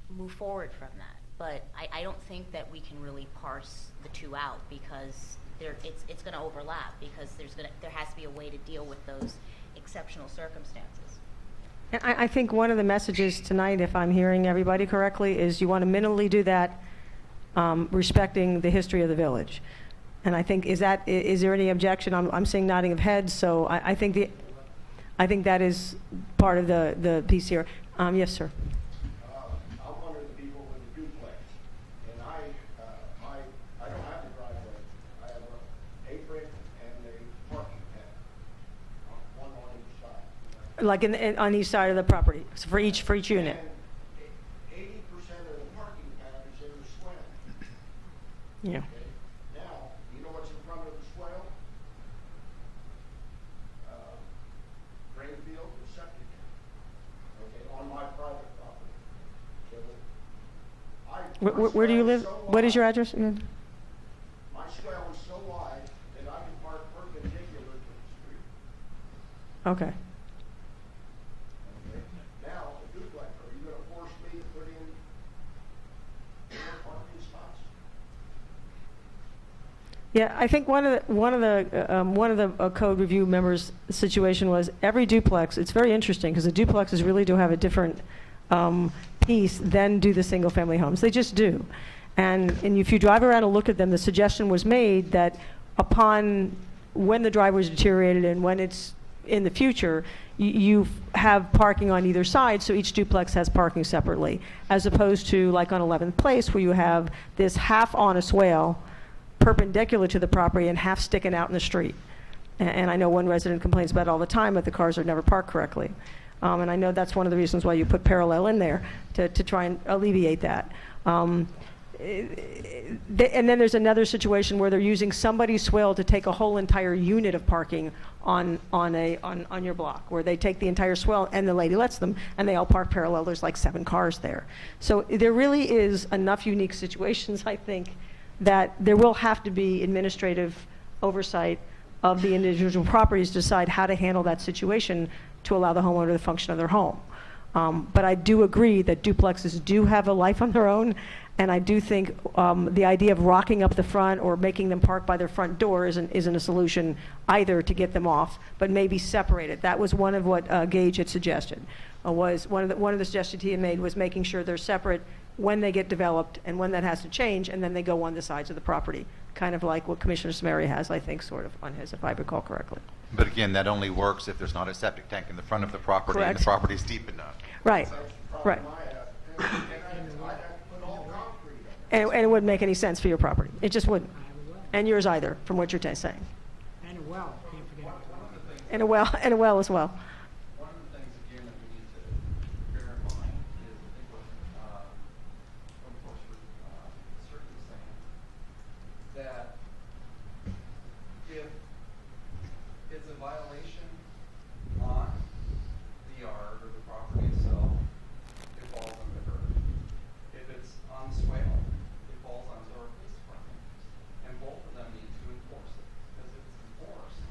move forward from that. But I don't think that we can really parse the two out, because it's going to overlap, because there has to be a way to deal with those exceptional circumstances. And I think one of the messages tonight, if I'm hearing everybody correctly, is you want to minimally do that, respecting the history of the village. And I think, is there any objection? I'm seeing nodding of heads, so I think that is part of the piece here. Yes, sir. I'm one of the people with the duplex, and I don't have a driveway. I have an apron and a parking pad, one on each side. Like on each side of the property, so for each unit. And 80% of the parking pad is in the swale. Yeah. Okay? Now, you know what's in front of the swale? Drain field and septic tank. Okay, on my private property. So Where do you live? What is your address again? my swale is so wide that I can park perpendicular to the street. Okay. Okay? Now, a duplex, are you gonna force me to put in more parking spots? Yeah, I think one of the code review members' situation was every duplex. It's very interesting because the duplexes really do have a different piece than do the single-family homes. They just do. And if you drive around and look at them, the suggestion was made that when the driveway is deteriorated and when it's in the future, you have parking on either side, so each duplex has parking separately, as opposed to like on 11th Place, where you have this half on a swale, perpendicular to the property, and half sticking out in the street. And I know one resident complains about it all the time, that the cars are never parked correctly. And I know that's one of the reasons why you put parallel in there, to try and alleviate that. And then there's another situation where they're using somebody's swale to take a whole entire unit of parking on your block, where they take the entire swale and the lady lets them, and they all park parallel. There's like 7 cars there. So there really is enough unique situations, I think, that there will have to be administrative oversight of the individual properties to decide how to handle that situation to allow the homeowner to function of their home. But I do agree that duplexes do have a life on their own, and I do think the idea of rocking up the front or making them park by their front door isn't a solution either to get them off, but maybe separated. That was one of what Gage had suggested. Was one of the suggestions he had made was making sure they're separate when they get developed and when that has to change, and then they go on the sides of the property, kind of like what Commissioner Samari has, I think, sort of on his, if I recall correctly. But again, that only works if there's not a septic tank in the front of the property and the Correct. property is deep enough. Right, right. And it wouldn't make any sense for your property. It just wouldn't. And yours either, from what you're saying. And a well, can't forget about that. And a well as well. One of the things, again, that we need to bear in mind is, I think what, of course, certainly saying, that if it's a violation on the yard or the property itself, it falls under her. If it's on swale, it falls onto our police department. And both of them need to enforce it, because if it's enforced,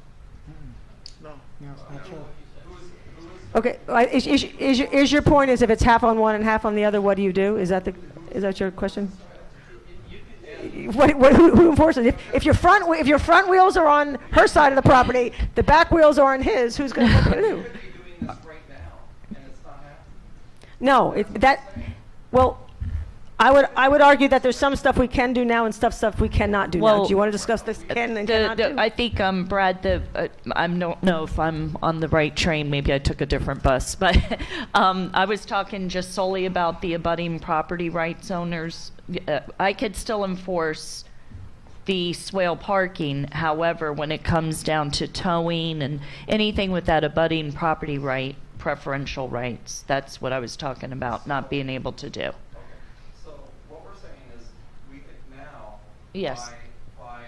No, it's not true. Okay, is your point is if it's half on one and half on the other, what do you do? Is that your question? Who enforces it? If your front wheels are on her side of the property, the back wheels are on his, who's going to do? doing this right now, and it's not happening. No, well, I would argue that there's some stuff we can do now and stuff we cannot do now. Well, Do you want to discuss this can and cannot do? I think, Brad, I don't know if I'm on the right train. Maybe I took a different bus. But I was talking just solely about the abutting property rights owners. I could still enforce the swale parking. However, when it comes down to towing and anything with that abutting property right, preferential rights, that's what I was talking about, not being able to do. So what we're saying is, we think now, Yes. by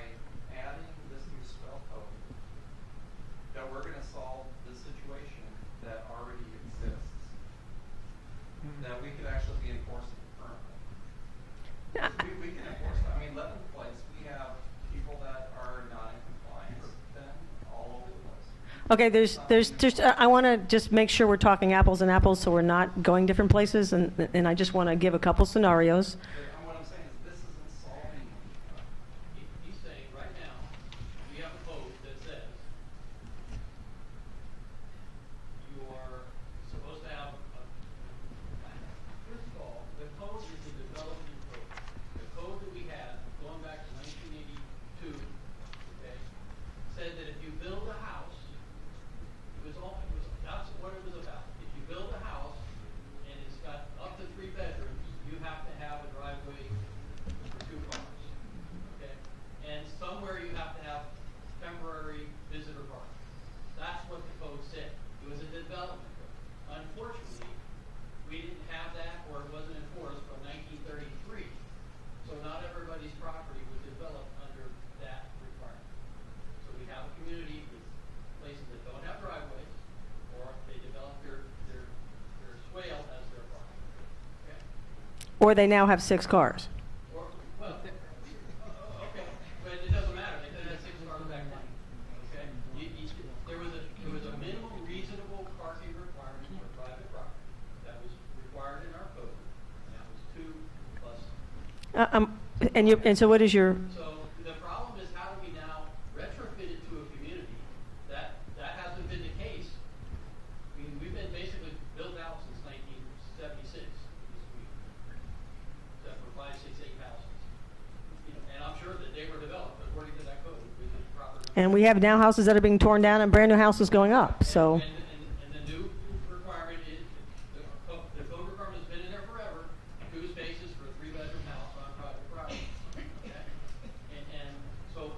adding this new swell code, that we're gonna solve the situation that already exists, that we could actually be enforcing currently. We can enforce that. I mean, Leavenworth Place, we have people that are not in compliance, then all over the place. Okay, there's just, I want to just make sure we're talking apples and apples, so we're not going different places, and I just want to give a couple scenarios. What I'm saying is, this isn't solving anything. He's saying right now, we have a code that says you are supposed to have first of all, the code is a development code. The code that we had, going back to 1982, okay, said that if you build a house, that's what it was about. If you build a house and it's got up to 3 bedrooms, you have to have a driveway for 2 cars, okay? And somewhere you have to have temporary visitor parking. That's what the code said. It was a development code. Unfortunately, we didn't have that, or it wasn't enforced from 1933. So not everybody's property was developed under that requirement. So we have a community with places that don't have driveways, or they develop their swale as their property. Okay? Or they now have 6 cars. Or, well, okay, but it doesn't matter. They could have 6 cars back then. Okay? There was a minimum reasonable parking requirement for private property that was required in our code, and that was 2 plus. And so what is your, So the problem is, how do we now retrofit it to a community? That hasn't been the case. I mean, we've been basically built out since 1976, except for 5, 6, 8 houses. You know, and I'm sure that they were developed according to that code with the proper. and we have now houses that are being torn down and brand new houses going up, so. And the new requirement is, the code requirement has been in there forever, 2 spaces for a 3-bedroom house on private property. Okay? And so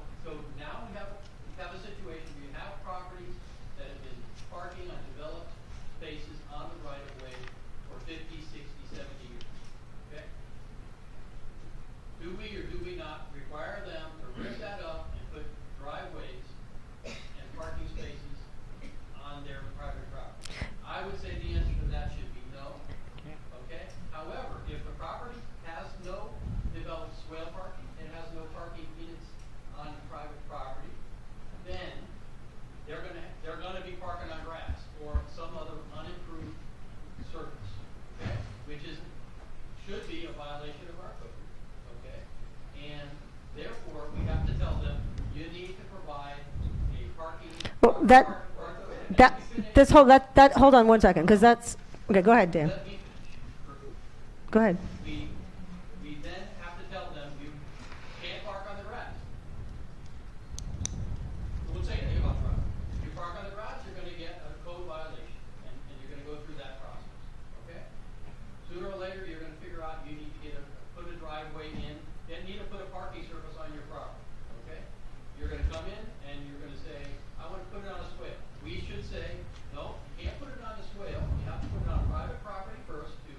now we have a situation where you have properties that have been parking on developed spaces on the right of way for 50, 60, 70 years. Okay? Do we or do we not require them to rip that up and put driveways and parking spaces on their private property? I would say the answer to that should be no. Okay? However, if the property has no developed swale parking, it has no parking units on private property, then they're gonna be parking on grass or some other unimproved surface, okay? Which should be a violation of our code, okay? And therefore, we have to tell them, you need to provide a parking. Well, hold on 1 second, because that's, okay, go ahead, Dan. Let me finish. Go ahead. We then have to tell them, you can't park on the grass. We won't say anything about the garage. If you park on the garage, you're gonna get a code violation, and you're gonna go through that process, okay? Sooner or later, you're gonna figure out you need to put a driveway in, then need to put a parking surface on your property, okay? You're gonna come in, and you're gonna say, I wanna put it on a swale. We should say, no, you can't put it on a swale, you have to put it on private property first to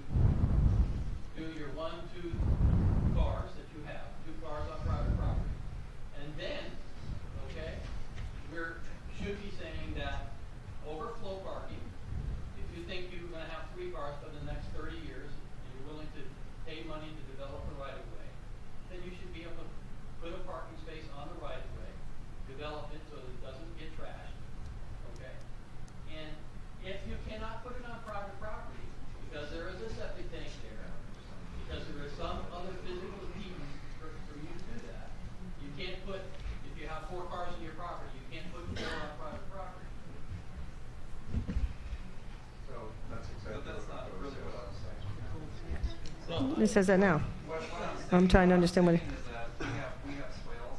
do your 1, 2 cars that you have, 2 cars on private property. And then, okay, should be saying that overflow parking, if you think you're gonna have 3 cars for the next 30 years, and you're willing to pay money to develop the right of way, then you should be able to put a parking space on the right of way, develop it so that it doesn't get trashed, okay? And if you cannot put it on private property, because there is a septic tank there, because there is some other physical means for you to do that, you can't put, if you have 4 cars in your property, you can't put 4 on private property. So that's exactly. But that's not really what I was saying. It says that now. What I'm trying to understand what. Is that we have swales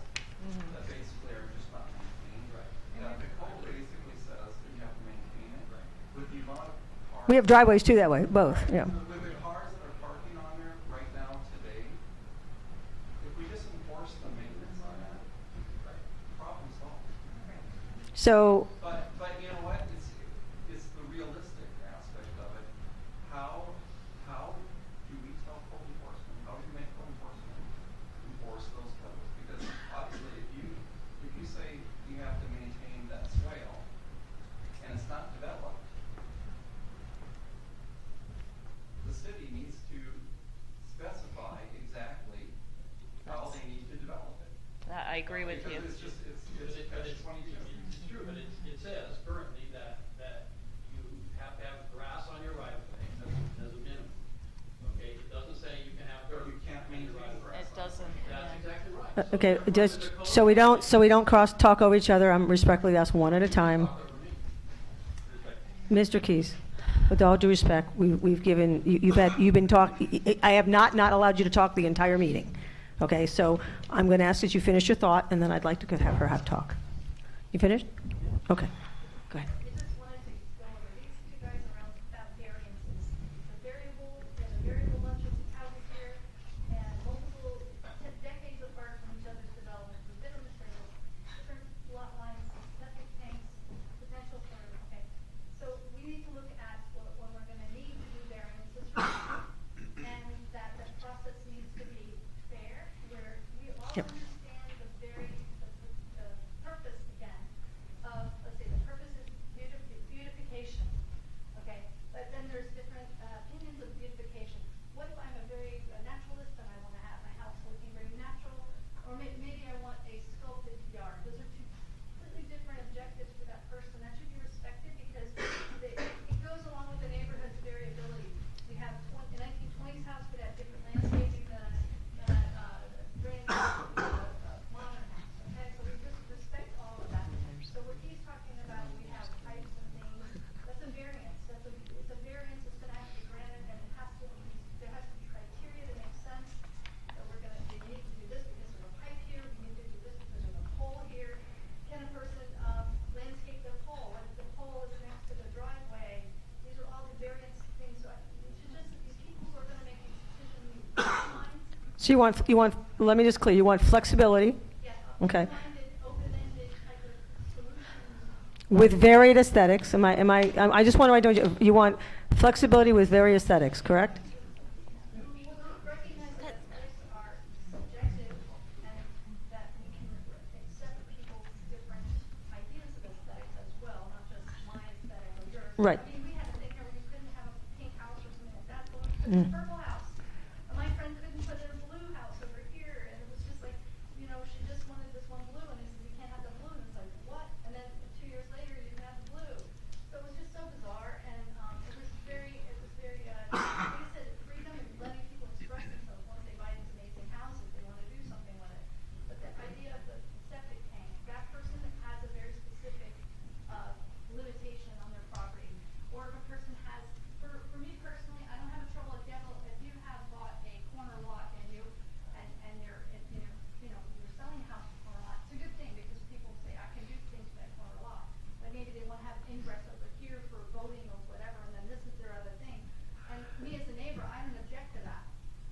that basically are just not maintained right. The code basically says that you have to maintain it right. With the amount of cars. We have driveways too that way, both, yeah. With the cars that are parking on there right now today, if we just enforce the maintenance on that, problem solved. So, But you know what? It's the realistic aspect of it. How do we tell code enforcement? How do we make code enforcement enforce those codes? Because obviously, if you say you have to maintain that swale and it's not developed, the city needs to specify exactly how they need to develop it. I agree with you. Because it's It's 22. It's true, but it says currently that you have to have grass on your right of way as a minimum. Okay, it doesn't say you can have dirt. You can't maintain grass. It doesn't. That's exactly right. okay, just, so we don't cross-talk over each other, I'm respectfully asked one at a time. Mr. Keys, with all due respect, we've given, you've been I have not allowed you to talk the entire meeting. Okay, so I'm going to ask that you finish your thought, and then I'd like to have her have talk. You finished? Okay, go ahead. I just wanted to go over these two guys around about variances. There's a variable bunch of houses here, and multiple, decades apart from each other's development, with different materials, different lot lines, septic tanks, potential for, okay. So we need to look at what we're gonna need to do variances for, and that the process needs to be fair, where we all Yep. understand the purpose again of, let's say, the purpose is beautification, okay? But then there's different opinions of beautification. What if I'm a very naturalist and I want to have my house looking very natural, or maybe I want a sculpted yard? Those are two completely different objectives for that person. That should be respected because it goes along with the neighborhood's variability. We have in 1920s house could have different landscaping than brand new modern house. Okay, so we just respect all of that. So what he's talking about, we have pipes and things. That's a variance. It's a variance. It's going to have to be granted, and it has to be. There has to be criteria that make sense. That we need to do this because there's a pipe here. We need to do this because there's a pole here. Can a person landscape their pole? What if the pole is next to the driveway? These are all the variance things. So we should just these people who are going to make these decisions. So you want, let me just clear, you want flexibility? Yes. Okay. Open-ended type of solutions. With varied aesthetics, I just want to know, you want flexibility with varied aesthetics, correct? We will recognize that those are subjective and that we can accept people's different ideas of aesthetics as well, not just my aesthetic or yours. Right. I mean, we had a thing where you couldn't have a pink house or something like that, so it's a purple house. And my friend couldn't put in a blue house over here, and it was just like, she just wanted this one blue, and he said, you can't have the blue, and it's like, what? And then 2 years later, you can have the blue. So it was just so bizarre, and it was very, like I said, freedom and letting people express themselves once they buy this amazing house if they want to do something with it. But the idea of the septic tank, that person has a very specific limitation on their property. Or if a person has, for me personally, I don't have a trouble if you have bought a corner lot and you're selling a house for a corner lot. It's a good thing because people say I can do things to that corner lot, but maybe they want to have ingress over here for voting or whatever, and then this is their other thing. And me as a neighbor, I don't object to that.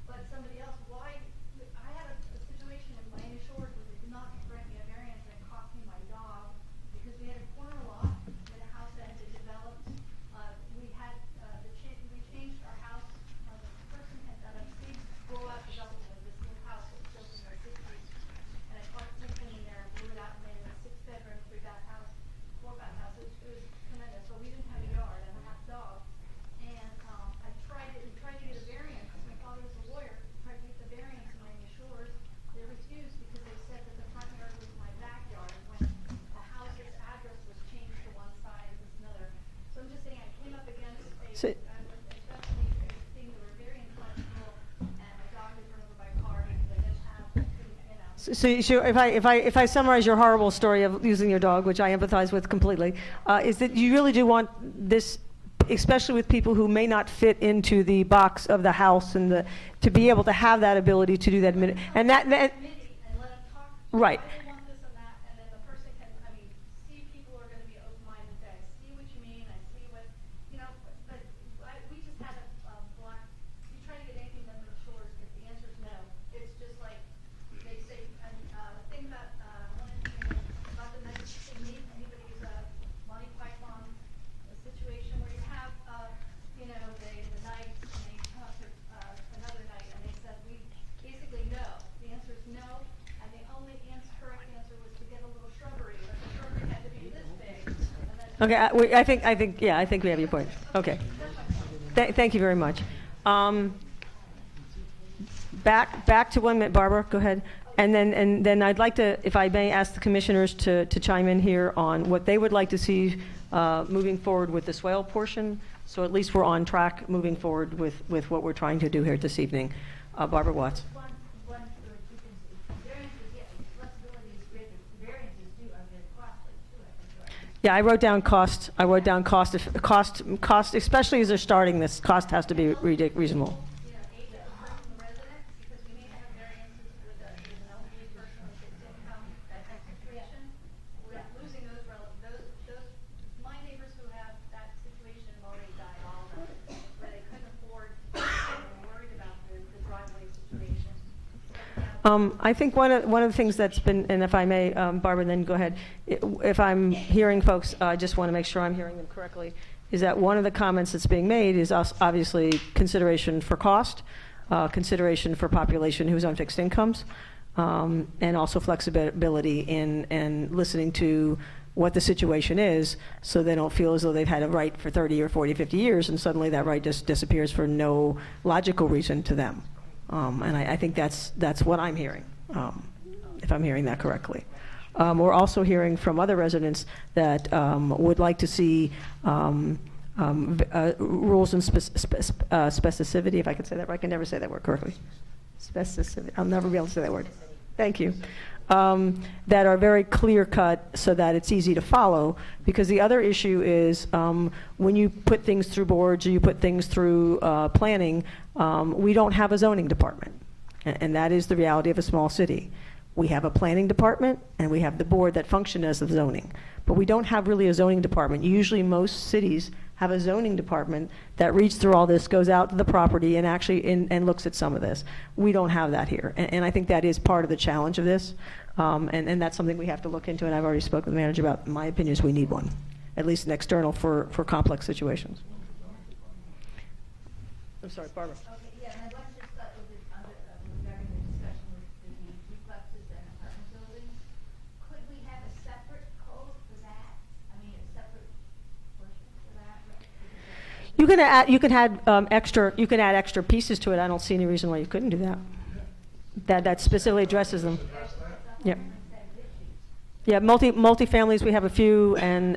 But somebody else, why? I had a situation in Miami Shores where they did not grant me a variance and it cost me my dog because we had a corner lot with a house that had been developed. We changed our house. The person had done a big blowout development of this new house that was built in the 60s. And I parked something in there and blew it out and made it a 6-bedroom, 3-bath house, 4-bath house. It was tremendous. So we didn't have a yard and I have a dog. And we tried to get a variance. My father was a lawyer. Tried to get the variance in Miami Shores. They refused because they said that the front yard was my backyard when the house's address was changed to one side and this another. So I'm just saying I came up against especially a thing that were very inflexible, and my dog was run over by a car because I didn't have, So if I summarize your horrible story of losing your dog, which I empathize with completely, is that you really do want this especially with people who may not fit into the box of the house and to be able to have that ability to do that. And that, right. Okay, I think we have your point. Okay. Thank you very much. Back to 1 minute, Barbara, go ahead. And then I'd like to, if I may, ask the commissioners to chime in here on what they would like to see moving forward with the swale portion. So at least we're on track moving forward with what we're trying to do here this evening. Barbara Watts. Yeah, I wrote down cost. Cost, especially as they're starting this, cost has to be reasonable. I think one of the things that's been, and if I may, Barbara, then go ahead. If I'm hearing folks, I just want to make sure I'm hearing them correctly, is that one of the comments that's being made is obviously consideration for cost, consideration for population who's on fixed incomes, and also flexibility in listening to what the situation is so they don't feel as though they've had a right for 30 or 40, 50 years and suddenly that right just disappears for no logical reason to them. And I think that's what I'm hearing, if I'm hearing that correctly. We're also hearing from other residents that would like to see rules and specificity, if I can say that right. I can never say that word correctly. Specificity. I'll never be able to say that word. Thank you. That are very clear cut so that it's easy to follow, because the other issue is when you put things through boards or you put things through planning, we don't have a zoning department, and that is the reality of a small city. We have a planning department and we have the board that function as the zoning, but we don't have really a zoning department. Usually most cities have a zoning department that reads through all this, goes out to the property and actually and looks at some of this. We don't have that here, and I think that is part of the challenge of this, and that's something we have to look into, and I've already spoken with the manager about. My opinion is we need one, at least an external for complex situations. I'm sorry, Barbara. Okay, yeah, and I'd like to just start with regarding the discussion with the duplexes and apartment buildings. Could we have a separate code for that? I mean, a separate portion for that? You can add extra pieces to it. I don't see any reason why you couldn't do that. That specifically addresses them. Yeah. Yeah, multi-families, we have a few, and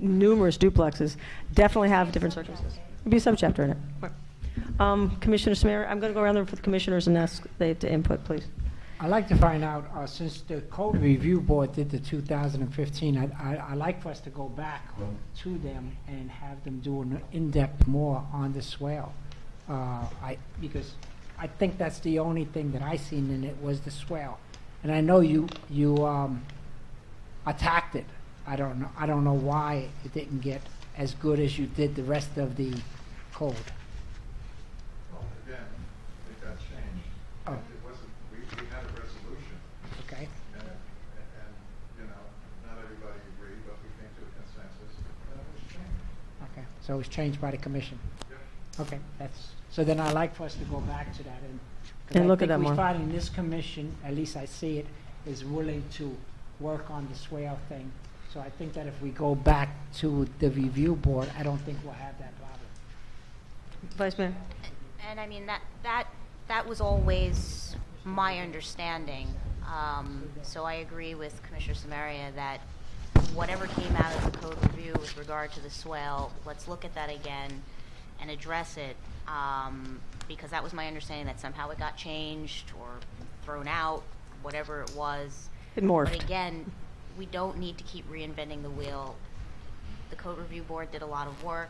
numerous duplexes definitely have different circumstances. There'd be a subchapter in it. Commissioner Samara, I'm going to go around there for the commissioners and ask they to input, please. I'd like to find out, since the Code Review Board did the 2015, I'd like for us to go back to them and have them do an in-depth more on the swale. Because I think that's the only thing that I seen in it was the swale. And I know you attacked it. I don't know why it didn't get as good as you did the rest of the code. Well, again, it got changed. Oh. It wasn't, we had a resolution. Okay. And, not everybody agreed, but we came to a consensus, and it was changed. Okay, so it was changed by the commission. Yep. Okay, so then I'd like for us to go back to that And look at that more. I think we're finding this commission, at least I see it, is willing to work on the swale thing. So I think that if we go back to the review board, I don't think we'll have that problem. Vice Mayor. And I mean, that was always my understanding. So I agree with Commissioner Samaria that whatever came out of the code review with regard to the swale, let's look at that again and address it, because that was my understanding that somehow it got changed or thrown out, whatever it was. It morphed. But again, we don't need to keep reinventing the wheel the code review board did a lot of work.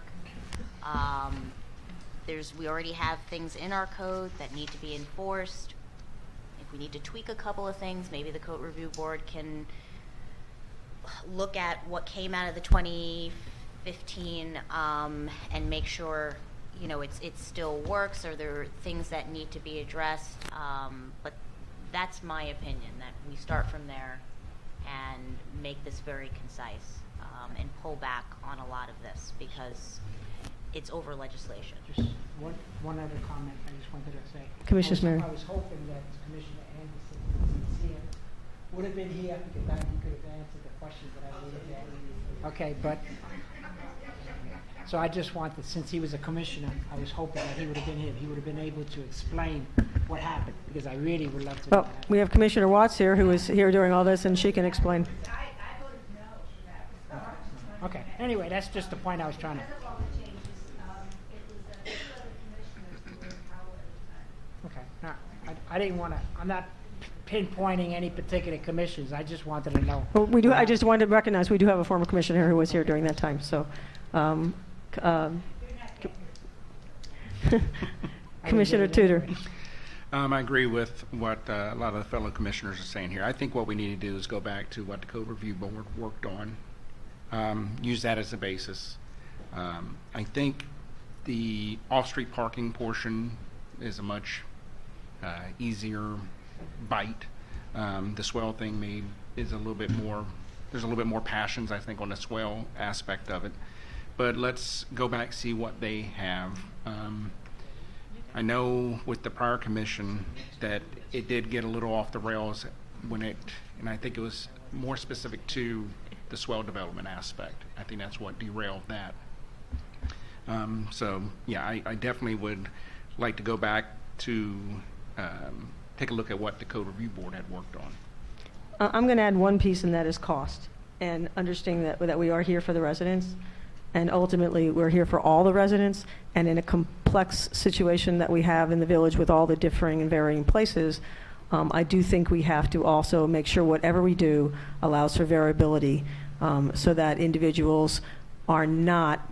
We already have things in our code that need to be enforced. If we need to tweak a couple of things, maybe the code review board can look at what came out of the 2015 and make sure, you know, it still works, or there are things that need to be addressed. But that's my opinion, that we start from there and make this very concise and pull back on a lot of this because it's over legislation. Just one other comment I just wanted to say. Commissioner Mary. I was hoping that Commissioner Anderson, since he would have been here, because then he could have answered the questions that I would have asked. Okay, but, so I just wanted, since he was a commissioner, I was hoping that he would have been here. He would have been able to explain what happened, because I really would love to know Well, that. we have Commissioner Watts here, who was here during all this, and she can explain. Okay, anyway, that's just the point I was trying to. Okay, no, I didn't want to, I'm not pinpointing any particular commissions, I just wanted to know. Well, we do. I just wanted to recognize we do have a former commissioner who was here during that time. So, Commissioner Tudor. I agree with what a lot of the fellow commissioners are saying here. I think what we need to do is go back to what the Code Review Board worked on, use that as a basis. I think the off-street parking portion is a much easier bite. The swell thing is a little bit more, there's a little bit more passions, I think, on the swell aspect of it. But let's go back, see what they have. I know with the prior commission that it did get a little off the rails and I think it was more specific to the swell development aspect. I think that's what derailed that. So yeah, I definitely would like to go back to take a look at what the Code Review Board had worked on. I'm going to add one piece, and that is cost, and understanding that we are here for the residents, and ultimately we're here for all the residents, and in a complex situation that we have in the village with all the differing and varying places, I do think we have to also make sure whatever we do allows for variability, so that individuals are not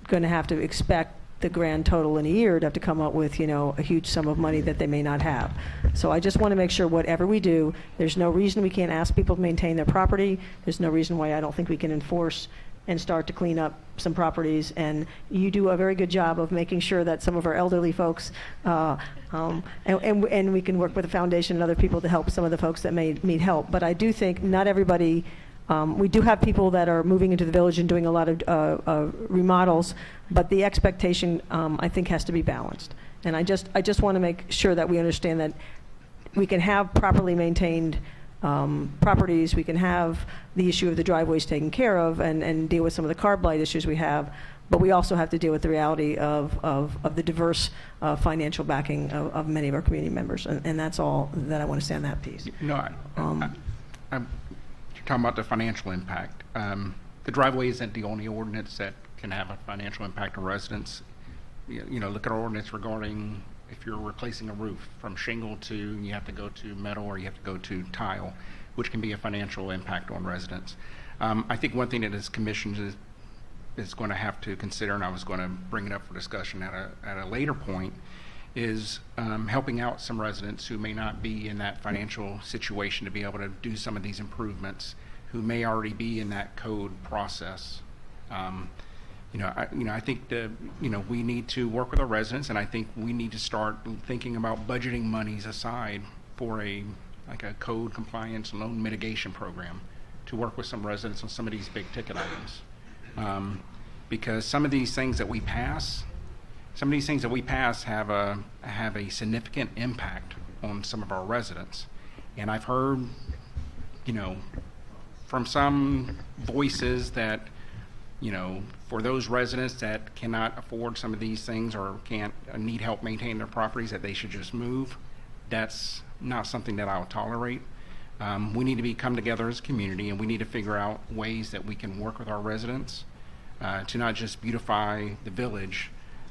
going to have to expect the grand total in a year to have to come up with, you know, a huge sum of money that they may not have. So I just want to make sure whatever we do, there's no reason we can't ask people to maintain their property. There's no reason why I don't think we can enforce and start to clean up some properties. And you do a very good job of making sure that some of our elderly folks, and we can work with the foundation and other people to help some of the folks that may need help. But I do think not everybody, we do have people that are moving into the village and doing a lot of remodels, but the expectation, I think, has to be balanced. And I just want to make sure that we understand that we can have properly maintained properties, we can have the issue of the driveways taken care of and deal with some of the carb light issues we have, but we also have to deal with the reality of the diverse financial backing of many of our community members. And that's all that I want to say on that piece. No, I'm talking about the financial impact. The driveway isn't the only ordinance that can have a financial impact on residents. You know, look at our ordinance regarding if you're replacing a roof from shingle to you have to go to metal or you have to go to tile, which can be a financial impact on residents. I think one thing that this commission is going to have to consider, and I was going to bring it up for discussion at a later point, is helping out some residents who may not be in that financial situation to be able to do some of these improvements, who may already be in that code process. I think we need to work with our residents, and I think we need to start thinking about budgeting monies aside for a code compliance loan mitigation program to work with some residents on some of these big ticket items, because some of these things that we pass have a significant impact on some of our residents. And I've heard, from some voices that, for those residents that cannot afford some of these things or need help maintaining their properties, that they should just move. That's not something that I'll tolerate. We need to come together as a community, and we need to figure out ways that we can work with our residents to not just beautify the village,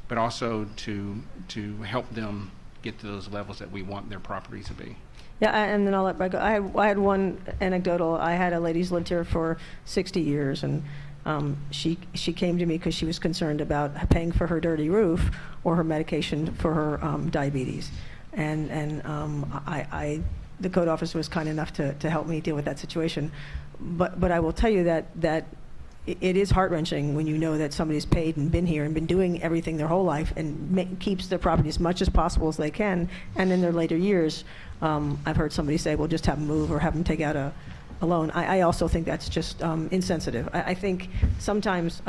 but also to help them get to those levels that we want their properties to be. Yeah, and then I'll let Brad go. I had one anecdotal. I had a lady who's lived here for 60 years, and She came to me because she was concerned about paying for her dirty roof or her medication for her diabetes. The code officer was kind enough to help me deal with that situation. But I will tell you that it is heart-wrenching when you know that somebody's paid and been here and been doing everything their whole life and keeps their property as much as possible as they can, and in their later years, I've heard somebody say, well, just have them move or have them take out a loan. I also think that's just insensitive. I think sometimes,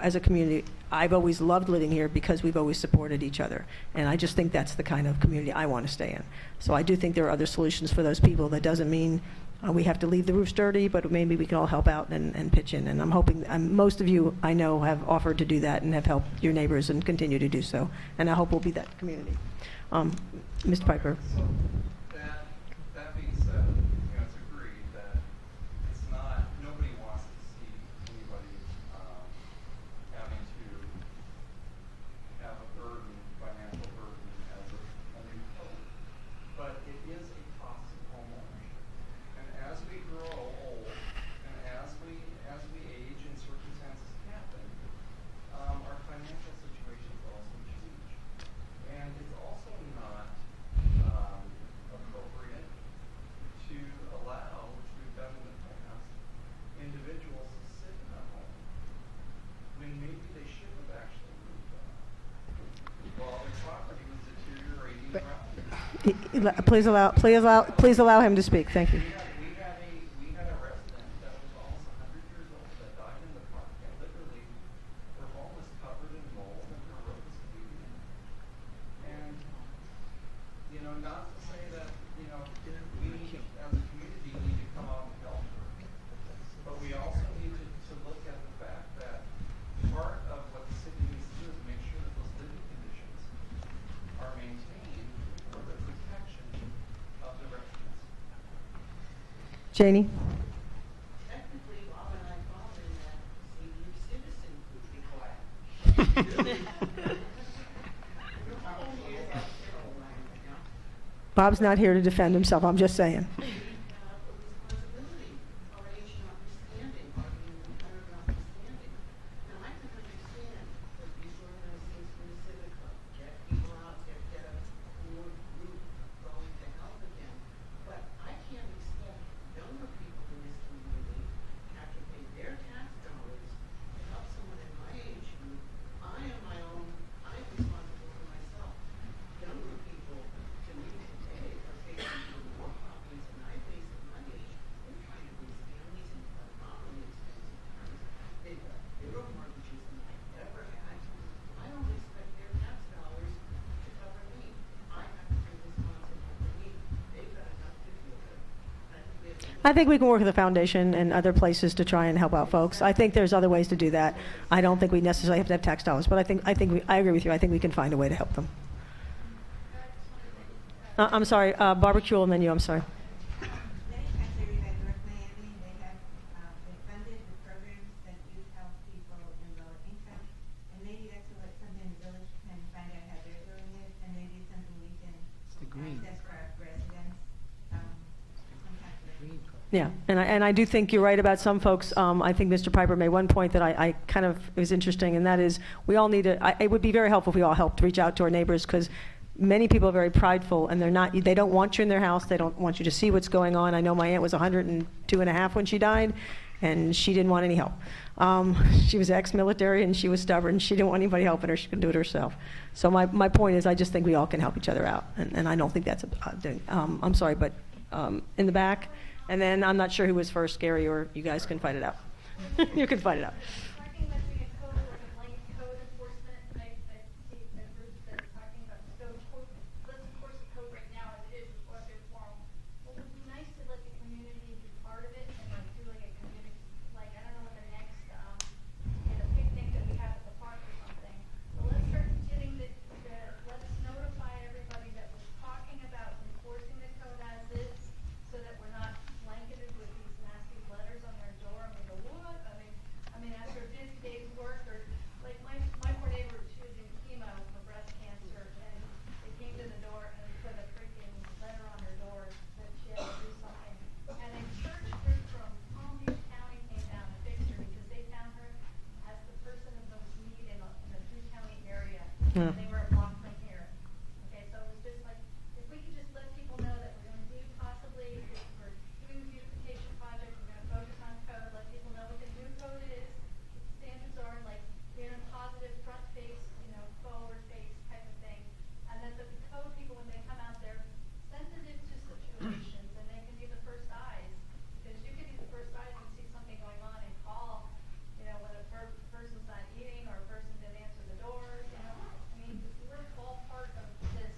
as a community, I've always loved living here because we've always supported each other, and I just think that's the kind of community I want to stay in. So I do think there are other solutions for those people. That doesn't mean we have to leave the roofs dirty, but maybe we can all help out and pitch in. And I'm hoping most of you I know have offered to do that and have helped your neighbors and continue to do so. And I hope we'll be that community. Mr. Piper. So that being said, it's agreed that it's not, nobody wants to see anybody having to have a burden, financial burden as a new code. But it is a cost of homeownership. And as we grow old, and as we age and circumstances happen, our financial situations also change. And it's also not appropriate to allow, which we've done in the past, individuals to sit in a home when maybe they should have actually moved on while their property was deteriorating rapidly. Please allow him to speak. Thank you. We had a resident that was almost 100 years old that died in the park, and literally her home was covered in mold and her roof was caving in. And, not to say that, we need, as a community, need to come out and help her. But we also need to look at the fact that part of what the city needs to do is make sure that those living conditions are maintained for the protection of the residents. Janie? Technically, Bob and I thought that senior citizen would be quiet. Bob's not here to defend himself. I'm just saying. I think we can work with the foundation and other places to try and help out folks. I think there's other ways to do that. I don't think we necessarily have to have tax dollars, but I agree with you. I think we can find a way to help them. I'm sorry, Barbara Kuehl, and then you. I'm sorry. Many times I read at North Miami, they have they funded the programs that do help people in lower income, and maybe that's something the village can find out how they're doing it, and maybe it's something we can access for our residents. Yeah, and I do think you're right about some folks. I think Mr. Piper made one point that I kind of was interesting, and that is we all need to. It would be very helpful if we all helped reach out to our neighbors, because many people are very prideful, and they don't want you in their house. They don't want you to see what's going on. I know my aunt was 102 and a half when she died, and she didn't want any help. She was ex-military, and she was stubborn. She didn't want anybody helping her. She could do it herself. So my point is, I just think we all can help each other out, and I don't think that's a thing. I'm sorry, but in the back, and then I'm not sure who was first, Gary, or you guys can fight it out. You can fight it out. Yeah. and they were a block from here. Okay, so it was just like, if we could just let people know that we're gonna do possibly, if we're doing a beautification project, we're gonna focus on code, let people know what the new code is, standards are, like, we're in a positive front face, forward face type of thing. And that the code people, when they come out, they're sensitive to situations, and they can be the first eyes, because you can be the first eyes and see something going on and call, when a person's not eating or a person didn't answer the door, I mean, we're all part of this,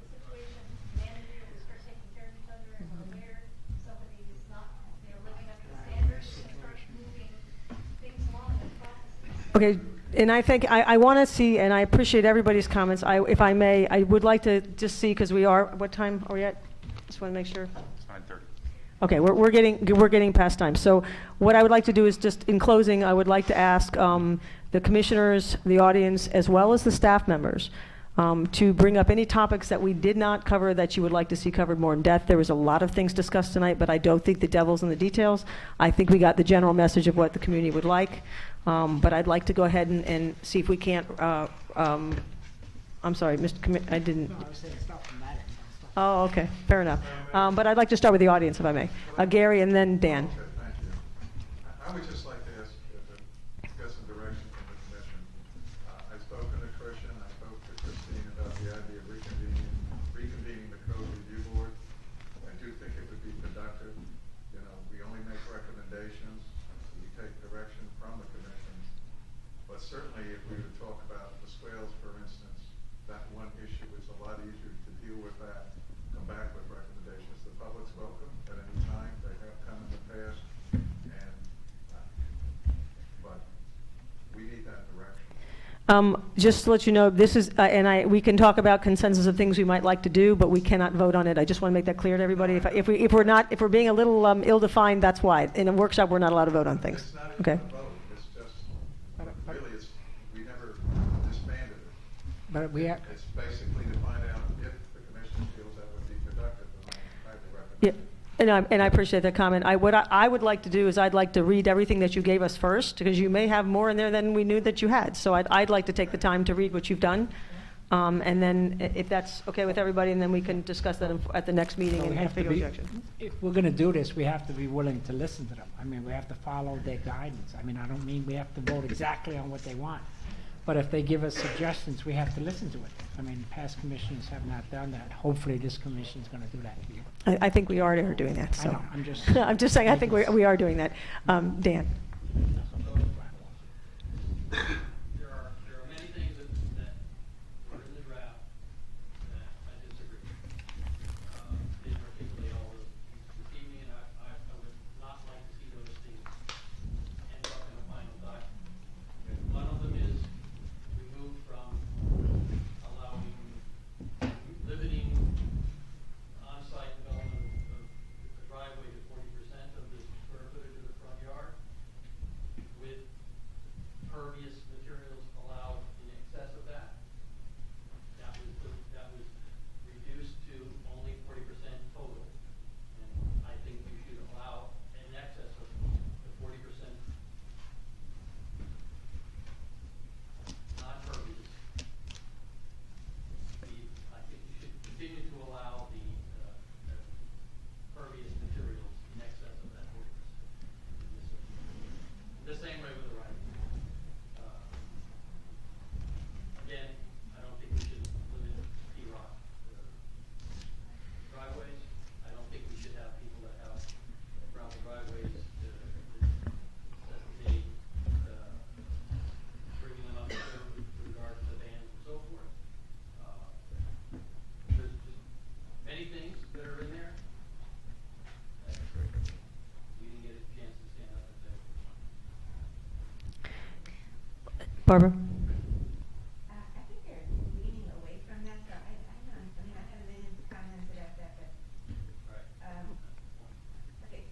situation, humanity, that we start taking care of each other, and we're aware somebody is not, living up to standards, and start moving things along in the process. Okay, and I think, I want to see, and I appreciate everybody's comments. If I may, I would like to just see, because we are, what time are we at? Just want to make sure. It's 9:30. Okay, we're getting past time. So what I would like to do is just, in closing, I would like to ask the commissioners, the audience, as well as the staff members, to bring up any topics that we did not cover that you would like to see covered more in depth. There was a lot of things discussed tonight, but I don't think the devil's in the details. I think we got the general message of what the community would like. But I'd like to go ahead and see if we can't, I'm sorry, Mr. I didn't. No, I was saying stuff from that end. Oh, okay, fair enough. But I'd like to start with the audience, if I may. Gary and then Dan. Okay, thank you. I would just like to ask, get some direction from the commission. I've spoken to Christian, I spoke to Christine about the idea of reconvening the code review board. I do think it would be productive. We only make recommendations, we take direction from the commissions. But certainly if we would talk about the swales, for instance, that one issue is a lot easier to deal with that, come back with recommendations. The public's welcome at any time, they have come in the past, and, but we need that direction. Just to let you know, this is, we can talk about consensus of things we might like to do, but we cannot vote on it. I just want to make that clear to everybody. If we're being a little ill-defined, that's why. In a workshop, we're not allowed to vote on things. It's not even Okay. a vote, it's just, really, we never disbanded it. But we have, It's basically to find out if the commission feels that would be productive, and I highly Yeah, recommend. and I appreciate that comment. What I would like to do is I'd like to read everything that you gave us first, because you may have more in there than we knew that you had. So I'd like to take the time to read what you've done, and then if that's okay with everybody, and then we can discuss that at the next meeting we and have if to we be, objection. if we're gonna do this, we have to be willing to listen to them. I mean, we have to follow their guidance. I mean, I don't mean we have to vote exactly on what they want. But if they give us suggestions, we have to listen to it. I mean, past commissions have not done that. Hopefully, this commission's gonna do that for you. I think we already are doing that, so. I know, I'm just. I'm just saying, I think we are doing that. Dan? There are many things that were in the draft that I disagree with. Didn't articulate all those this evening, and I would not like to see those things end up in a final document. One of them is we moved from allowing, limiting on-site development of the driveway to 40% of the square footage of the front yard, with pervious materials allowed in excess of that. That was reduced to only 40% total. And I think you should allow in excess of the 40% non-pervious. I think you should continue to allow the pervious materials in excess of that 40%. The same way with the right. Again, I don't think we should limit P-rock driveways. I don't think we should have people that have gravel driveways that necessitate bringing them up to code with regard to the bands and so forth. There's just many things that are in there that we didn't get a chance to stand up and say. Barbara? I think they're leaning away from that, so I don't know, I mean, I have a million comments about that, but, okay.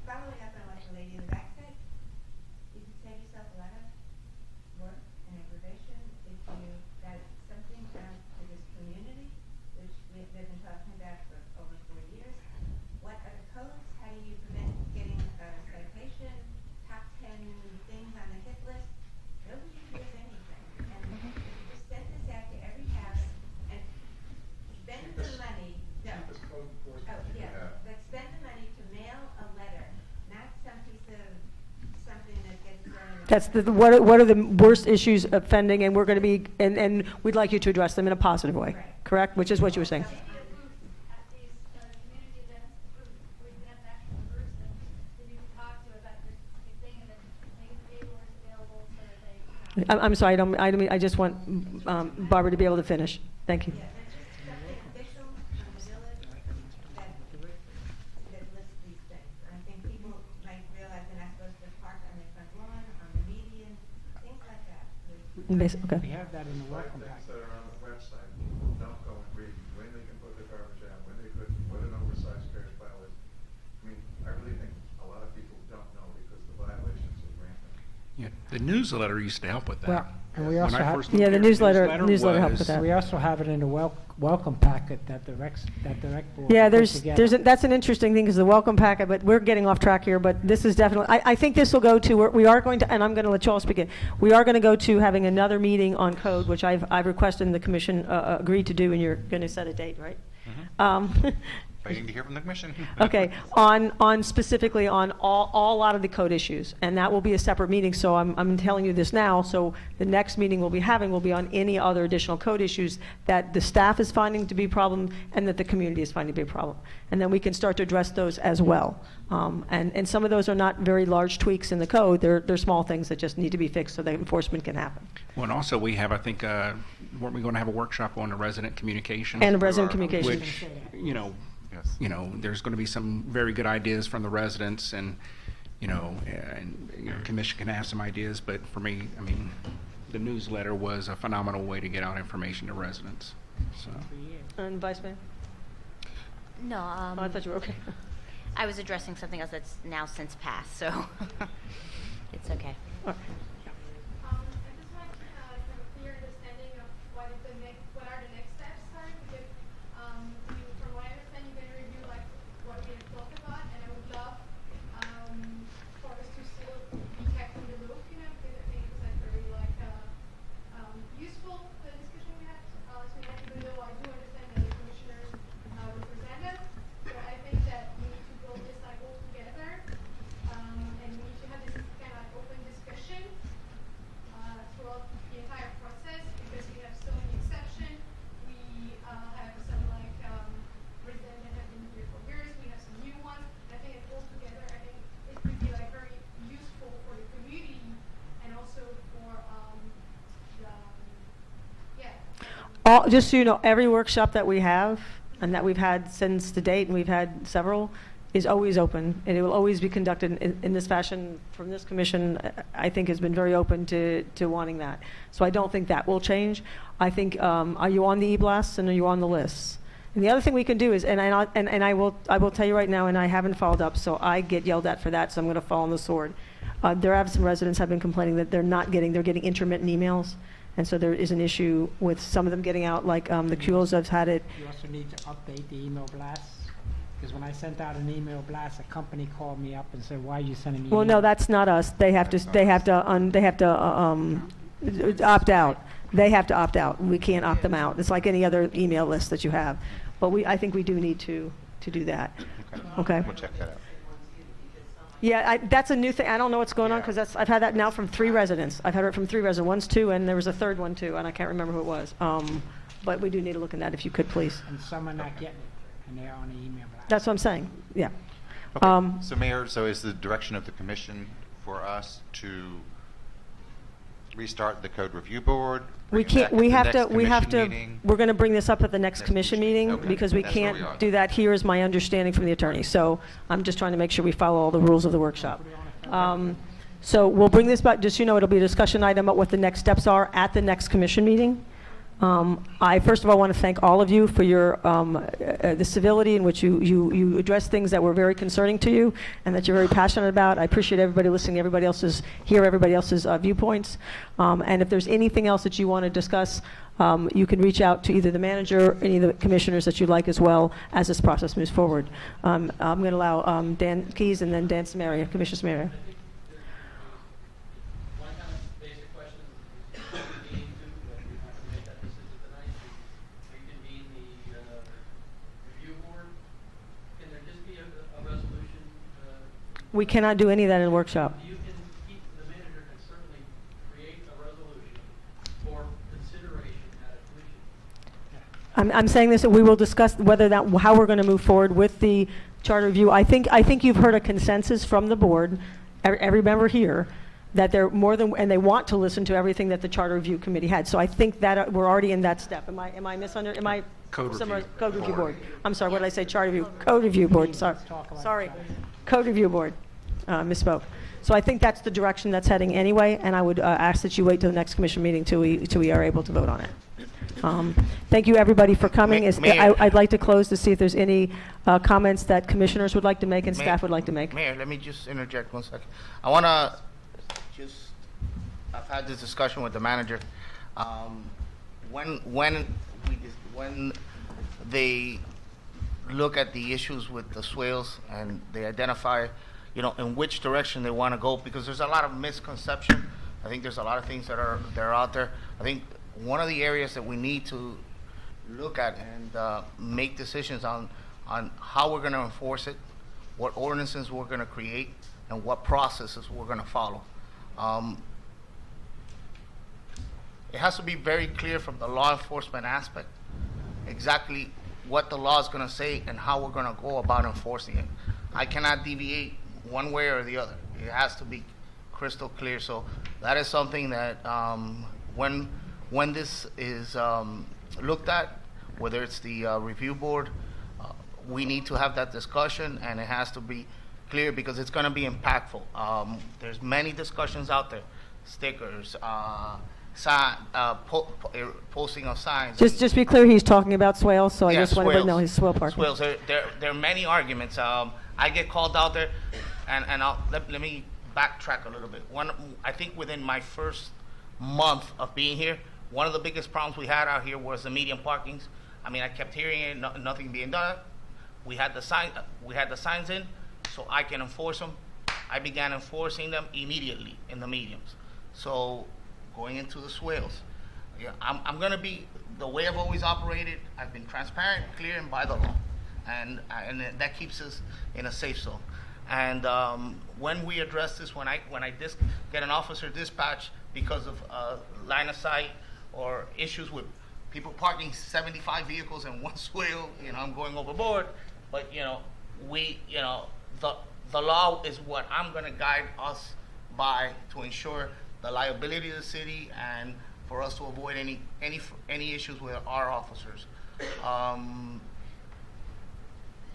Following up on what the lady in the back said, you could save yourself a lot of work and aggravation if you got something down to this community, which we've been talking about for over 4 years. What are the codes? How do you prevent getting a citation? Top 10 things on the hit list? Nobody That's what are the worst issues offending, and we're going to be, and we'd like you to address them in a positive way, correct? Which is what you were saying. I'm sorry, I just want Barbara to be able to finish. Thank you. Something official from the village that lists these things. I think people might realize they're not supposed to park on their front lawn, on the median, things like that. Okay. We have that in the welcome Things package. that are on the website, people don't go and read when they can put their garbage out, when they couldn't, what an oversized trash pile is. I mean, I really think a lot of people don't know because the violations are rampant. Yeah, the newsletter used to help with that. Well, and we When also I have. first moved Yeah, the here, newsletter helped was- with that. We also have it in the welcome packet that the rec board. Yeah, put together. that's an interesting thing, because the welcome packet, but we're getting off track here, but this is definitely, I think this will go to, we are going to, and I'm going to let you all speak it, we are going to go to having another meeting on code, which I've requested and the commission agreed to do, and you're going to set a date, right? Waiting to hear from the commission. Okay, on specifically on all lot of the code issues, and that will be a separate meeting, so I'm telling you this now, so the next meeting we'll be having will be on any other additional code issues that the staff is finding to be a problem and that the community is finding to be a problem. And then we can start to address those as well. And some of those are not very large tweaks in the code, they're small things that just need to be fixed so that enforcement can happen. Well, and also we have, I think, weren't we going to have a workshop on the resident communication? And resident communication. Which, there's going to be some very good ideas from the residents, and commission can have some ideas. But for me, I mean, the newsletter was a phenomenal way to get out information to residents. So. And Vice Mayor? No, Oh, I thought you were okay. I was addressing something else that's now since passed, so it's okay. I just want to have a clear understanding of what are the next steps are, because from what I understand, you're going to review like what we have talked about, and I would love for us to still be kept in the loop, because I think it was like very useful the discussion we had tonight, even though I do understand that the commissioners represent us. So I think that we need to build this cycle together, and we need to have this kind of open discussion throughout the entire process, because we have so many exceptions. We have some residents that have been here for years. We have some new ones. I think it all together, I think it could be like very useful for the community and also for Just so you know, every workshop that we have and that we've had since the date, and we've had several, is always open, and it will always be conducted in this fashion from this commission. I think has been very open to wanting that. So I don't think that will change. I think, are you on the e-blasts and are you on the lists? And the other thing we can do is, and I will tell you right now, and I haven't followed up, so I get yelled at for that, so I'm going to fall on the sword. There have some residents have been complaining that they're getting intermittent emails. And so there is an issue with some of them getting out, like the Kuehls have had it. You also need to update the email blasts, because when I sent out an email blast, a company called me up and said, "Why are you sending me?" Well, no, that's not us. They have to opt out. They have to opt out. We can't opt them out. It's like any other email list that you have. But I think we do need to do that. Okay. We'll check that out. Yeah, that's a new thing. I don't know what's going on, because I've had that now from 3 residents. I've had it from 3 residents. One's 2, and there was a third one too, and I can't remember who it was. But we do need to look at that, if you could, please. And some are not getting it, and they're on the email blast. That's what I'm saying. Yeah. Okay. So Mayor, is the direction of the commission for us to restart the code review board? We bring it can't, back we at have the to, next we have to, commission meeting? we're going to bring this up at the next Next commission commission. meeting, Okay. because we That's where can't we are. do that here, is my understanding from the attorney. So I'm just trying to make sure we follow all the rules of the workshop. So we'll bring this back, just so you know, it'll be a discussion item about what the next steps are at the next commission meeting. I first of all want to thank all of you for your the civility in which you address things that were very concerning to you and that you're very passionate about. I appreciate everybody listening, everybody else's viewpoints. And if there's anything else that you want to discuss, you can reach out to either the manager or any of the commissioners that you'd like as well as this process moves forward. I'm going to allow Dan Keys and then Dan Samaria, Commissioner Samaria. One kind of basic question is reconvene to, but we have to make that decision tonight, to reconvene the review board. Can there just be a resolution? We cannot do any of that in a workshop. You can keep the manager concerned I'm saying this, that we will discuss whether that, how we're going to move forward with the charter review. I think you've heard a consensus from the board, every member here, that they're more than, and they want to listen to everything that the charter review committee had. So I think that we're already in that step. Am I Code review. Code review board. I'm sorry, what did I say? Charter review. Code review board, sorry. Code review board, misspoke. So I think that's the direction that's heading anyway, and I would ask that you wait till the next commission meeting till we are able to vote on it. Thank you, everybody, for coming. I'd like to close to see if there's any comments that commissioners would like to make and staff would like to make. Mayor, let me just interject 1 second. I want to just, I've had this discussion with the manager. When they look at the issues with the swales and they identify, in which direction they want to go, because there's a lot of misconception. I think there's a lot of things that are out there. I think one of the areas that we need to look at and make decisions on how we're going to enforce it, what ordinances we're going to create, and what processes we're going to follow. It has to be very clear from the law enforcement aspect exactly what the law is going to say and how we're going to go about enforcing it. I cannot deviate one way or the other. It has to be crystal clear. So that is something that when this is looked at, whether it's the review board, we need to have that discussion, and it has to be clear because it's going to be impactful. There's many discussions out there, stickers, posting of signs. Just be clear, he's talking about swales, so I Yeah, just want everybody to know swales. his swale parking. Swales. There are many arguments. I get called out there, and let me backtrack a little bit. I think within my first month of being here, one of the biggest problems we had out here was the medium parkings. I mean, I kept hearing it, nothing being done. We had the signs in, so I can enforce them. I began enforcing them immediately in the mediums. So going into the swales, I'm going to be the way I've always operated. I've been transparent, clear, and by the law, and that keeps us in a safe zone. And when we address this, when I get an officer dispatch because of line of sight or issues with people parking 75 vehicles in one swale, I'm going overboard. But the law is what I'm going to guide us by to ensure the liability of the city and for us to avoid any issues with our officers.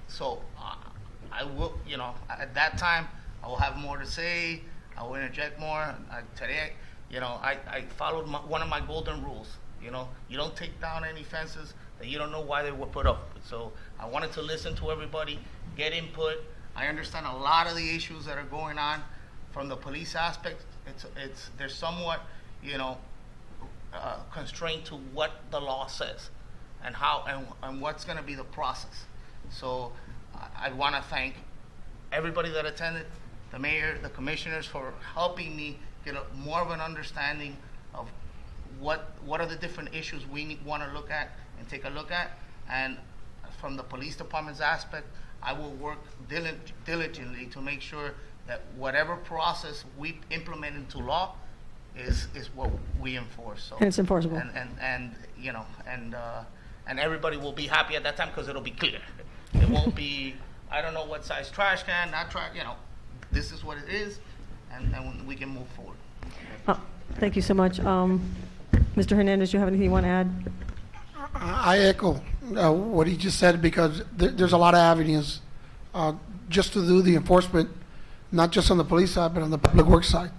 So I will, at that time, I will have more to say. I will interject more. Today, I followed one of my golden rules. You don't take down any fences that you don't know why they were put up. So I wanted to listen to everybody, get input. I understand a lot of the issues that are going on from the police aspect. They're somewhat, constrained to what the law says and how and what's going to be the process. So I want to thank everybody that attended, the mayor, the commissioners, for helping me get more of an understanding of what are the different issues we want to look at and take a look at. And from the police department's aspect, I will work diligently to make sure that whatever process we implement into law is what we enforce. So, And it's enforceable. And everybody will be happy at that time because it'll be clear. It won't be, I don't know what size trash can, not trash, this is what it is, and we can move forward. Thank you so much. Mr. Hernandez, do you have anything you want to add? I echo what he just said because there's a lot of avenues just to do the enforcement, not just on the police side, but on the public works side,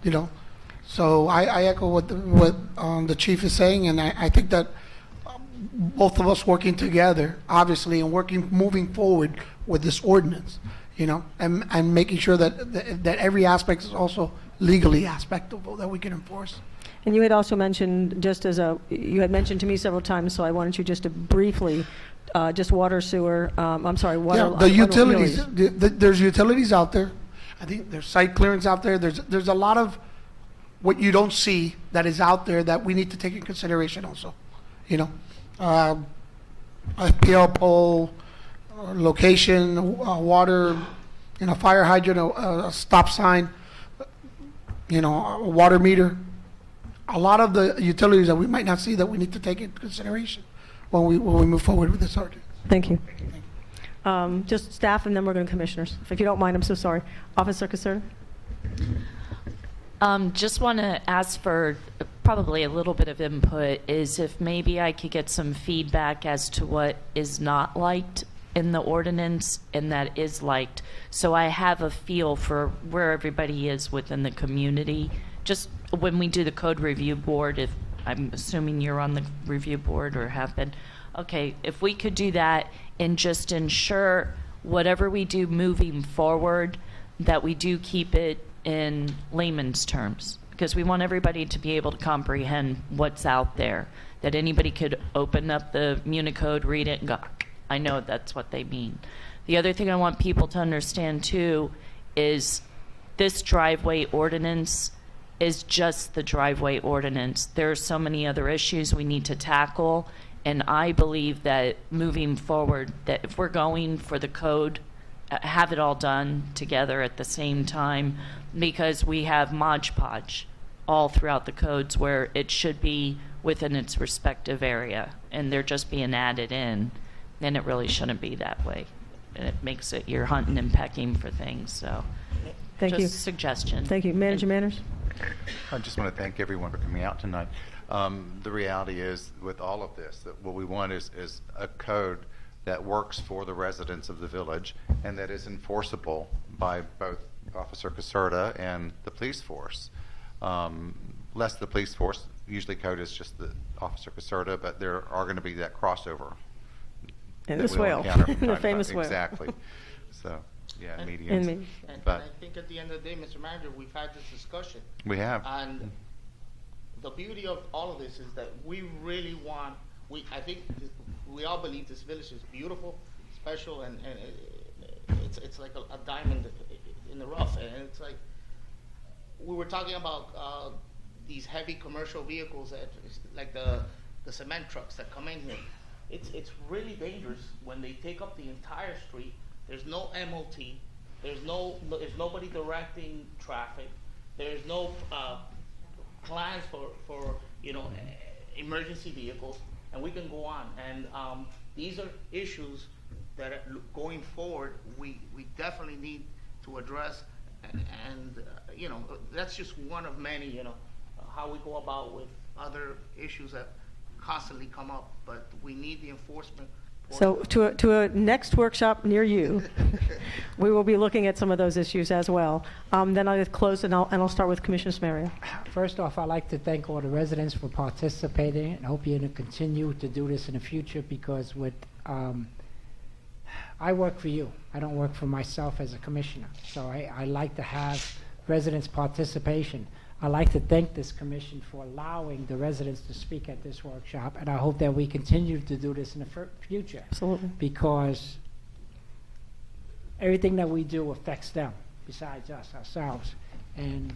So I echo what the chief is saying, and I think that both of us working together, obviously, and moving forward with this ordinance, and making sure that every aspect is also legally aspectable that we can enforce. And you had also mentioned, you had mentioned to me several times, so I wanted you just to briefly, just water, sewer, water. Yeah, the utilities, there's utilities out there. I think there's site clearance out there. There's a lot of what you don't see that is out there that we need to take in consideration also. FPL pole, location, water, fire hydrant, a stop sign, a water meter. A lot of the utilities that we might not see that we need to take into consideration when we move forward with this ordinance. Thank you. Just staff, and then we're going to commissioners. If you don't mind, I'm so sorry. Officer Caserta? Just want to ask for probably a little bit of input, is if maybe I could get some feedback as to what is not liked in the ordinance and that is liked, so I have a feel for where everybody is within the community. Just when we do the code review board, if I'm assuming you're on the review board or have been, okay, if we could do that and just ensure whatever we do moving forward, that we do keep it in layman's terms, because we want everybody to be able to comprehend what's out there, that anybody could open up the Municode, read it, and go, I know that's what they mean. The other thing I want people to understand too is this driveway ordinance is just the driveway ordinance. There are so many other issues we need to tackle, and I believe that moving forward, that if we're going for the code, have it all done together at the same time, because we have Mod Podge all throughout the codes where it should be within its respective area, and they're just being added in, and it really shouldn't be that way. And it makes it, you're hunting and pecking for things, so. Thank you. Just suggestion. Thank you. Manager Manners? I just want to thank everyone for coming out tonight. The reality is, with all of this, that what we want is a code that works for the residents of the village and that is enforceable by both Officer Caserta and the police force. Less the police force, usually code is just the Officer Caserta, but there are going to be that crossover. In that the we'll swale, encounter from the time to famous time. swale. Exactly. So, yeah, And- medians. And But I think at the end of the day, Mr. Manager, we've had this discussion. we have. And the beauty of all of this is that we really want, I think we all believe this village is beautiful, special, and it's like a diamond in the rough. And it's like, we were talking about these heavy commercial vehicles, like the cement trucks that come in here. It's really dangerous when they take up the entire street. There's no MOT. There's nobody directing traffic. There's no plans for emergency vehicles, and we can go on. And these are issues that going forward we definitely need to address. And that's just one of many. How we go about with other issues that constantly come up, but we need the enforcement. So to a next workshop near you, we will be looking at some of those issues as well. Then I'll close, and I'll start with Commissioner Samaria. First off, I'd like to thank all the residents for participating, and hope you're going to continue to do this in the future, because I work for you. I don't work for myself as a commissioner. So I like to have residents' participation. I'd like to thank this commission for allowing the residents to speak at this workshop, and I hope that we continue to do this in the future. Absolutely. Because everything that we do affects them, besides us, ourselves. And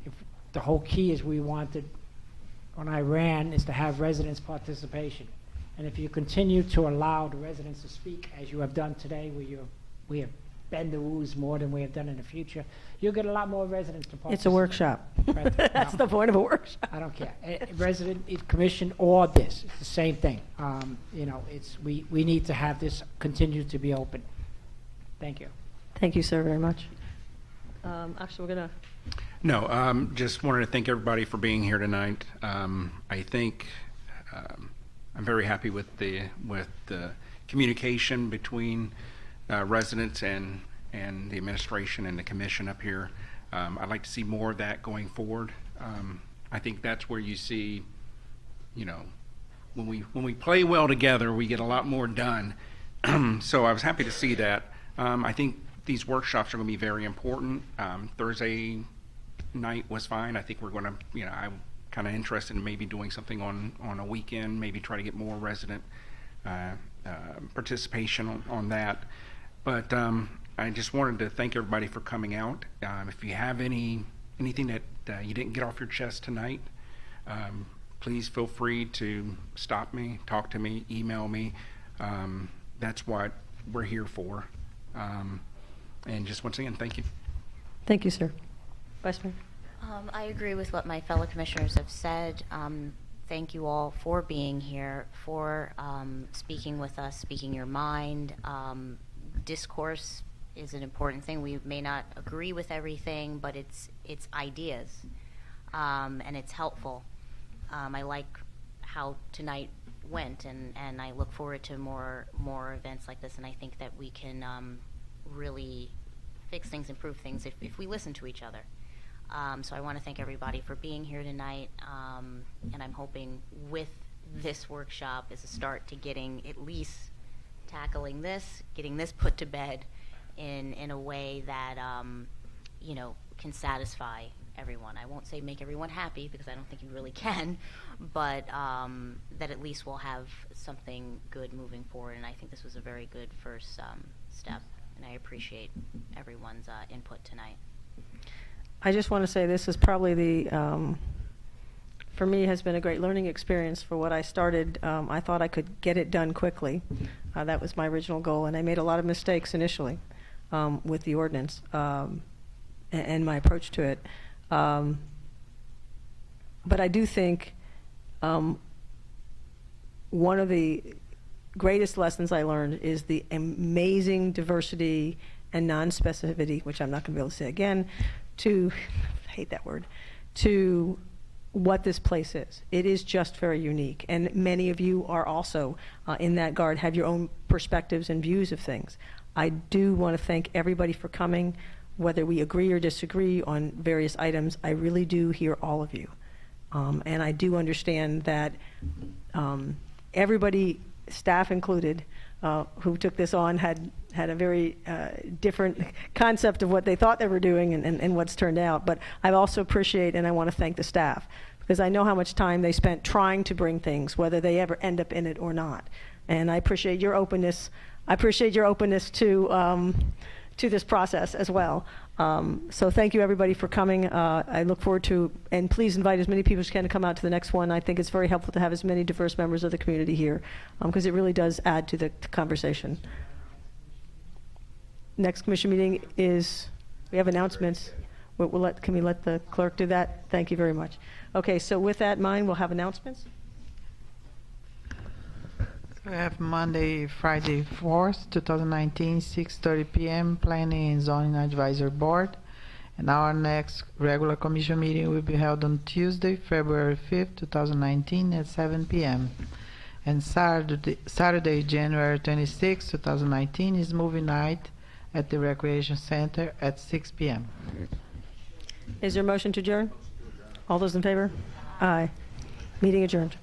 if the whole key is we wanted, when I ran, is to have residents' participation. And if you continue to allow the residents to speak, as you have done today, where we have bend the rules more than we have done in the future, you'll get a lot more residents to participate. It's a workshop. Right. That's the point of a workshop. I don't care. Resident commission or this, it's the same thing. We need to have this continue to be open. Thank you. Thank you, sir, very much. Actually, we're going to... No, just wanted to thank everybody for being here tonight. I think I'm very happy with the communication between residents and the administration and the commission up here. I'd like to see more of that going forward. I think that's where you see, when we play well together, we get a lot more done. So I was happy to see that. I think these workshops are going to be very important. Thursday night was fine. I think we're going to, I'm kind of interested in maybe doing something on a weekend, maybe try to get more resident participation on that. But I just wanted to thank everybody for coming out. If you have anything that you didn't get off your chest tonight, please feel free to stop me, talk to me, email me. That's what we're here for. And just once again, thank you. Thank you, sir. Vice Mayor? I agree with what my fellow commissioners have said. thank you all for being here, for speaking with us, speaking your mind. Discourse is an important thing. We may not agree with everything, but it's ideas, and it's helpful. I like how tonight went, and I look forward to more events like this, and I think that we can really fix things, improve things if we listen to each other. So I want to thank everybody for being here tonight, and I'm hoping with this workshop is a start to getting at least tackling this, getting this put to bed in a way that can satisfy everyone. I won't say make everyone happy, because I don't think you really can, but that at least we'll have something good moving forward, and I think this was a very good first step, and I appreciate everyone's input tonight. I just want to say this is probably for me, has been a great learning experience for what I started. I thought I could get it done quickly. That was my original goal, and I made a lot of mistakes initially with the ordinance and my approach to it. But I do think one of the greatest lessons I learned is the amazing diversity and non-specificity, which I'm not going to be able to say again, I hate that word, to what this place is. It is just very unique, and many of you are also in that guard, have your own perspectives and views of things. I do want to thank everybody for coming, whether we agree or disagree on various items. I really do hear all of you, and I do understand that everybody, staff included, who took this on had a very different concept of what they thought they were doing and what's turned out. But I also appreciate, and I want to thank the staff, because I know how much time they spent trying to bring things, whether they ever end up in it or not. And I appreciate your openness. I appreciate your openness to this process as well. So thank you, everybody, for coming. I look forward to, and please invite as many people as you can to come out to the next one. I think it's very helpful to have as many diverse members of the community here, because it really does add to the conversation. Next commission meeting is, we have announcements. Can we let the clerk do that? Thank you very much. Okay, so with that in mind, we'll have announcements. We have Monday, Friday 4th, 2019, 6:30 p.m. Planning and Zoning Advisory Board. And our next regular commission meeting will be held on Tuesday, February 5th, 2019 at 7 p.m. And Saturday, January 26th, 2019 is movie night at the Recreation Center at 6 p.m. Is there a motion to adjourn? All those in favor? Aye. Meeting adjourned.